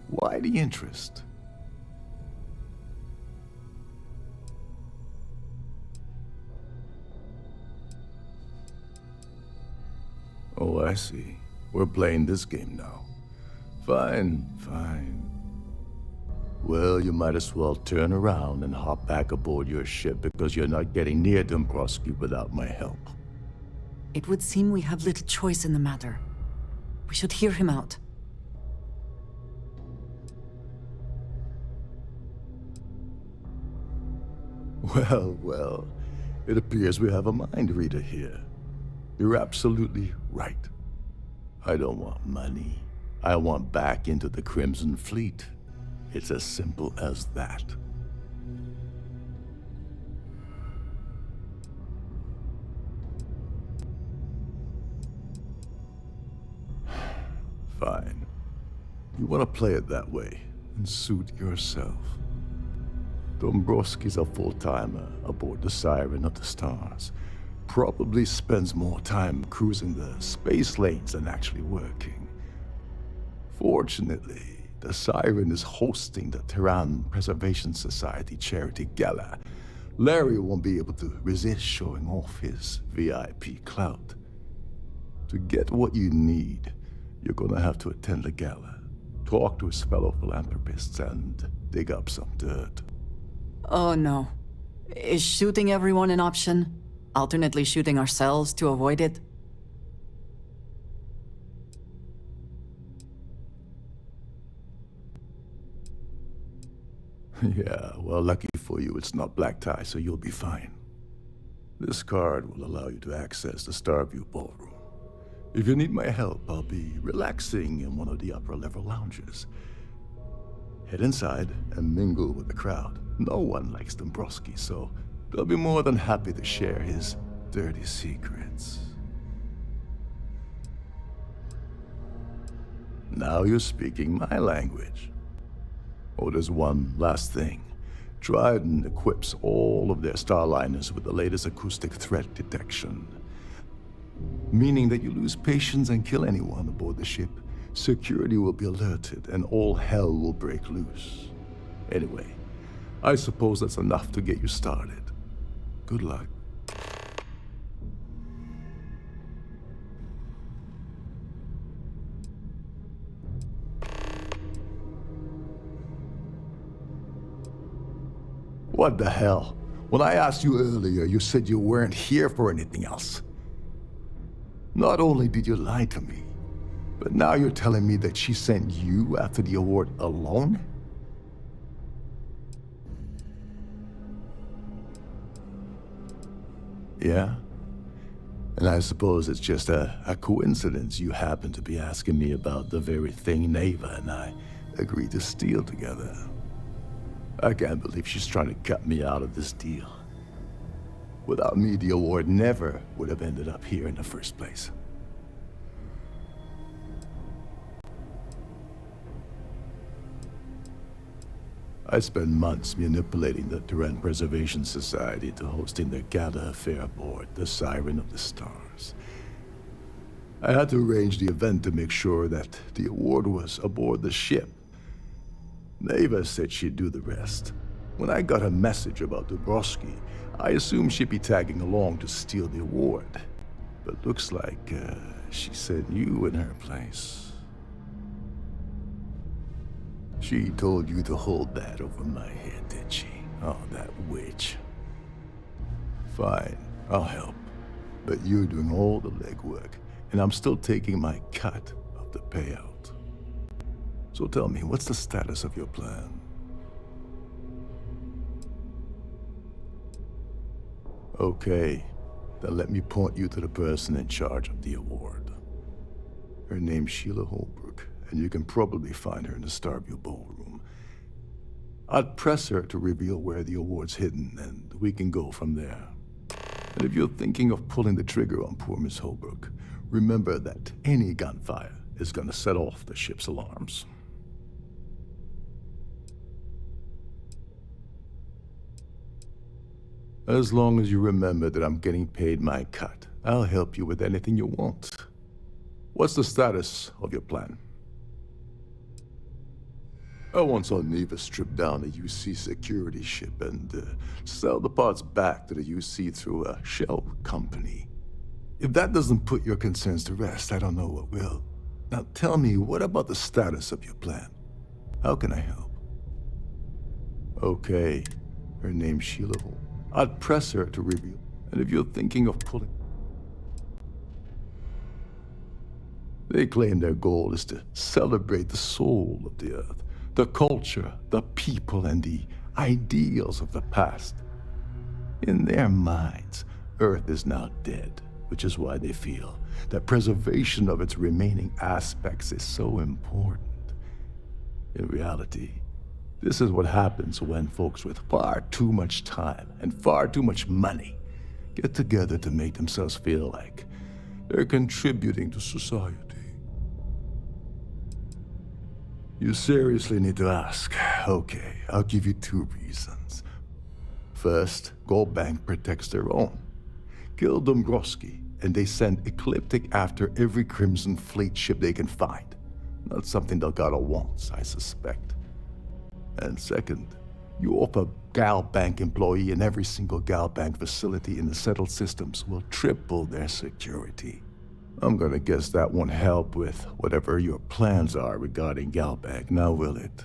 Why the interest? Oh, I see. We're playing this game now. Fine, fine. Well, you might as well turn around and hop back aboard your ship because you're not getting near Dombrowski without my help. It would seem we have little choice in the matter. We should hear him out. Well, well. It appears we have a mind reader here. You're absolutely right. I don't want money. I want back into the Crimson Fleet. It's as simple as that. Fine. You want to play it that way, and suit yourself. Dombrowski's a full-timer aboard the Siren of the Stars. Probably spends more time cruising the space lanes than actually working. Fortunately, the Siren is hosting the Terran Preservation Society charity gala. Larry won't be able to resist showing off his VIP clout. To get what you need, you're gonna have to attend the gala, talk to his fellow philanthropists, and dig up some dirt. Oh no. Is shooting everyone an option? Alternately shooting ourselves to avoid it? Yeah, well, lucky for you, it's not black tie, so you'll be fine. This card will allow you to access the Starview Ballroom. If you need my help, I'll be relaxing in one of the upper-level lounges. Head inside and mingle with the crowd. No one likes Dombrowski, so they'll be more than happy to share his dirty secrets. Now you're speaking my language. Oh, there's one last thing. Trident equips all of their starliners with the latest acoustic threat detection. Meaning that you lose patience and kill anyone aboard the ship, security will be alerted and all hell will break loose. Anyway, I suppose that's enough to get you started. Good luck. What the hell? When I asked you earlier, you said you weren't here for anything else. Not only did you lie to me, but now you're telling me that she sent you after the award alone? Yeah? And I suppose it's just a coincidence you happen to be asking me about the very thing Neva and I agreed to steal together. I can't believe she's trying to cut me out of this deal. Without me, the award never would have ended up here in the first place. I spent months manipulating the Terran Preservation Society to hosting their gala affair aboard the Siren of the Stars. I had to arrange the event to make sure that the award was aboard the ship. Neva said she'd do the rest. When I got a message about Dombrowski, I assumed she'd be tagging along to steal the award. But looks like she sent you in her place. She told you to hold that over my head, did she? Oh, that witch. Fine, I'll help. But you're doing all the legwork, and I'm still taking my cut of the payout. So tell me, what's the status of your plan? Okay, then let me point you to the person in charge of the award. Her name's Sheila Holbrook, and you can probably find her in the Starview Ballroom. I'd press her to reveal where the award's hidden, and we can go from there. And if you're thinking of pulling the trigger on poor Miss Holbrook, remember that any gunfire is gonna set off the ship's alarms. As long as you remember that I'm getting paid my cut, I'll help you with anything you want. What's the status of your plan? I once saw Neva strip down a UC security ship and sell the parts back to the UC through a shell company. If that doesn't put your concerns to rest, I don't know what will. Now tell me, what about the status of your plan? How can I help? Okay, her name's Sheila. I'd press her to reveal. And if you're thinking of pulling... They claim their goal is to celebrate the soul of the Earth, the culture, the people, and the ideals of the past. In their minds, Earth is now dead, which is why they feel that preservation of its remaining aspects is so important. In reality, this is what happens when folks with far too much time and far too much money get together to make themselves feel like they're contributing to society. You seriously need to ask. Okay, I'll give you 2 reasons. First, Gold Bank protects their own. Kill Dombrowski, and they send Ecliptic after every Crimson Fleet ship they can find. Not something Delgado wants, I suspect. And second, you offer Gal Bank employee in every single Gal Bank facility in the settled systems will triple their security. I'm gonna guess that won't help with whatever your plans are regarding Gal Bank, now will it?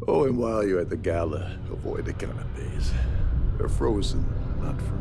Oh, and while you're at the gala, avoid the canapes. They're frozen, not fresh.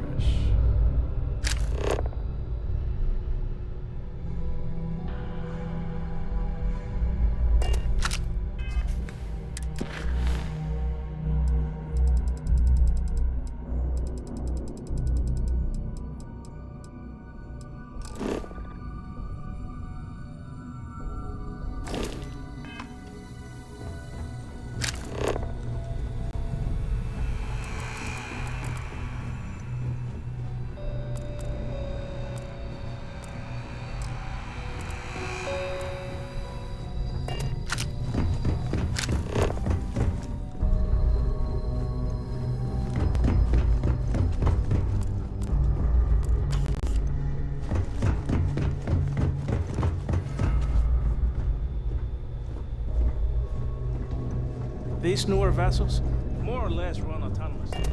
These newer vessels, more or less, run autonomously.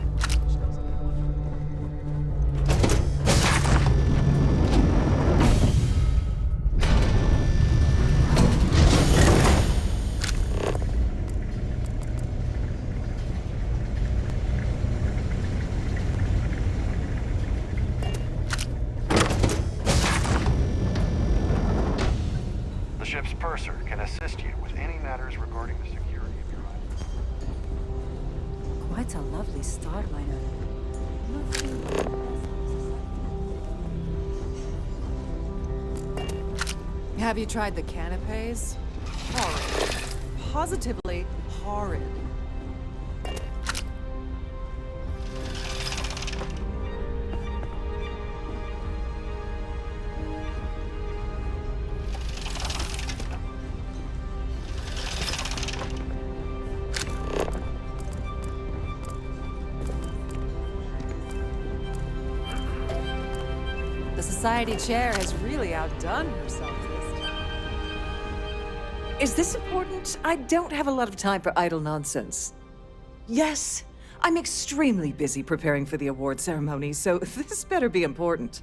The ship's purser can assist you with any matters regarding the security of your island. Quite a lovely starliner. Have you tried the canapes? Horrid. Positively horrid. The Society chair has really outdone herself this time. Is this important? I don't have a lot of time for idle nonsense. Yes, I'm extremely busy preparing for the award ceremony, so this better be important.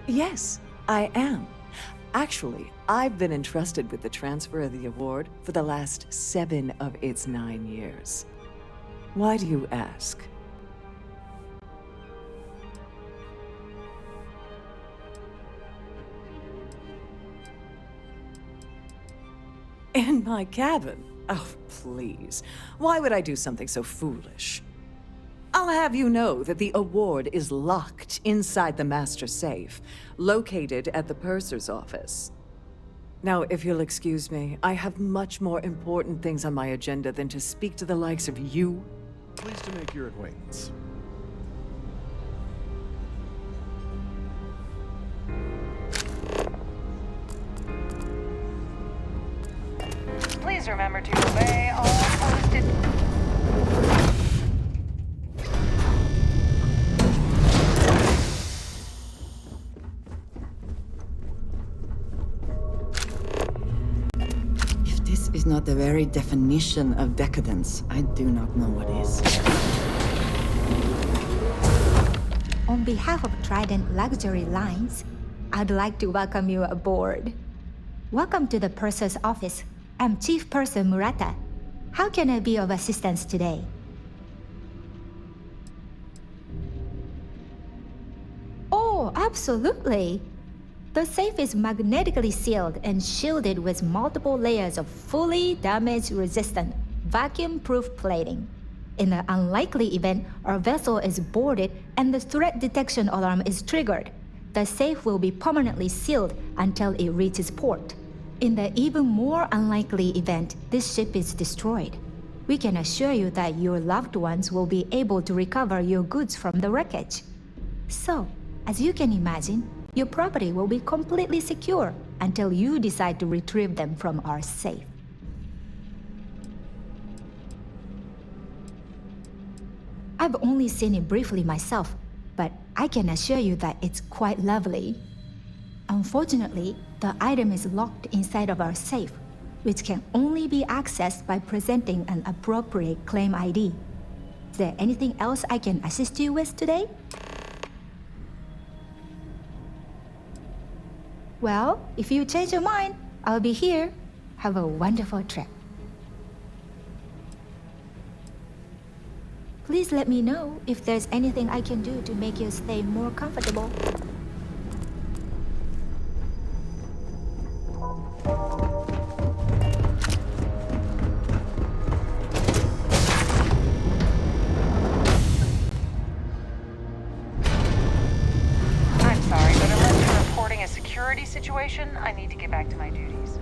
Yes, I am. Actually, I've been entrusted with the transfer of the award for the last 7 of its 9 years. Why do you ask? In my cabin? Oh, please. Why would I do something so foolish? I'll have you know that the award is locked inside the master safe, located at the purser's office. Now, if you'll excuse me, I have much more important things on my agenda than to speak to the likes of you. Pleased to make your acquaintance. Please remember to obey all posted... If this is not the very definition of decadence, I do not know what is. On behalf of Trident Luxury Lines, I'd like to welcome you aboard. Welcome to the Purser's office. I'm Chief Purser Murata. How can I be of assistance today? Oh, absolutely. The safe is magnetically sealed and shielded with multiple layers of fully damage-resistant, vacuum-proof plating. In the unlikely event our vessel is boarded and the threat detection alarm is triggered, the safe will be permanently sealed until it reaches port. In the even more unlikely event this ship is destroyed, we can assure you that your loved ones will be able to recover your goods from the wreckage. So, as you can imagine, your property will be completely secure until you decide to retrieve them from our safe. I've only seen it briefly myself, but I can assure you that it's quite lovely. Unfortunately, the item is locked inside of our safe, which can only be accessed by presenting an appropriate claim ID. Is there anything else I can assist you with today? Well, if you change your mind, I'll be here. Have a wonderful trip. Please let me know if there's anything I can do to make your stay more comfortable. I'm sorry, but unless you're reporting a security situation, I need to get back to my duties.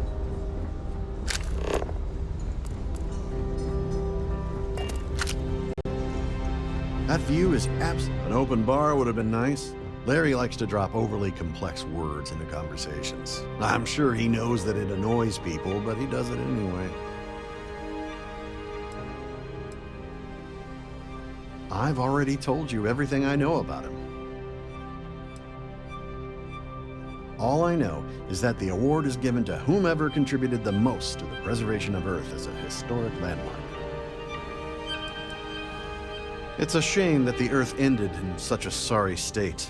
That view is An open bar would have been nice. Larry likes to drop overly complex words into conversations. I'm sure he knows that it annoys people, but he does it anyway. I've already told you everything I know about him. All I know is that the award is given to whomever contributed the most to the preservation of Earth as a historic landmark. It's a shame that the Earth ended in such a sorry state,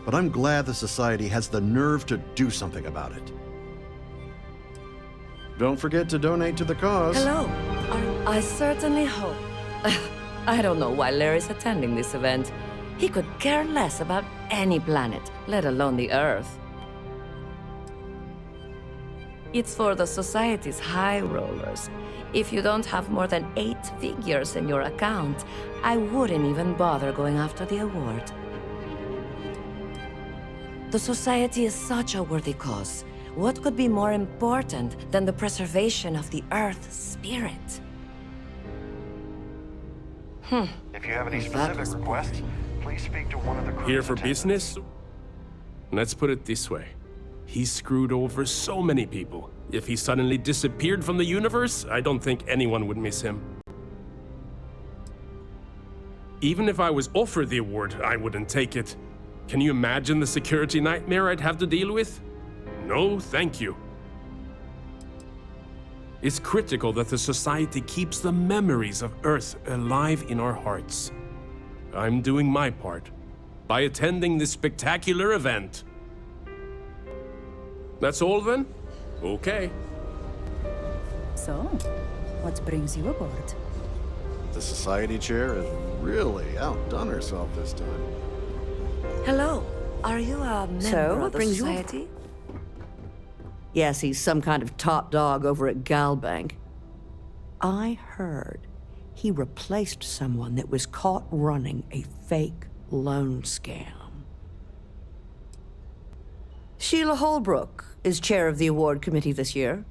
but I'm glad the Society has the nerve to do something about it. Don't forget to donate to the cause. Hello. I certainly hope. I don't know why Larry's attending this event. He could care less about any planet, let alone the Earth. It's for the Society's high rollers. If you don't have more than 8 figures in your account, I wouldn't even bother going after the award. The Society is such a worthy cause. What could be more important than the preservation of the Earth's spirit? If you have any specific requests, please speak to one of the crew. Here for business? Let's put it this way. He screwed over so many people. If he suddenly disappeared from the universe, I don't think anyone would miss him. Even if I was offered the award, I wouldn't take it. Can you imagine the security nightmare I'd have to deal with? No, thank you. It's critical that the Society keeps the memories of Earth alive in our hearts. I'm doing my part by attending this spectacular event. That's all then? Okay. So, what brings you aboard? The Society chair has really outdone herself this time. Hello. Are you a member of the Society? Yes, he's some kind of top dog over at Galbank. I heard he replaced someone that was caught running a fake loan scam. Sheila Holbrook is chair of the award committee this year.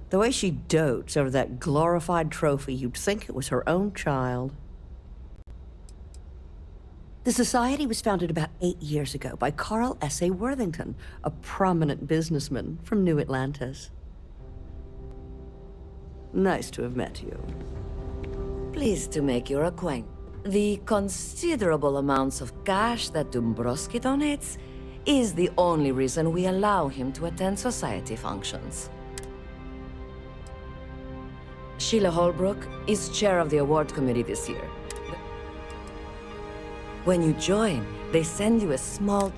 The way she dotes over that glorified trophy, you'd think it was her own child. The Society was founded about 8 years ago by Carl S.A. Worthington, a prominent businessman from New Atlantis. Nice to have met you. Pleased to make your acquaintance. The considerable amounts of cash that Dombrowski donates is the only reason we allow him to attend society functions. Sheila Holbrook is chair of the award committee this year. When you join, they send you a small...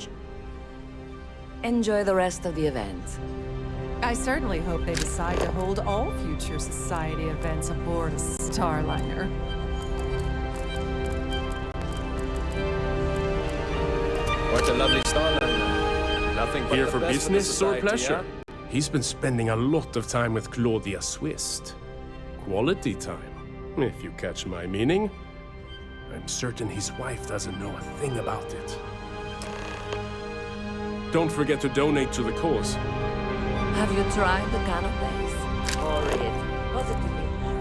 Enjoy the rest of the event. I certainly hope they decide to hold all future society events aboard a Starliner. What a lovely Starliner. Nothing but Here the for best business the or society, pleasure? huh? He's been spending a lot of time with Claudia Swist. Quality time, if you catch my meaning. I'm certain his wife doesn't know a thing about it. Don't forget to donate to the cause. Have you tried the canapes? Horrid. Positively horrid.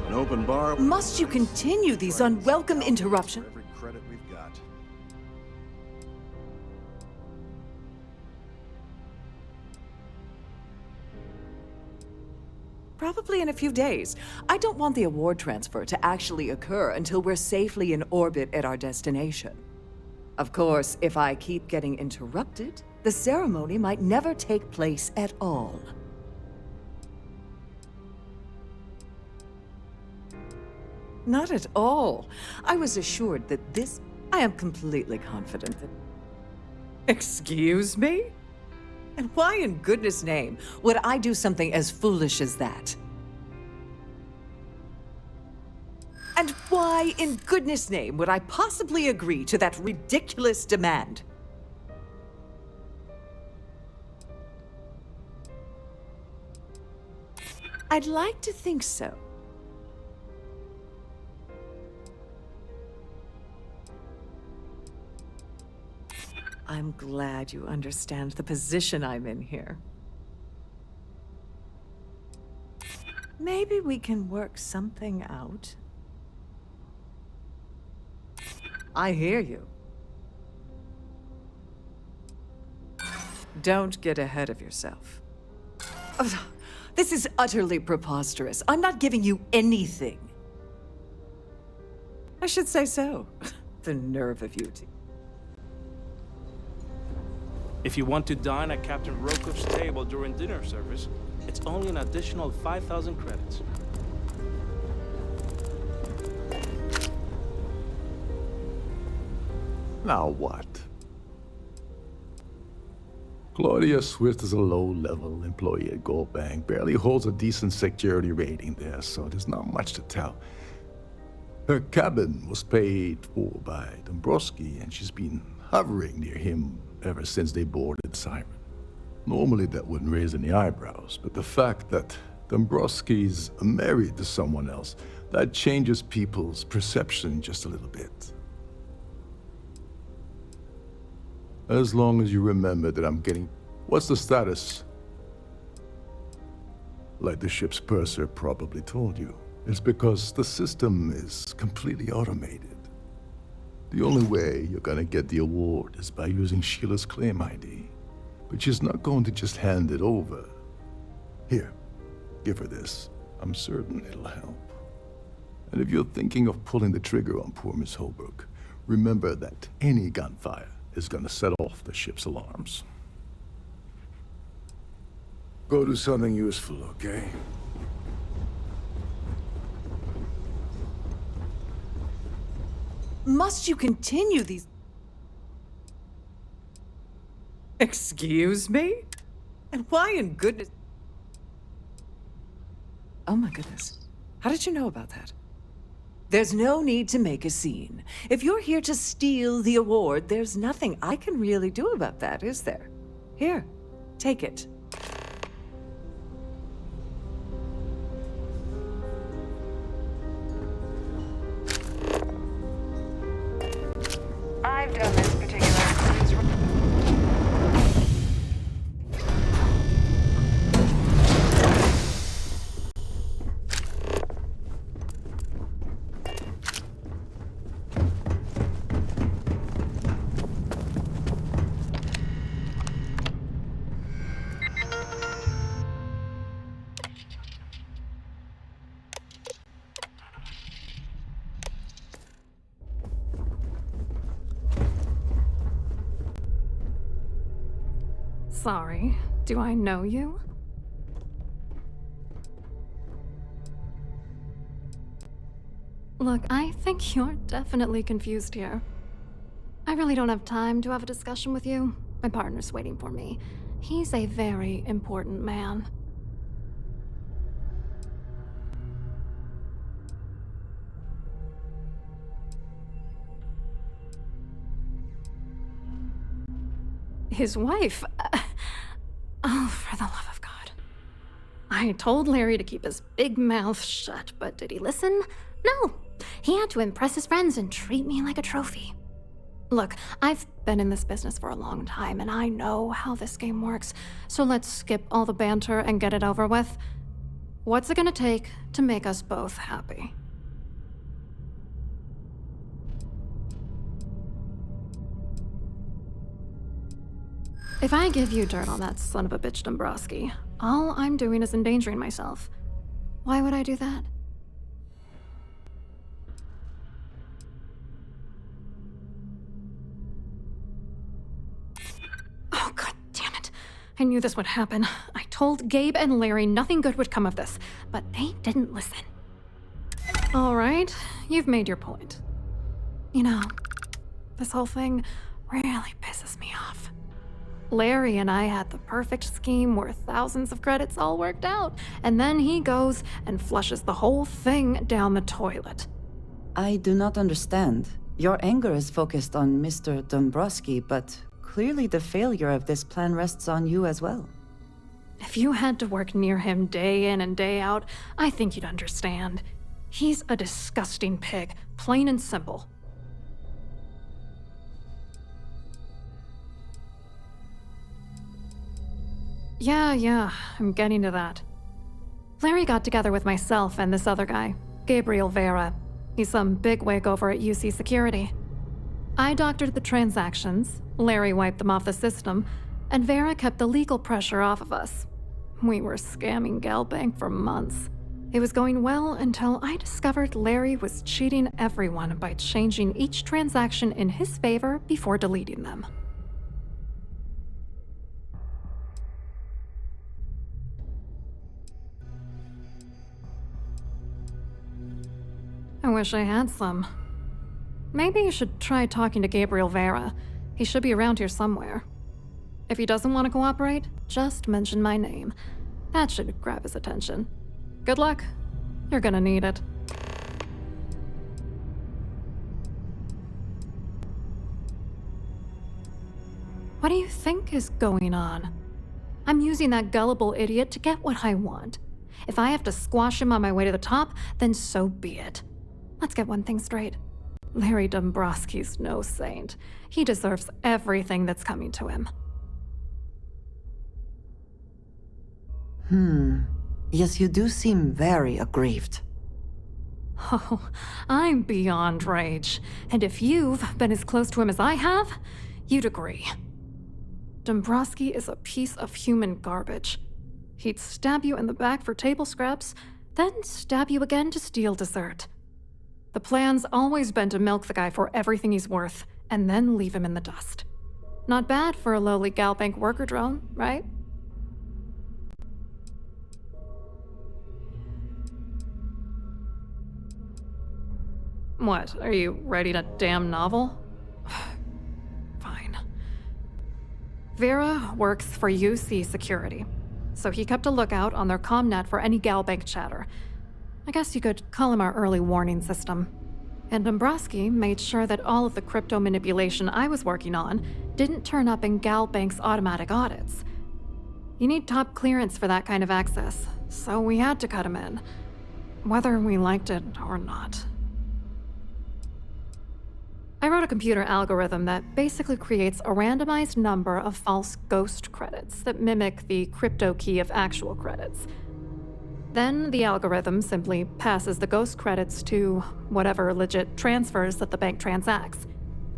An open bar. Must you continue these unwelcome interruptions? Every credit we've got. Probably in a few days. I don't want the award transfer to actually occur until we're safely in orbit at our destination. Of course, if I keep getting interrupted, the ceremony might never take place at all. Not at all. I was assured that this... I am completely confident that... Excuse me? And why in goodness name would I do something as foolish as that? And why in goodness name would I possibly agree to that ridiculous demand? I'd like to think so. I'm glad you understand the position I'm in here. Maybe we can work something out. I hear you. Don't get ahead of yourself. Ugh, this is utterly preposterous. I'm not giving you anything. I should say so. The nerve of you two. If you want to dine at Captain Rokoff's table during dinner service, it's only an additional 5,000 credits. Now what? Claudia Swift is a low-level employee at Gold Bank, barely holds a decent security rating there, so there's not much to tell. Her cabin was paid for by Dombrowski, and she's been hovering near him ever since they boarded Siren. Normally that wouldn't raise any eyebrows, but the fact that Dombrowski's married to someone else, that changes people's perception just a little bit. As long as you remember that I'm getting... What's the status? Like the ship's purser probably told you. It's because the system is completely automated. The only way you're gonna get the award is by using Sheila's claim ID. But she's not going to just hand it over. Here, give her this. I'm certain it'll help. And if you're thinking of pulling the trigger on poor Miss Holbrook, remember that any gunfire is gonna set off the ship's alarms. Go do something useful, okay? Must you continue these... Excuse me? And why in goodness... Oh my goodness. How did you know about that? There's no need to make a scene. If you're here to steal the award, there's nothing I can really do about that, is there? Here, take it. I've done this particular cruise. Sorry, do I know you? Look, I think you're definitely confused here. I really don't have time to have a discussion with you. My partner's waiting for me. He's a very important man. His wife? Oh, for the love of God. I told Larry to keep his big mouth shut, but did he listen? No. He had to impress his friends and treat me like a trophy. Look, I've been in this business for a long time, and I know how this game works, so let's skip all the banter and get it over with. What's it gonna take to make us both happy? If I give you dirt on that son of a bitch Dombrowski, all I'm doing is endangering myself. Why would I do that? Oh, god damn it. I knew this would happen. I told Gabe and Larry nothing good would come of this, but they didn't listen. All right, you've made your point. You know, this whole thing really pisses me off. Larry and I had the perfect scheme worth thousands of credits all worked out, and then he goes and flushes the whole thing down the toilet. I do not understand. Your anger is focused on Mr. Dombrowski, but clearly the failure of this plan rests on you as well. If you had to work near him day in and day out, I think you'd understand. He's a disgusting pig, plain and simple. Yeah, I'm getting to that. Larry got together with myself and this other guy, Gabriel Vera. He's some bigwig over at UC Security. I doctored the transactions, Larry wiped them off the system, and Vera kept the legal pressure off of us. We were scamming Galbank for months. It was going well until I discovered Larry was cheating everyone by changing each transaction in his favor before deleting them. I wish I had some. Maybe you should try talking to Gabriel Vera. He should be around here somewhere. If he doesn't want to cooperate, just mention my name. That should grab his attention. Good luck. You're gonna need it. What do you think is going on? I'm using that gullible idiot to get what I want. If I have to squash him on my way to the top, then so be it. Let's get one thing straight. Larry Dombrowski's no saint. He deserves everything that's coming to him. Yes, you do seem very aggrieved. Oh, I'm beyond rage. And if you've been as close to him as I have, you'd agree. Dombrowski is a piece of human garbage. He'd stab you in the back for table scraps, then stab you again to steal dessert. The plan's always been to milk the guy for everything he's worth, and then leave him in the dust. Not bad for a lowly Galbank worker drone, right? What, are you writing a damn novel? Fine. Vera works for UC Security, so he kept a lookout on their commnet for any Galbank chatter. I guess you could call him our early warning system. And Dombrowski made sure that all of the crypto manipulation I was working on didn't turn up in Galbank's automatic audits. You need top clearance for that kind of access, so we had to cut him in, whether we liked it or not. I wrote a computer algorithm that basically creates a randomized number of false ghost credits that mimic the crypto key of actual credits. Then the algorithm simply passes the ghost credits to whatever legit transfers that the bank transacts.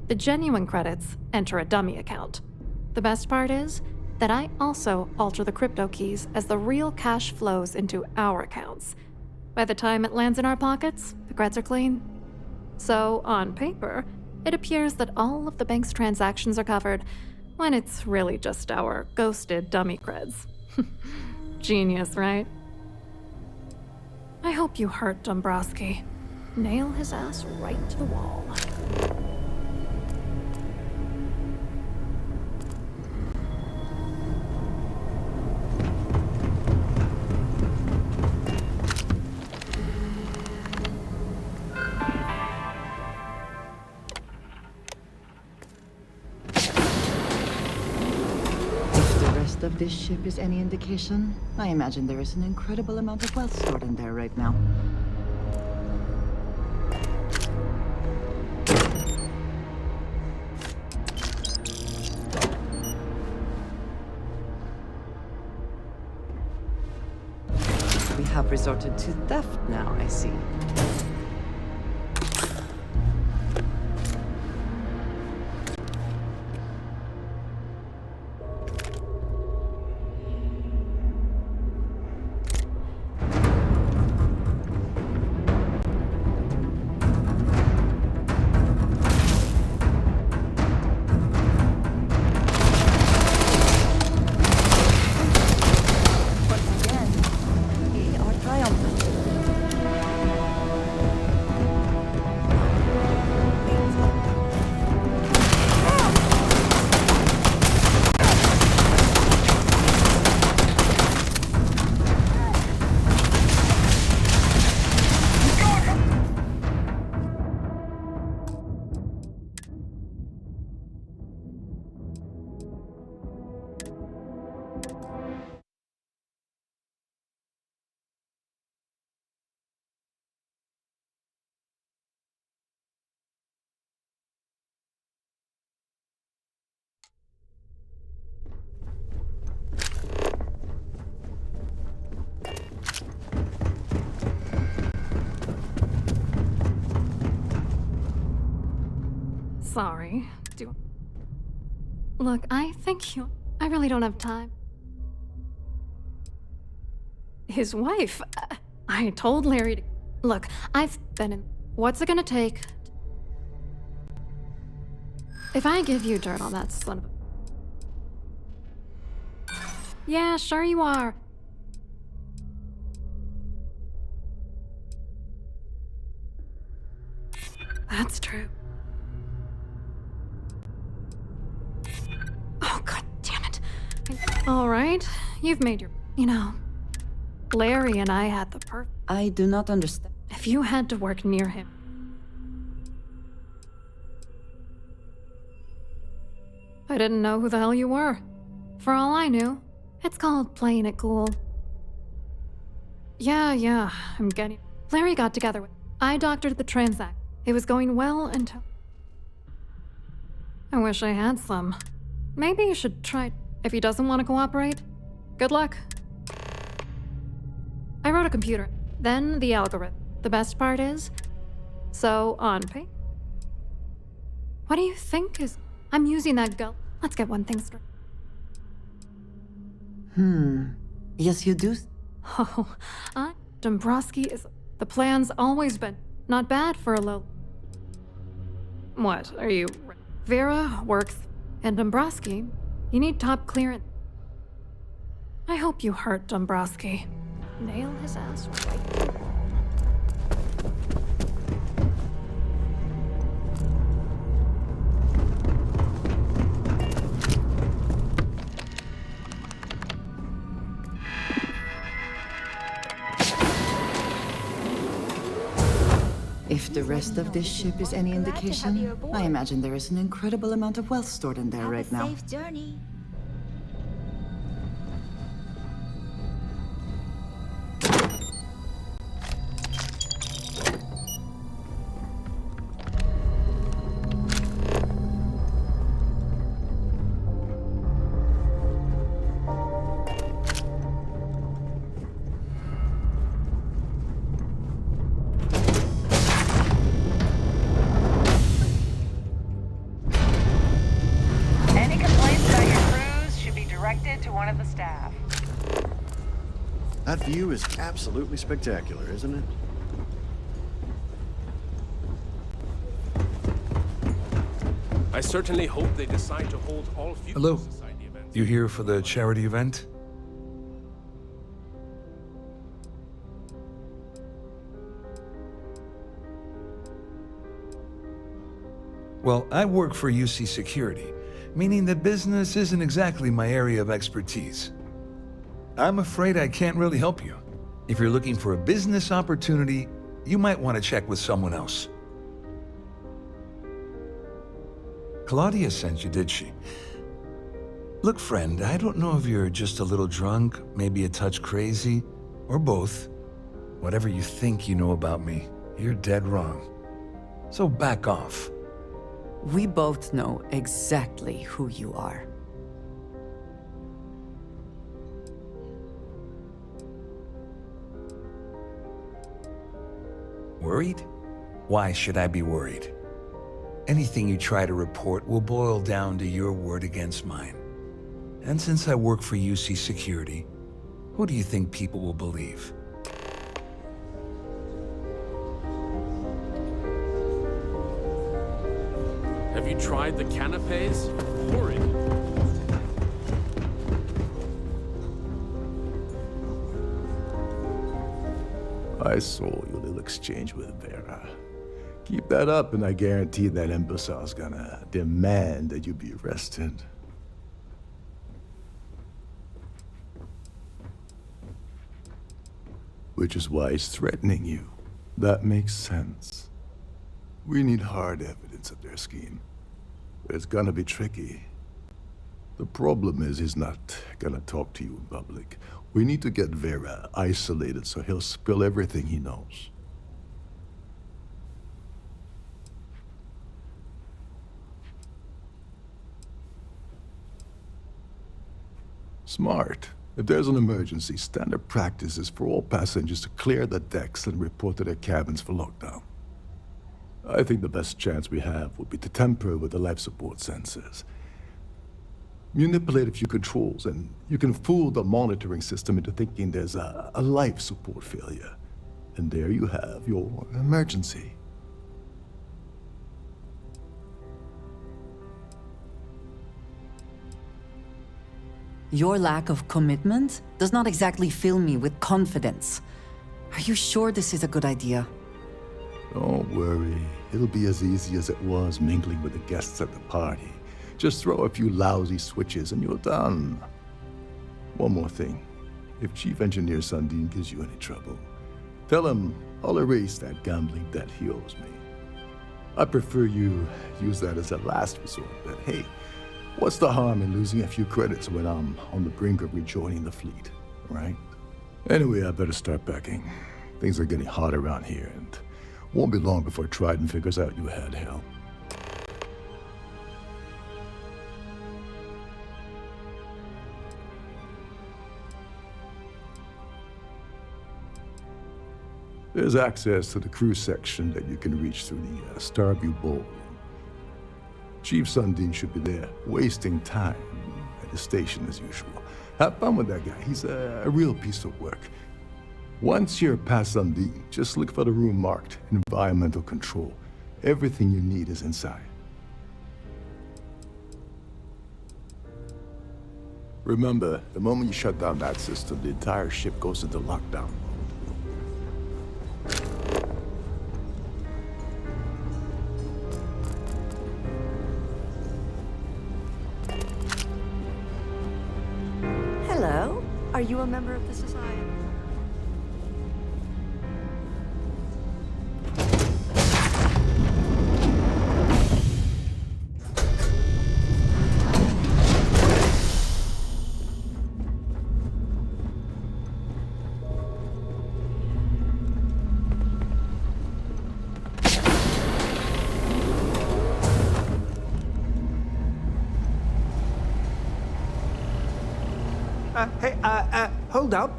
The genuine credits enter a dummy account. The best part is that I also alter the crypto keys as the real cash flows into our accounts. By the time it lands in our pockets, the creds are clean. So, on paper, it appears that all of the bank's transactions are covered, when it's really just our ghosted dummy creds. Genius, right? I hope you hurt Dombrowski. Nail his ass right to the wall. If this ship is any indication, I imagine there is an incredible amount of wealth stored in there right now. We have resorted to theft now, I see. Sorry. Look, I really don't have time. His wife? I told Larry to... Look, I've been in... What's it gonna take? If I give you dirt on that son of a... Yeah, sure you are. That's true. Oh, god damn it. All right, you've made your... You know, Larry and I had the I do not understand. If you had to work near him... I didn't know who the hell you were. For all I knew, it's called playing it cool. Yeah, I'm getting... Larry got together with... I doctored the transact. It was going well until... I wish I had some. Maybe you should try... If he doesn't want to cooperate, good luck. I wrote a computer, then the algorithm. The best part is... So, on paper... What do you think is... I'm using that gull. Let's get one thing straight. Yes, you do. Oh, Dombrowski is... The plan's always been not bad for a low... What, are you... Vera works... And Dombrowski, you need top clearance. I hope you hurt Dombrowski. Nail his ass right to the wall. If the rest of this ship is any indication, I imagine there is an incredible amount of wealth stored in there right now. Safe journey. That view is absolutely spectacular, isn't it? I certainly hope they decide to hold all future Hello. society events. You here for the charity event? Well, I work for UC Security, meaning that business isn't exactly my area of expertise. I'm afraid I can't really help you. If you're looking for a business opportunity, you might want to check with someone else. Claudia sent you, did she? Look, friend, I don't know if you're just a little drunk, maybe a touch crazy, or both. Whatever you think you know about me, you're dead wrong. So back off. We both know exactly who you are. Worried? Why should I be worried? Anything you try to report will boil down to your word against mine. And since I work for UC Security, who do you think people will believe? Have you tried the canapes? Horrid. I saw your little exchange with Vera. Keep that up, and I guarantee that imbecile's gonna demand that you be arrested. Which is why he's threatening you. That makes sense. We need hard evidence of their scheme. But it's gonna be tricky. The problem is he's not gonna talk to you in public. We need to get Vera isolated so he'll spill everything he knows. Smart. If there's an emergency, standard practice is for all passengers to clear the decks and report to their cabins for lockdown. I think the best chance we have would be to tamper with the life support sensors. Manipulate a few controls, and you can fool the monitoring system into thinking there's a life support failure. And there you have your emergency. Your lack of commitment does not exactly fill me with confidence. Are you sure this is a good idea? Don't worry. It'll be as easy as it was mingling with the guests at the party. Just throw a few lousy switches and you're done. One more thing. If Chief Engineer Sundin gives you any trouble, tell him I'll erase that gambling debt he owes me. I prefer you use that as a last resort, but hey, what's the harm in losing a few credits when I'm on the brink of rejoining the fleet, right? Anyway, I better start packing. Things are getting hot around here, and won't be long before Trident figures out you had help. There's access to the crew section that you can reach through the Starfield ballroom. Chief Sundin should be there, wasting time at the station as usual. Have fun with that guy. He's a real piece of work. Once you're past Sundin, just look for the room marked Environmental Control. Everything you need is inside. Remember, the moment you shut down that system, the entire ship goes into lockdown. Hello? Are you a member of the Society? Hold up.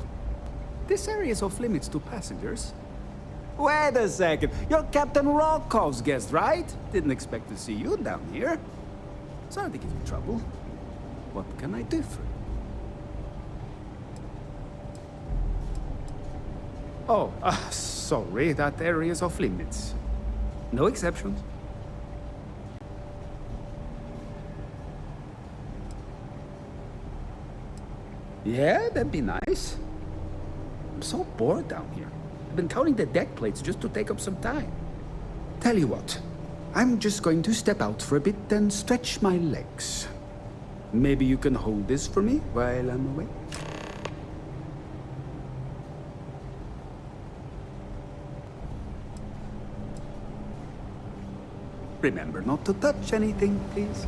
This area is off limits to passengers. Wait a second. You're Captain Rokov's guest, right? Didn't expect to see you down here. Sorry to give you trouble. What can I do for you? Oh, sorry. That area is off limits. No exceptions. Yeah, that'd be nice. I'm so bored down here. I've been counting the deck plates just to take up some time. Tell you what, I'm just going to step out for a bit and stretch my legs. Maybe you can hold this for me while I'm away? Remember not to touch anything, please.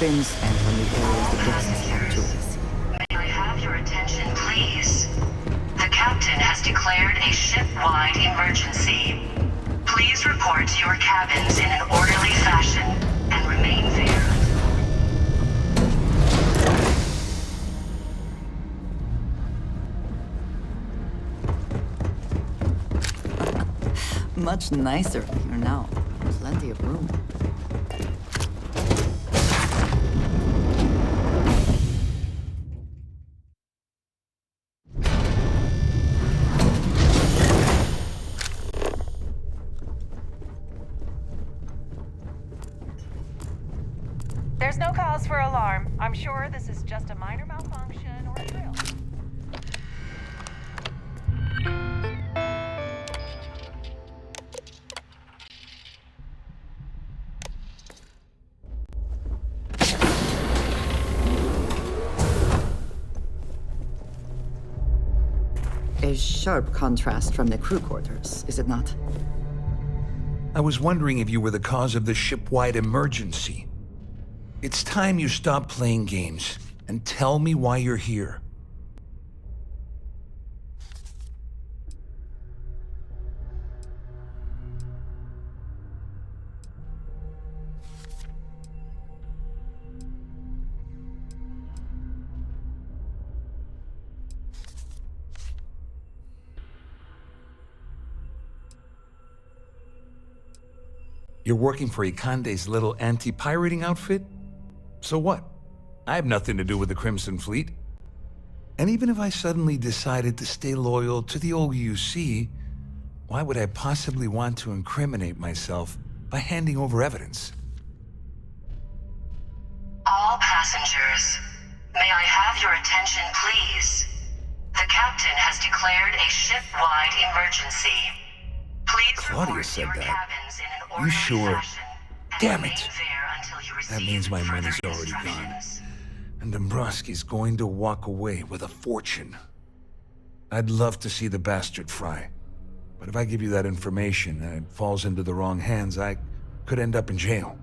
Been spent on the areas the guests have choice. May I have your attention, please? The captain has declared a ship-wide emergency. Please report to your cabins in an orderly fashion and remain there. Much nicer here now. Plenty of room. There's no cause for alarm. I'm sure this is just a minor malfunction or a drill. A sharp contrast from the crew quarters, is it not? I was wondering if you were the cause of the ship-wide emergency. It's time you stop playing games and tell me why you're here. You're working for Ikande's little anti-pirating outfit? So what? I have nothing to do with the Crimson Fleet. And even if I suddenly decided to stay loyal to the old UC, why would I possibly want to incriminate myself by handing over evidence? All passengers, may I have your attention, please? The captain has declared a ship-wide emergency. Please Claudia said that. You sure? Damn it! That means my money's already gone. And Dombrowski's going to walk away with a fortune. I'd love to see the bastard fry. But if I give you that information and it falls into the wrong hands, I could end up in jail.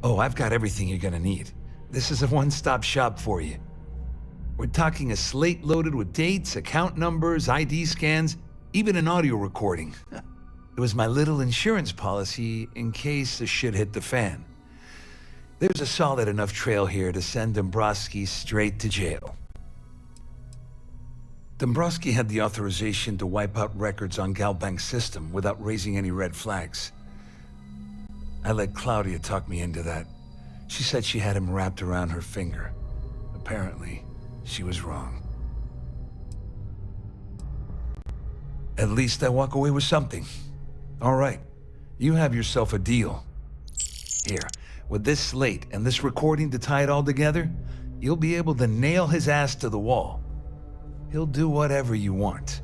Oh, I've got everything you're gonna need. This is a one-stop shop for you. We're talking a slate loaded with dates, account numbers, ID scans, even an audio recording. It was my little insurance policy in case the shit hit the fan. There's a solid enough trail here to send Dombrowski straight to jail. Dombrowski had the authorization to wipe out records on Galbank's system without raising any red flags. I let Claudia talk me into that. She said she had him wrapped around her finger. Apparently, she was wrong. At least I walk away with something. All right, you have yourself a deal. Here, with this slate and this recording to tie it all together, you'll be able to nail his ass to the wall. He'll do whatever you want.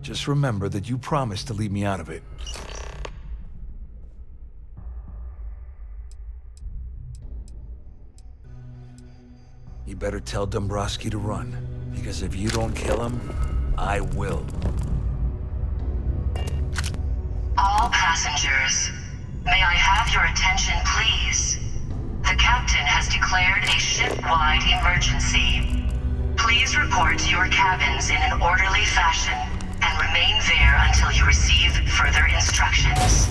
Just remember that you promised to leave me out of it. You better tell Dombrowski to run, because if you don't kill him, I will. All passengers, may I have your attention, please? The captain has declared a ship-wide emergency. Please Please report to your cabins in an orderly fashion and remain there until you receive further instructions.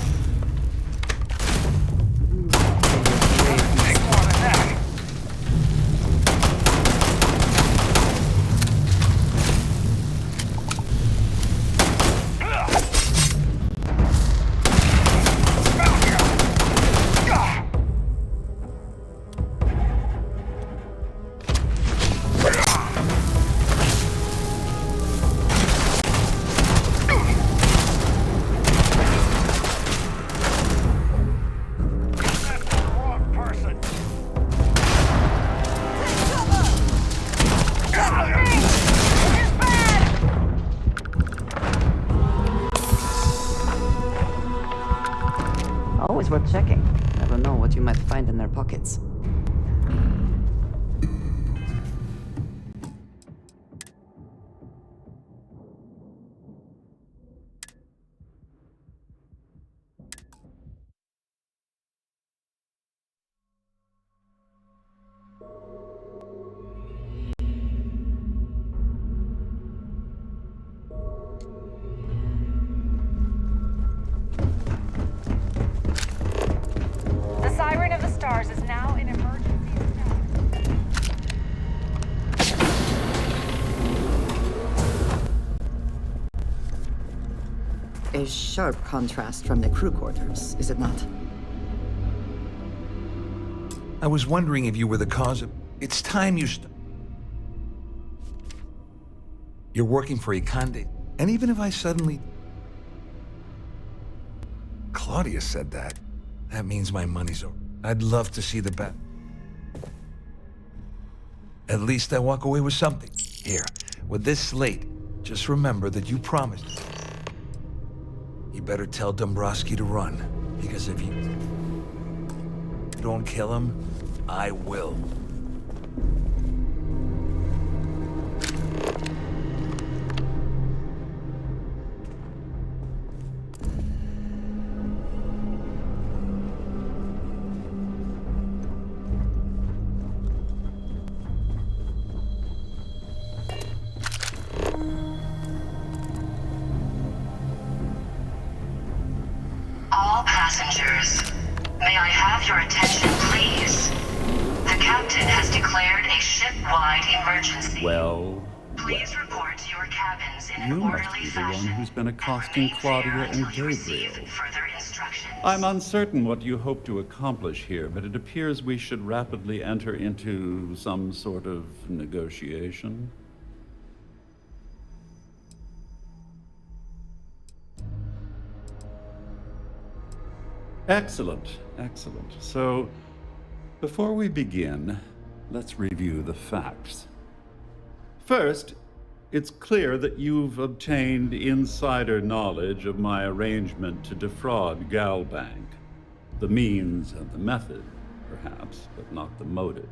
Always worth checking. Never know what you might find in their pockets. The Siren of the Stars is now in emergency status. A sharp contrast from the crew quarters, is it not? I was wondering if you were the cause of... It's time you You're working for Eklund, and even if I suddenly... Claudia said that. That means my money's over. I'd love to see the bet. At least I walk away with something. Here, with this slate, just remember that you promised. You better tell Dombrowski to run, because if you don't kill him, I will. All passengers, may I have your attention, please? The captain has declared a ship-wide emergency. Well, Please report to your cabins in an you must orderly be the fashion. one who's been accosting Claudia and Gabriel. Further instructions. I'm uncertain what you hope to accomplish here, but it appears we should rapidly enter into some sort of negotiation. Excellent, excellent. So, before we begin, let's review the facts. First, it's clear that you've obtained insider knowledge of my arrangement to defraud Galbank. The means and the method, perhaps, but not the motive.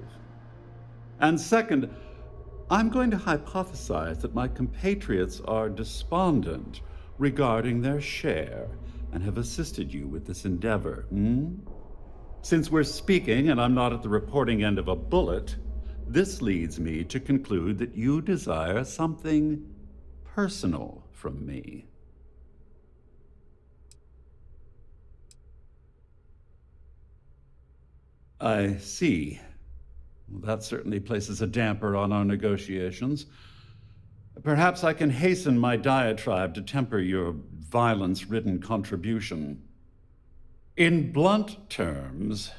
And second, I'm going to hypothesize that my compatriots are despondent regarding their share and have assisted you with this endeavor. Since we're speaking and I'm not at the reporting end of a bullet, this leads me to conclude that you desire something personal from me. I see. Well, that certainly places a damper on our negotiations. Perhaps I can hasten my diatribe to temper your violence-ridden contribution. In blunt terms,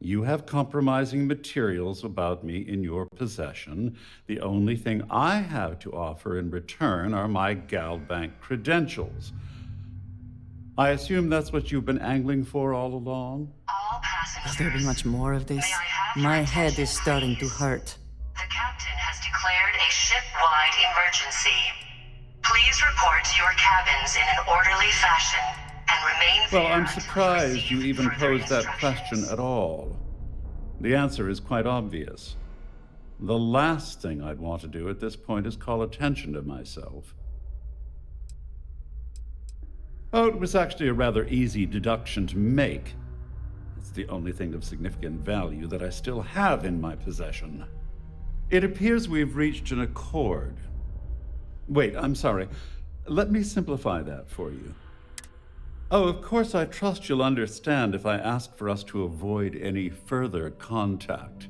you have compromising materials about me in your possession. The only thing I have to offer in return are my Galbank credentials. I assume that's what you've been angling for all along? Will there be much more of this? My head is starting to hurt. The captain has declared a ship-wide emergency. Please report to your cabins in an orderly fashion and remain there. Well, I'm surprised you even posed that question at all. The answer is quite obvious. The last thing I'd want to do at this point is call attention to myself. Oh, it was actually a rather easy deduction to make. It's the only thing of significant value that I still have in my possession. It appears we've reached an accord. Wait, I'm sorry. Let me simplify that for you. Oh, of course, I trust you'll understand if I ask for us to avoid any further contact.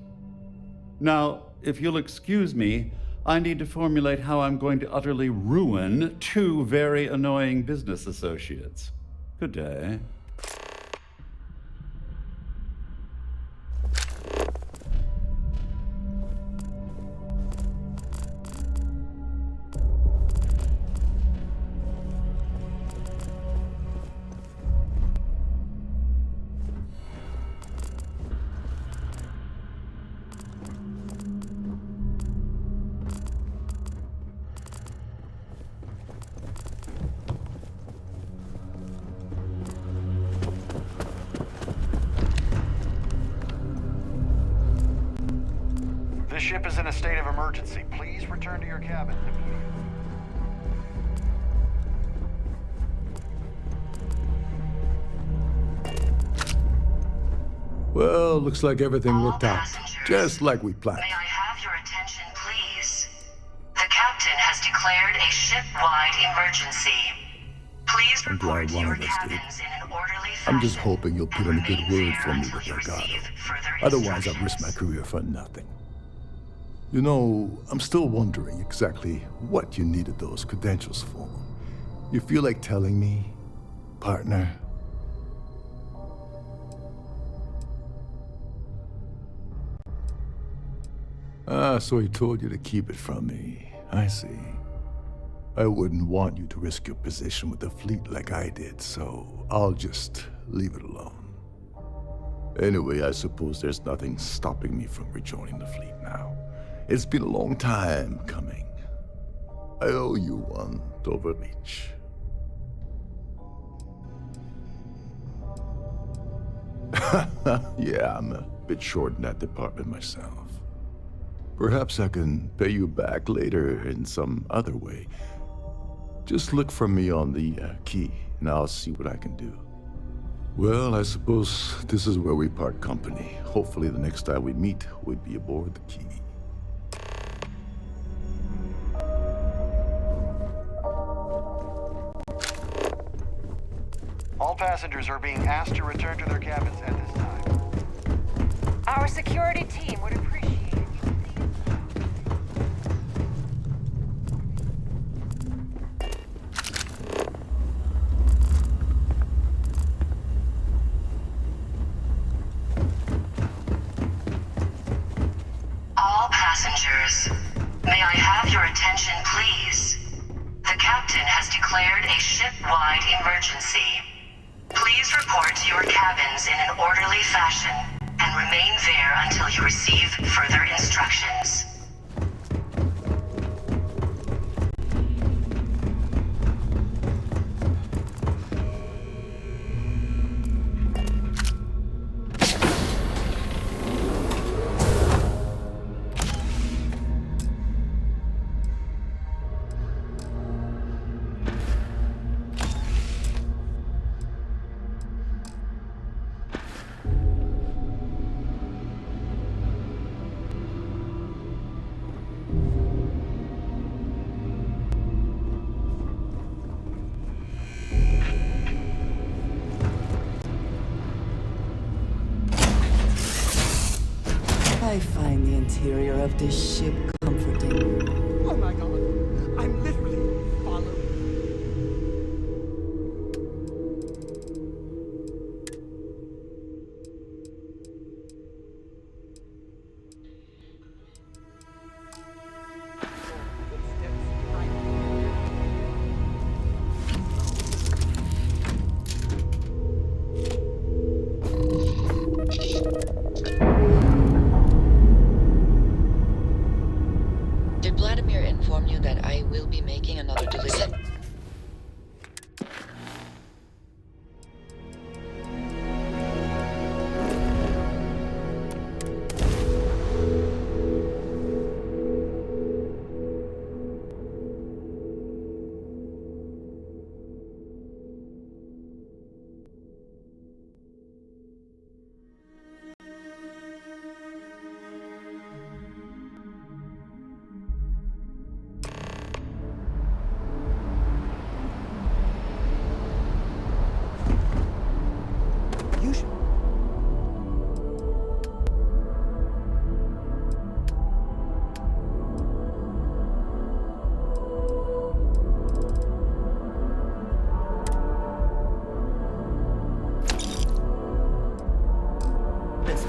Now, if you'll excuse me, I need to formulate how I'm going to utterly ruin 2 very annoying business associates. Good day. This ship is in a state of emergency. Please return to your cabin immediately. Well, looks like everything worked out. Just like we planned. May I have your attention, please? The captain has declared a ship-wide emergency. Please I'm glad one of us did. I'm just hoping you'll put in a good word for me with Delgado. Otherwise, I've risked my career for nothing. You know, I'm still wondering exactly what you needed those credentials for. You feel like telling me, partner? Ah, so he told you to keep it from me. I see. I wouldn't want you to risk your position with the fleet like I did, so I'll just leave it alone. Anyway, I suppose there's nothing stopping me from rejoining the fleet now. It's been a long time coming. I owe you one, Overreach. Yeah, I'm a bit short in that department myself. Perhaps I can pay you back later in some other way. Just look for me on the key, and I'll see what I can do. Well, I suppose this is where we part company. Hopefully the next time we meet, we'll be aboard the key. All passengers are being asked to return to their cabins at this time. Our security team would appreciate it. All passengers, may I have your attention, please? The captain has declared a ship-wide emergency. Please report to your cabins in an orderly fashion and remain there until you receive further instructions. I find the interior of this ship comforting. Oh my god, I'm literally followed.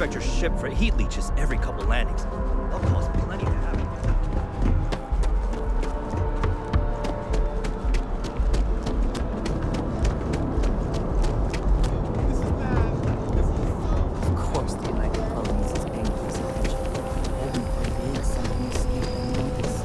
inspect your ship for heat leeches every couple landings. They'll cost plenty to have it. Of course, the United Colonies is paying close attention. Heaven forbid something escape their notice.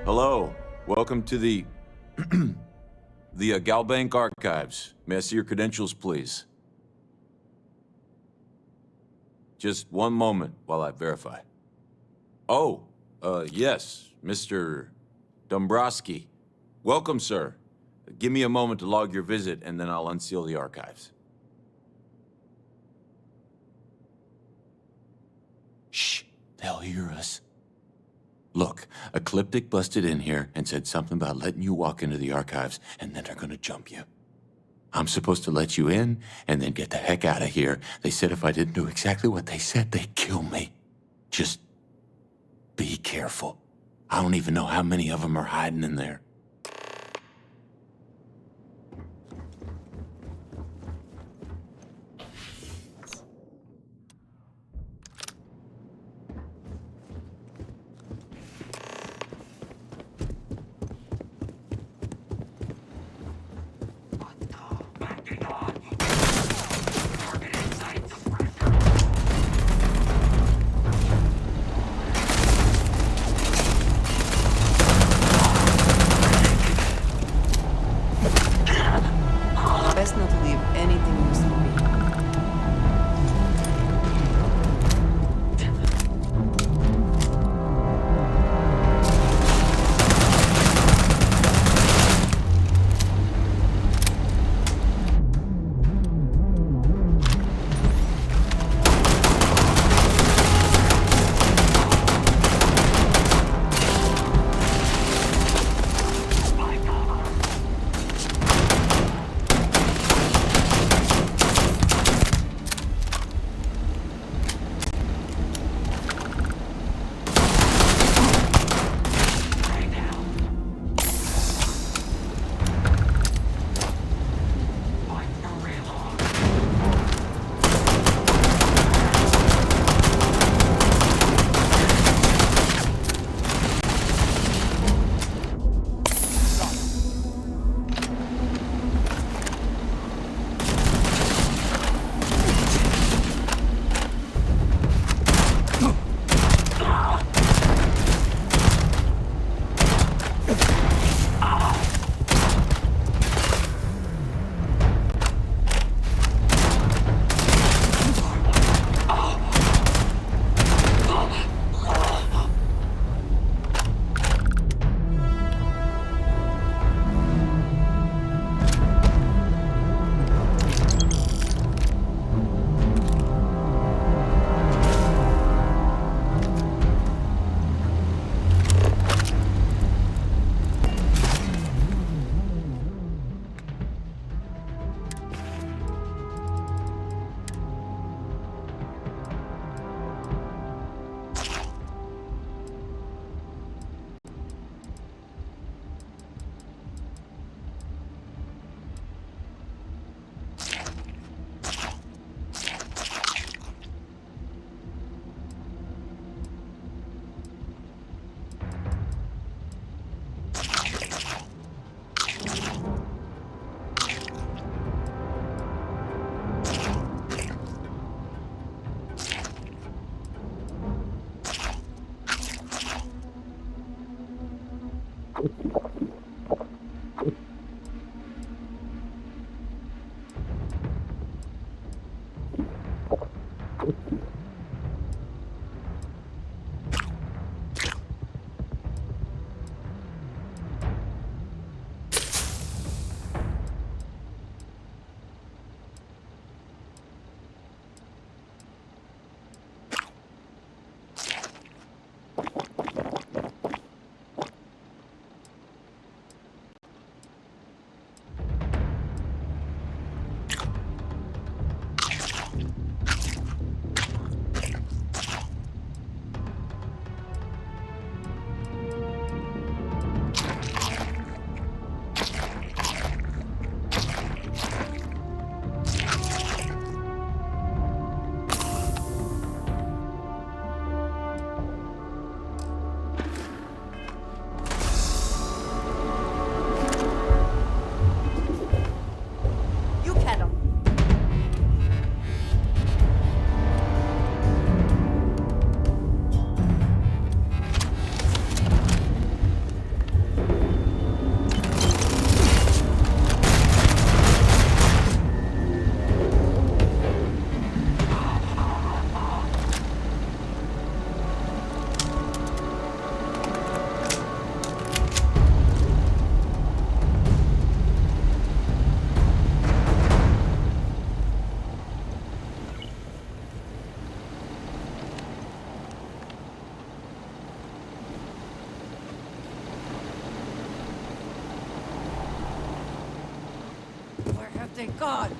Hello, welcome to the Galbank Archives. May I see your credentials, please? Just one moment while I verify. Oh, yes, Mr. Dombrowski. Welcome, sir. Give me a moment to log your visit, and then I'll unseal the archives. Shh, they'll hear us. Look, Ecliptic busted in here and said something about letting you walk into the archives, and then they're gonna jump you. I'm supposed to let you in, and then get the heck out of here. They said if I didn't do exactly what they said, they'd kill me. Just be careful. I don't even know how many of them are hiding in there. Best not to leave anything useful behind. Thank God.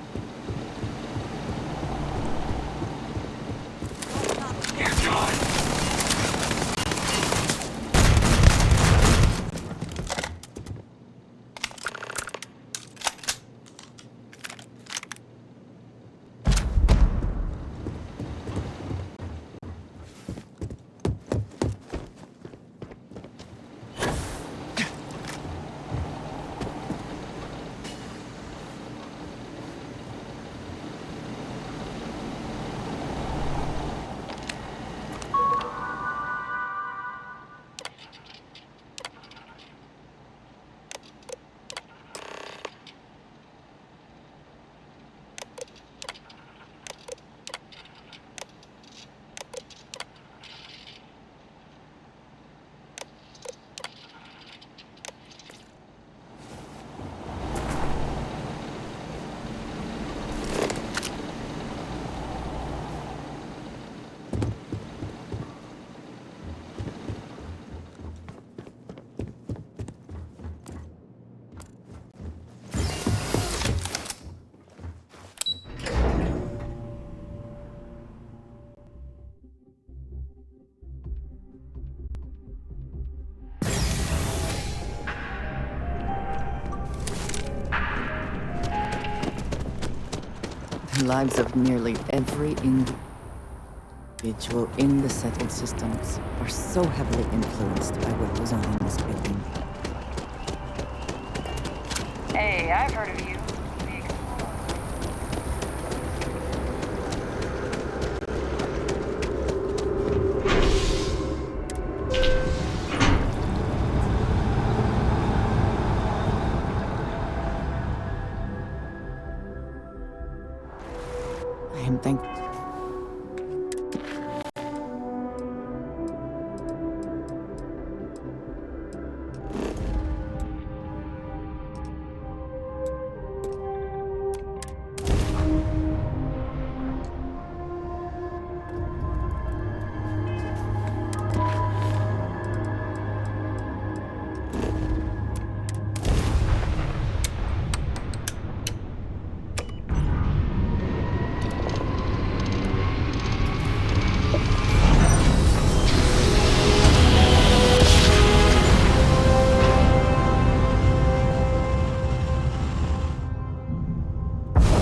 The lives of nearly every individual in the settled systems are so heavily influenced by what goes on in this building. Hey, I've heard of you. I am thankful.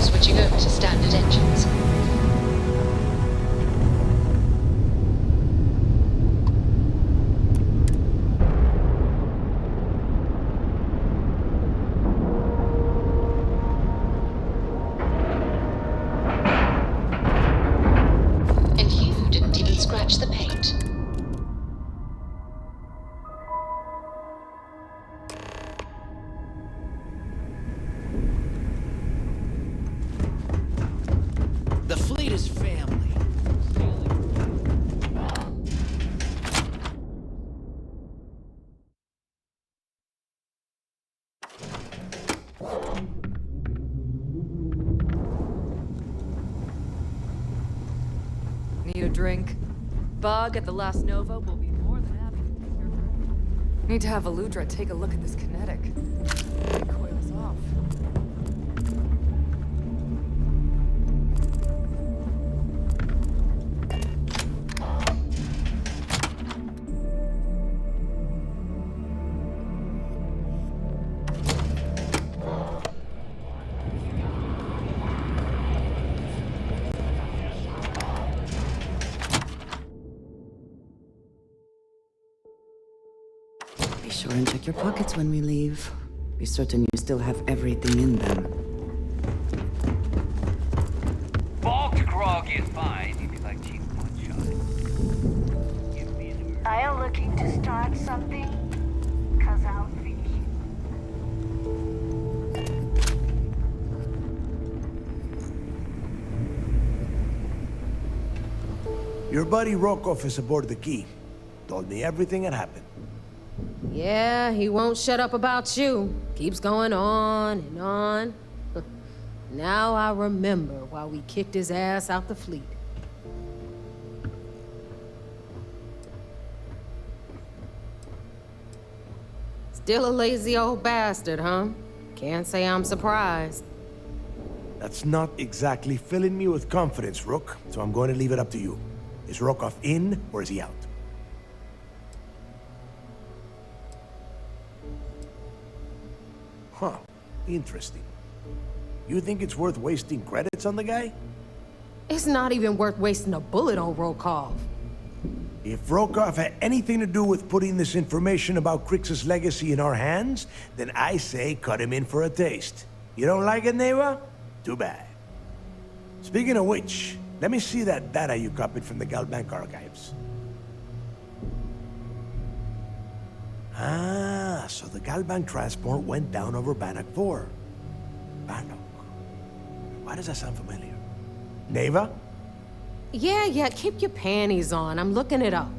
Switching over to standard engines. And you didn't even scratch the paint. The fleet is family. Need a drink? Bug at the Last Nova will be more than happy to take your drink. Need to have Aludra take a look at this kinetic. It coils off. Be sure and check your pockets when we leave. Be certain you still have everything in them. Bulk grog is fine if you like cheap one-shot. Are you looking to start something? 'Cause I'll finish it. Your buddy Rokov is aboard the Key. Told me everything that happened. Yeah, he won't shut up about you. Keeps going on and on. Now I remember why we kicked his ass out the fleet. Still a lazy old bastard, huh? Can't say I'm surprised. That's not exactly filling me with confidence, Rook, so I'm going to leave it up to you. Is Rokov in, or is he out? Huh. Interesting. You think it's worth wasting credits on the guy? It's not even worth wasting a bullet on Rokov. If Rokov had anything to do with putting this information about Crix's legacy in our hands, then I say cut him in for a taste. You don't like it, Neva? Too bad. Speaking of which, let me see that data you copied from the Galbank archives. Ah, so the Galbank transport went down over Bannock 4. Bannock. Why does that sound familiar? Neva? Yeah, keep your panties on. I'm looking it up.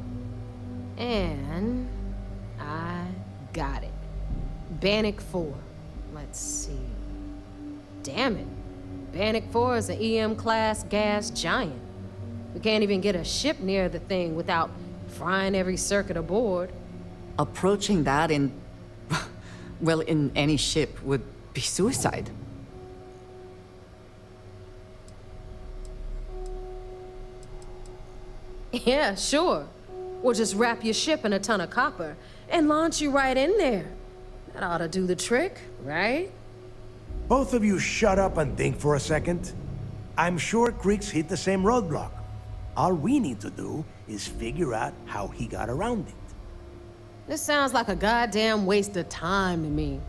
And I got it. Bannock 4. Let's see. Damn it. Bannock 4 is an EM-class gas giant. We can't even get a ship near the thing without frying every circuit aboard. Approaching that in... well, in any ship would be suicide. Yeah, sure. We'll just wrap your ship in a ton of copper and launch you right in there. That ought to do the trick, right? Both of you shut up and think for a second. I'm sure Crix hit the same roadblock. All we need to do is figure out how he got around it. This sounds like a goddamn waste of time to me.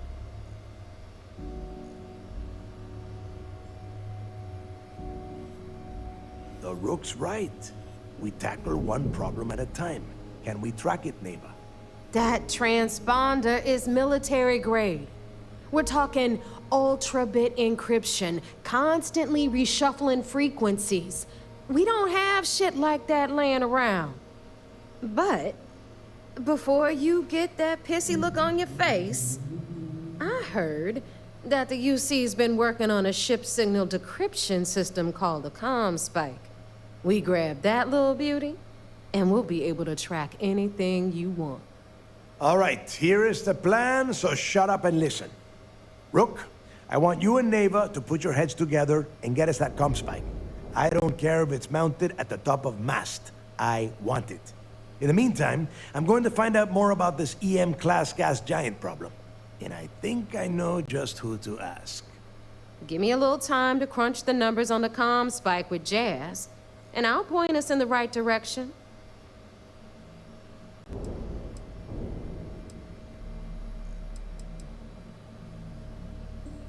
The Rook's right. We tackle one problem at a time. Can we track it, Neva? That transponder is military grade. We're talking ultra-bit encryption, constantly reshuffling frequencies. We don't have shit like that laying around. But before you get that pissy look on your face, I heard that the UC's been working on a ship signal decryption system called a comm spike. We grab that little beauty, and we'll be able to track anything you want. All right, here is the plan, so shut up and listen. Rook, I want you and Neva to put your heads together and get us that comm spike. I don't care if it's mounted at the top of mast. I want it. In the meantime, I'm going to find out more about this EM-class gas giant problem. And I think I know just who to ask. Give me a little time to crunch the numbers on the comm spike with Jazz, and I'll point us in the right direction.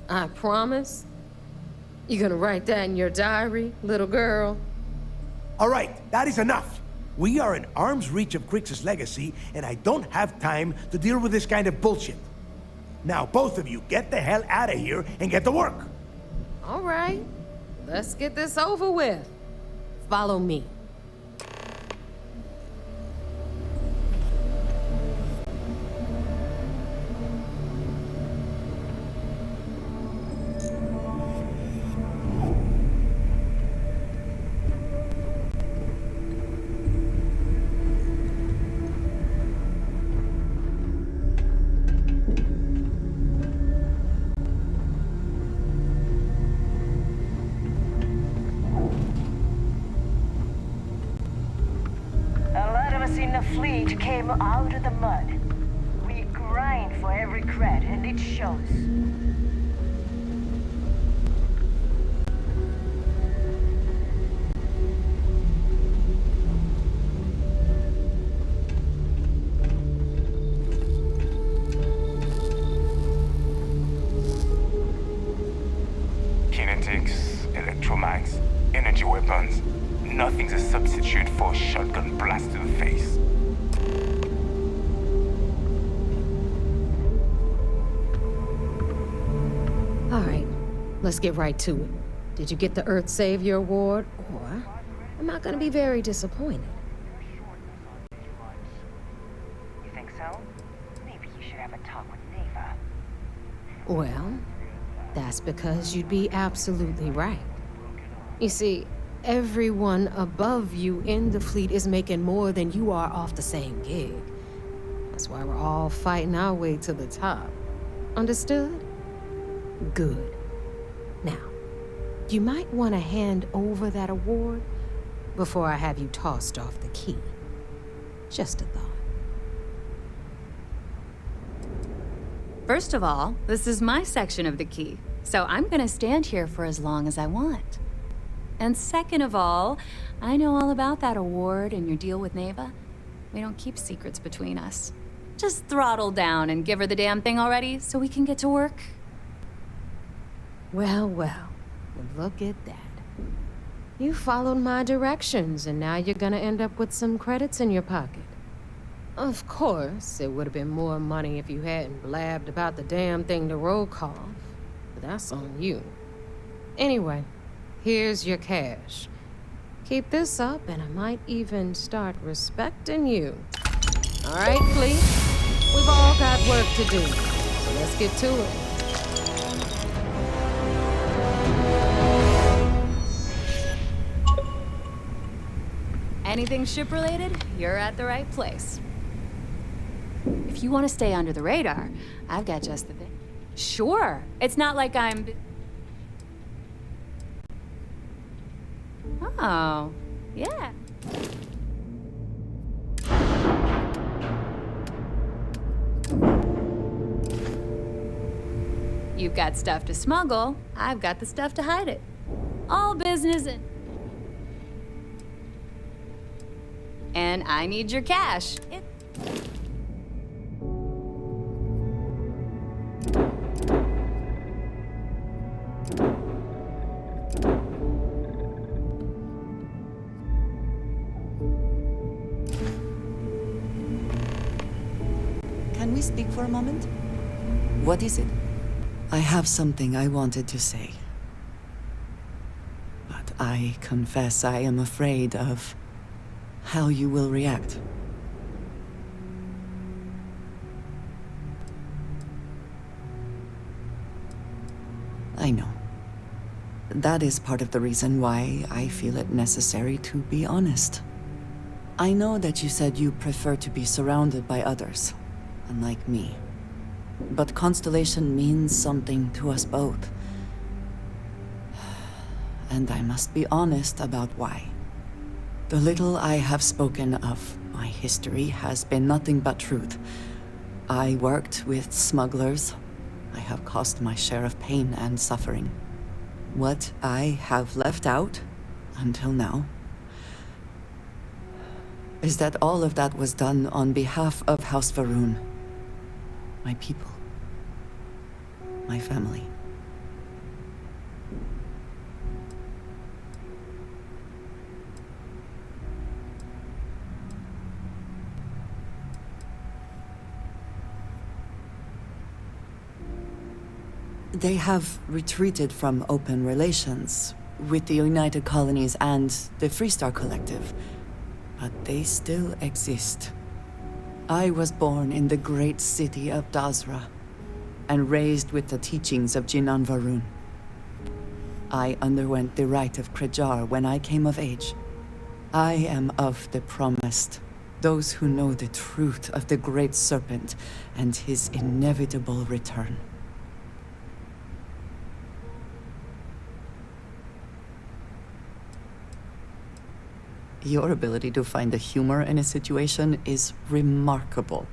I promise. You gonna write that in your diary, little girl? All right, that is enough. We are in arm's reach of Crix's legacy, and I don't have time to deal with this kind of bullshit. Now, both of you, get the hell out of here and get to work. All right, let's get this over with. Follow me. Fleet came out of the mud. We grind for every cred, and it shows. Kinetics, electromags, energy weapons. Nothing's a substitute for a shotgun blast to the face. All right, let's get right to it. Did you get the Earth Savior Award? Or I'm not gonna be very disappointed. You think so? Maybe you should have a talk with Neva. Well, that's because you'd be absolutely right. You see, everyone above you in the fleet is making more than you are off the same gig. That's why we're all fighting our way to the top. Understood? Good. Now, You might want to hand over that award before I have you tossed off the key. Just a thought. First of all, this is my section of the key, so I'm gonna stand here for as long as I want. And second of all, I know all about that award and your deal with Neva. We don't keep secrets between us. Just throttle down and give her the damn thing already so we can get to work. Well, look at that. You followed my directions, and now you're gonna end up with some credits in your pocket. Of course, it would have been more money if you hadn't blabbed about the damn thing to roll call, but that's on you. Anyway, here's your cash. Keep this up, and I might even start respecting you. All right, Fleet? We've all got work to do, so let's get to it. Anything ship-related, you're at the right place. If you want to stay under the radar, I've got just the thing. Sure, it's not like I'm... Oh, yeah. You've got stuff to smuggle, I've got the stuff to hide it. All business and I need your cash. Can we speak for a moment? What is it? I have something I wanted to say. But I confess I am afraid of how you will react. I know. That is part of the reason why I feel it necessary to be honest. I know that you said you prefer to be surrounded by others, unlike me. But Constellation means something to us both. And I must be honest about why. The little I have spoken of my history has been nothing but truth. I worked with smugglers. I have caused my share of pain and suffering. What I have left out, until now, is that all of that was done on behalf of House Va'ruun. My people. My family. They have retreated from open relations with the United Colonies and the Freestar Collective, but they still exist. I was born in the great city of Dazra, and raised with the teachings of Jinan Va'ruun. I underwent the rite of Krejar when I came of age. I am of the promised, those who know the truth of the Great Serpent and his inevitable return. Your ability to find the humor in a situation is remarkable.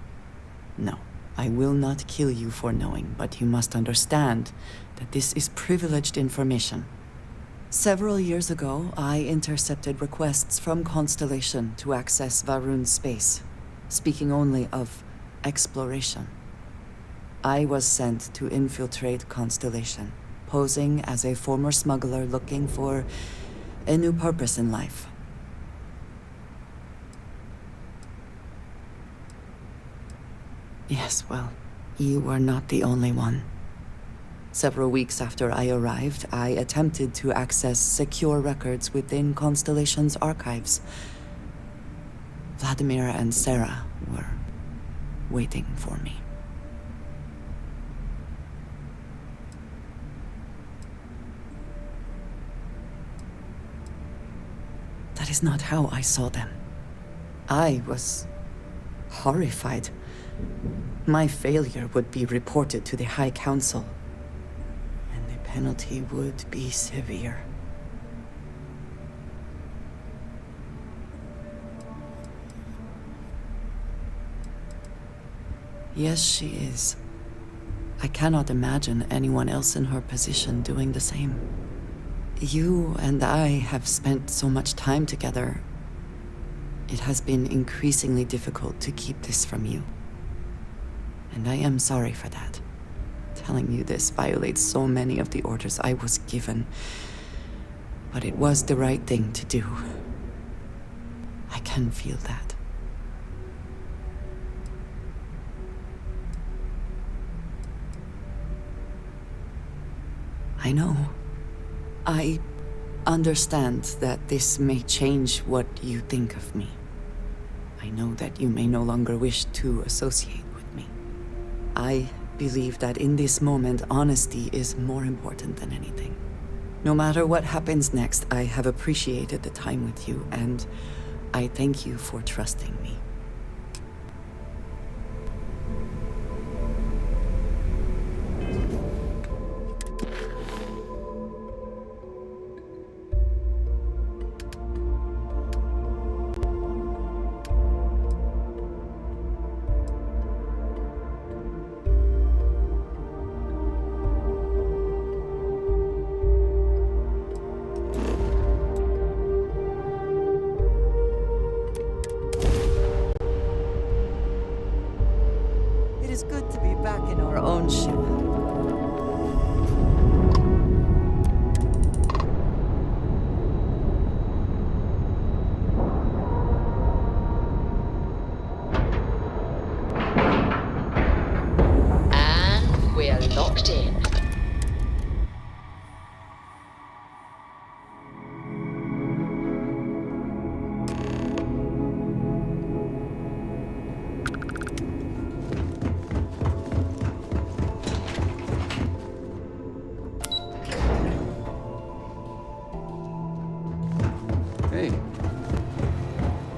No, I will not kill you for knowing, but you must understand that this is privileged information. Several years ago, I intercepted requests from Constellation to access Va'ruun's space, speaking only of exploration. I was sent to infiltrate Constellation, posing as a former smuggler looking for a new purpose in life. Yes, well, you were not the only one. Several weeks after I arrived, I attempted to access secure records within Constellation's archives. Vladimir and Sarah were waiting for me. That is not how I saw them. I was horrified. My failure would be reported to the High Council, and the penalty would be severe. Yes, she is. I cannot imagine anyone else in her position doing the same. You and I have spent so much time together. It has been increasingly difficult to keep this from you. And I am sorry for that. Telling you this violates so many of the orders I was given. But it was the right thing to do. I can feel that. I know. I understand that this may change what you think of me. I know that you may no longer wish to associate with me. I believe that in this moment, honesty is more important than anything. No matter what happens next, I have appreciated the time with you, and I thank you for trusting me.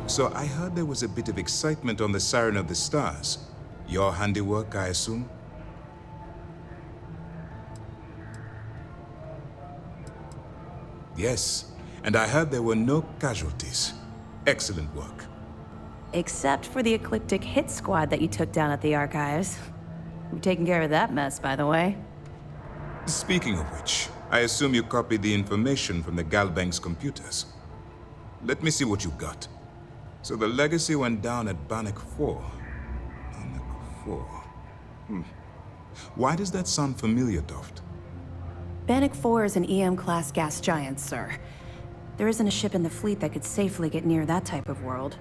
So I heard there was a bit of excitement on the Siren of the Stars. Your handiwork, I assume? Yes, and I heard there were no casualties. Excellent work. Except for the eclectic hit squad that you took down at the archives. We've taken care of that mess, by the way. Speaking of which, I assume you copied the information from the Galbank's computers. Let me see what you got. So the legacy went down at Bannock 4. Bannock 4. Why does that sound familiar, Toft? Bannock 4 is an EM-class gas giant, sir. There isn't a ship in the fleet that could safely get near that type of world.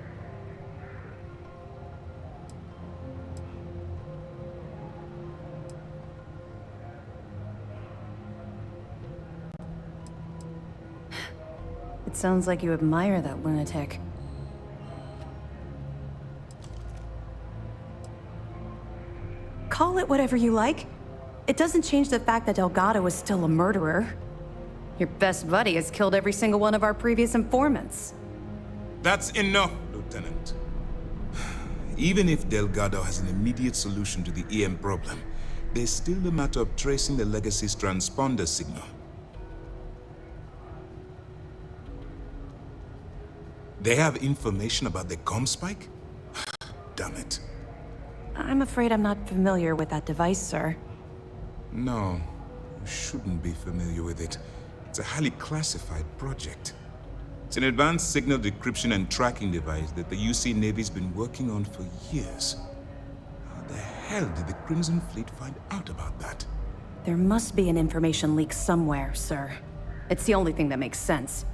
It sounds like you admire that lunatic. Call it whatever you like. It doesn't change the fact that Delgado is still a murderer. Your best buddy has killed every single one of our previous informants. That's enough, Lieutenant. Even if Delgado has an immediate solution to the EM problem, there's still the matter of tracing the Legacy's transponder signal. They have information about the comm spike? Damn it. I'm afraid I'm not familiar with that device, sir. No, you shouldn't be familiar with it. It's a highly classified project. It's an advanced signal decryption and tracking device that the UC Navy's been working on for years. How the hell did the Crimson Fleet find out about that? There must be an information leak somewhere, sir. It's the only thing that makes sense.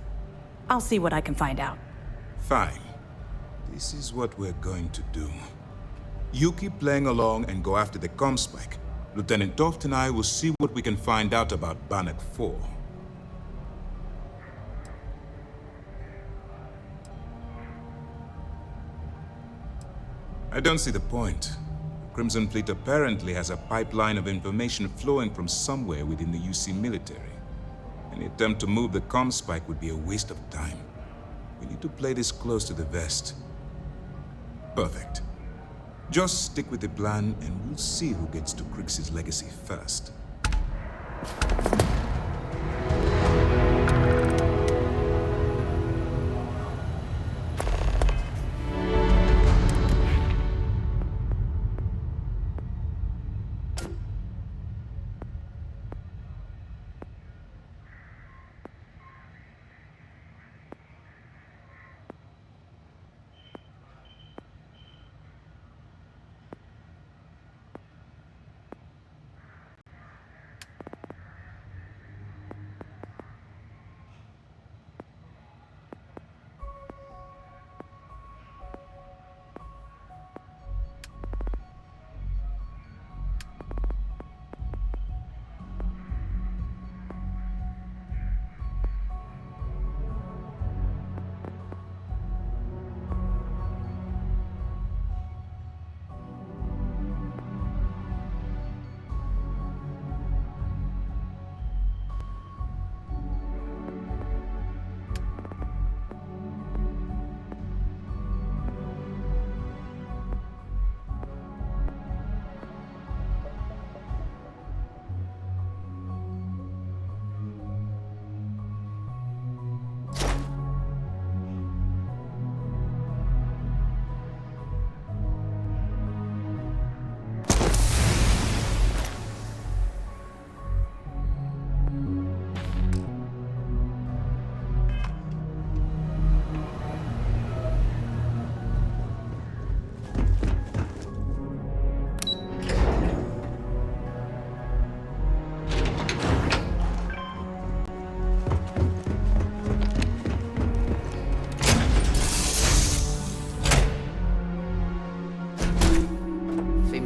I'll see what I can find out. Fine. This is what we're going to do. You keep playing along and go after the comm spike. Lieutenant Toft and I will see what we can find out about Bannock 4. I don't see the point. Crimson Fleet apparently has a pipeline of information flowing from somewhere within the UC military. Any attempt to move the comm spike would be a waste of time. We need to play this close to the vest. Perfect. Just stick with the plan and we'll see who gets to Crix's legacy first.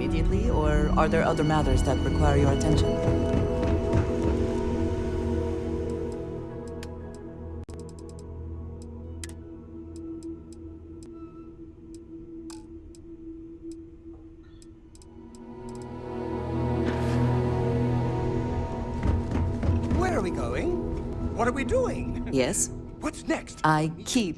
immediately, or are there other matters that require your attention? Where are we going? What are we doing? Yes? What's next? I keep.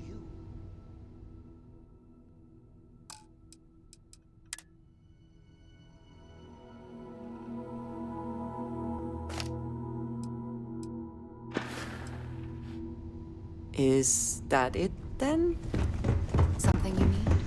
Is that it then? Something you need?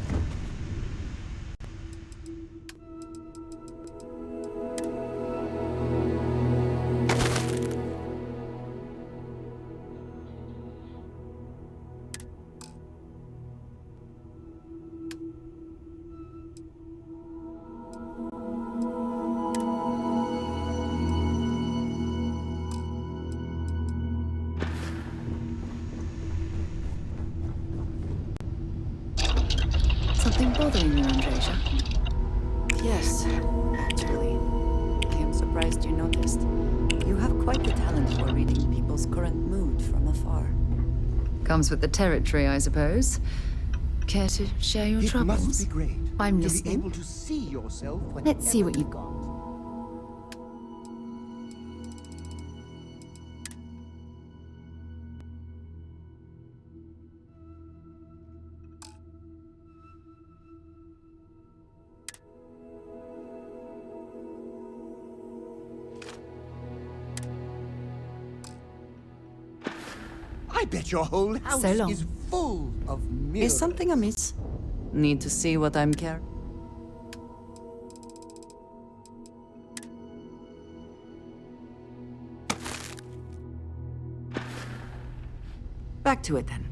Something bothering you, Andreja? Yes, actually. I am surprised you noticed. You have quite the talent for reading people's current mood from afar. Comes with the territory, I suppose. Care to share your It troubles? must be great I'm to be listening. able to see yourself. Let's see what you've got. I bet your whole house So long. is full of mirrors. Is something amiss? Need to see what I'm carrying? Back to it then.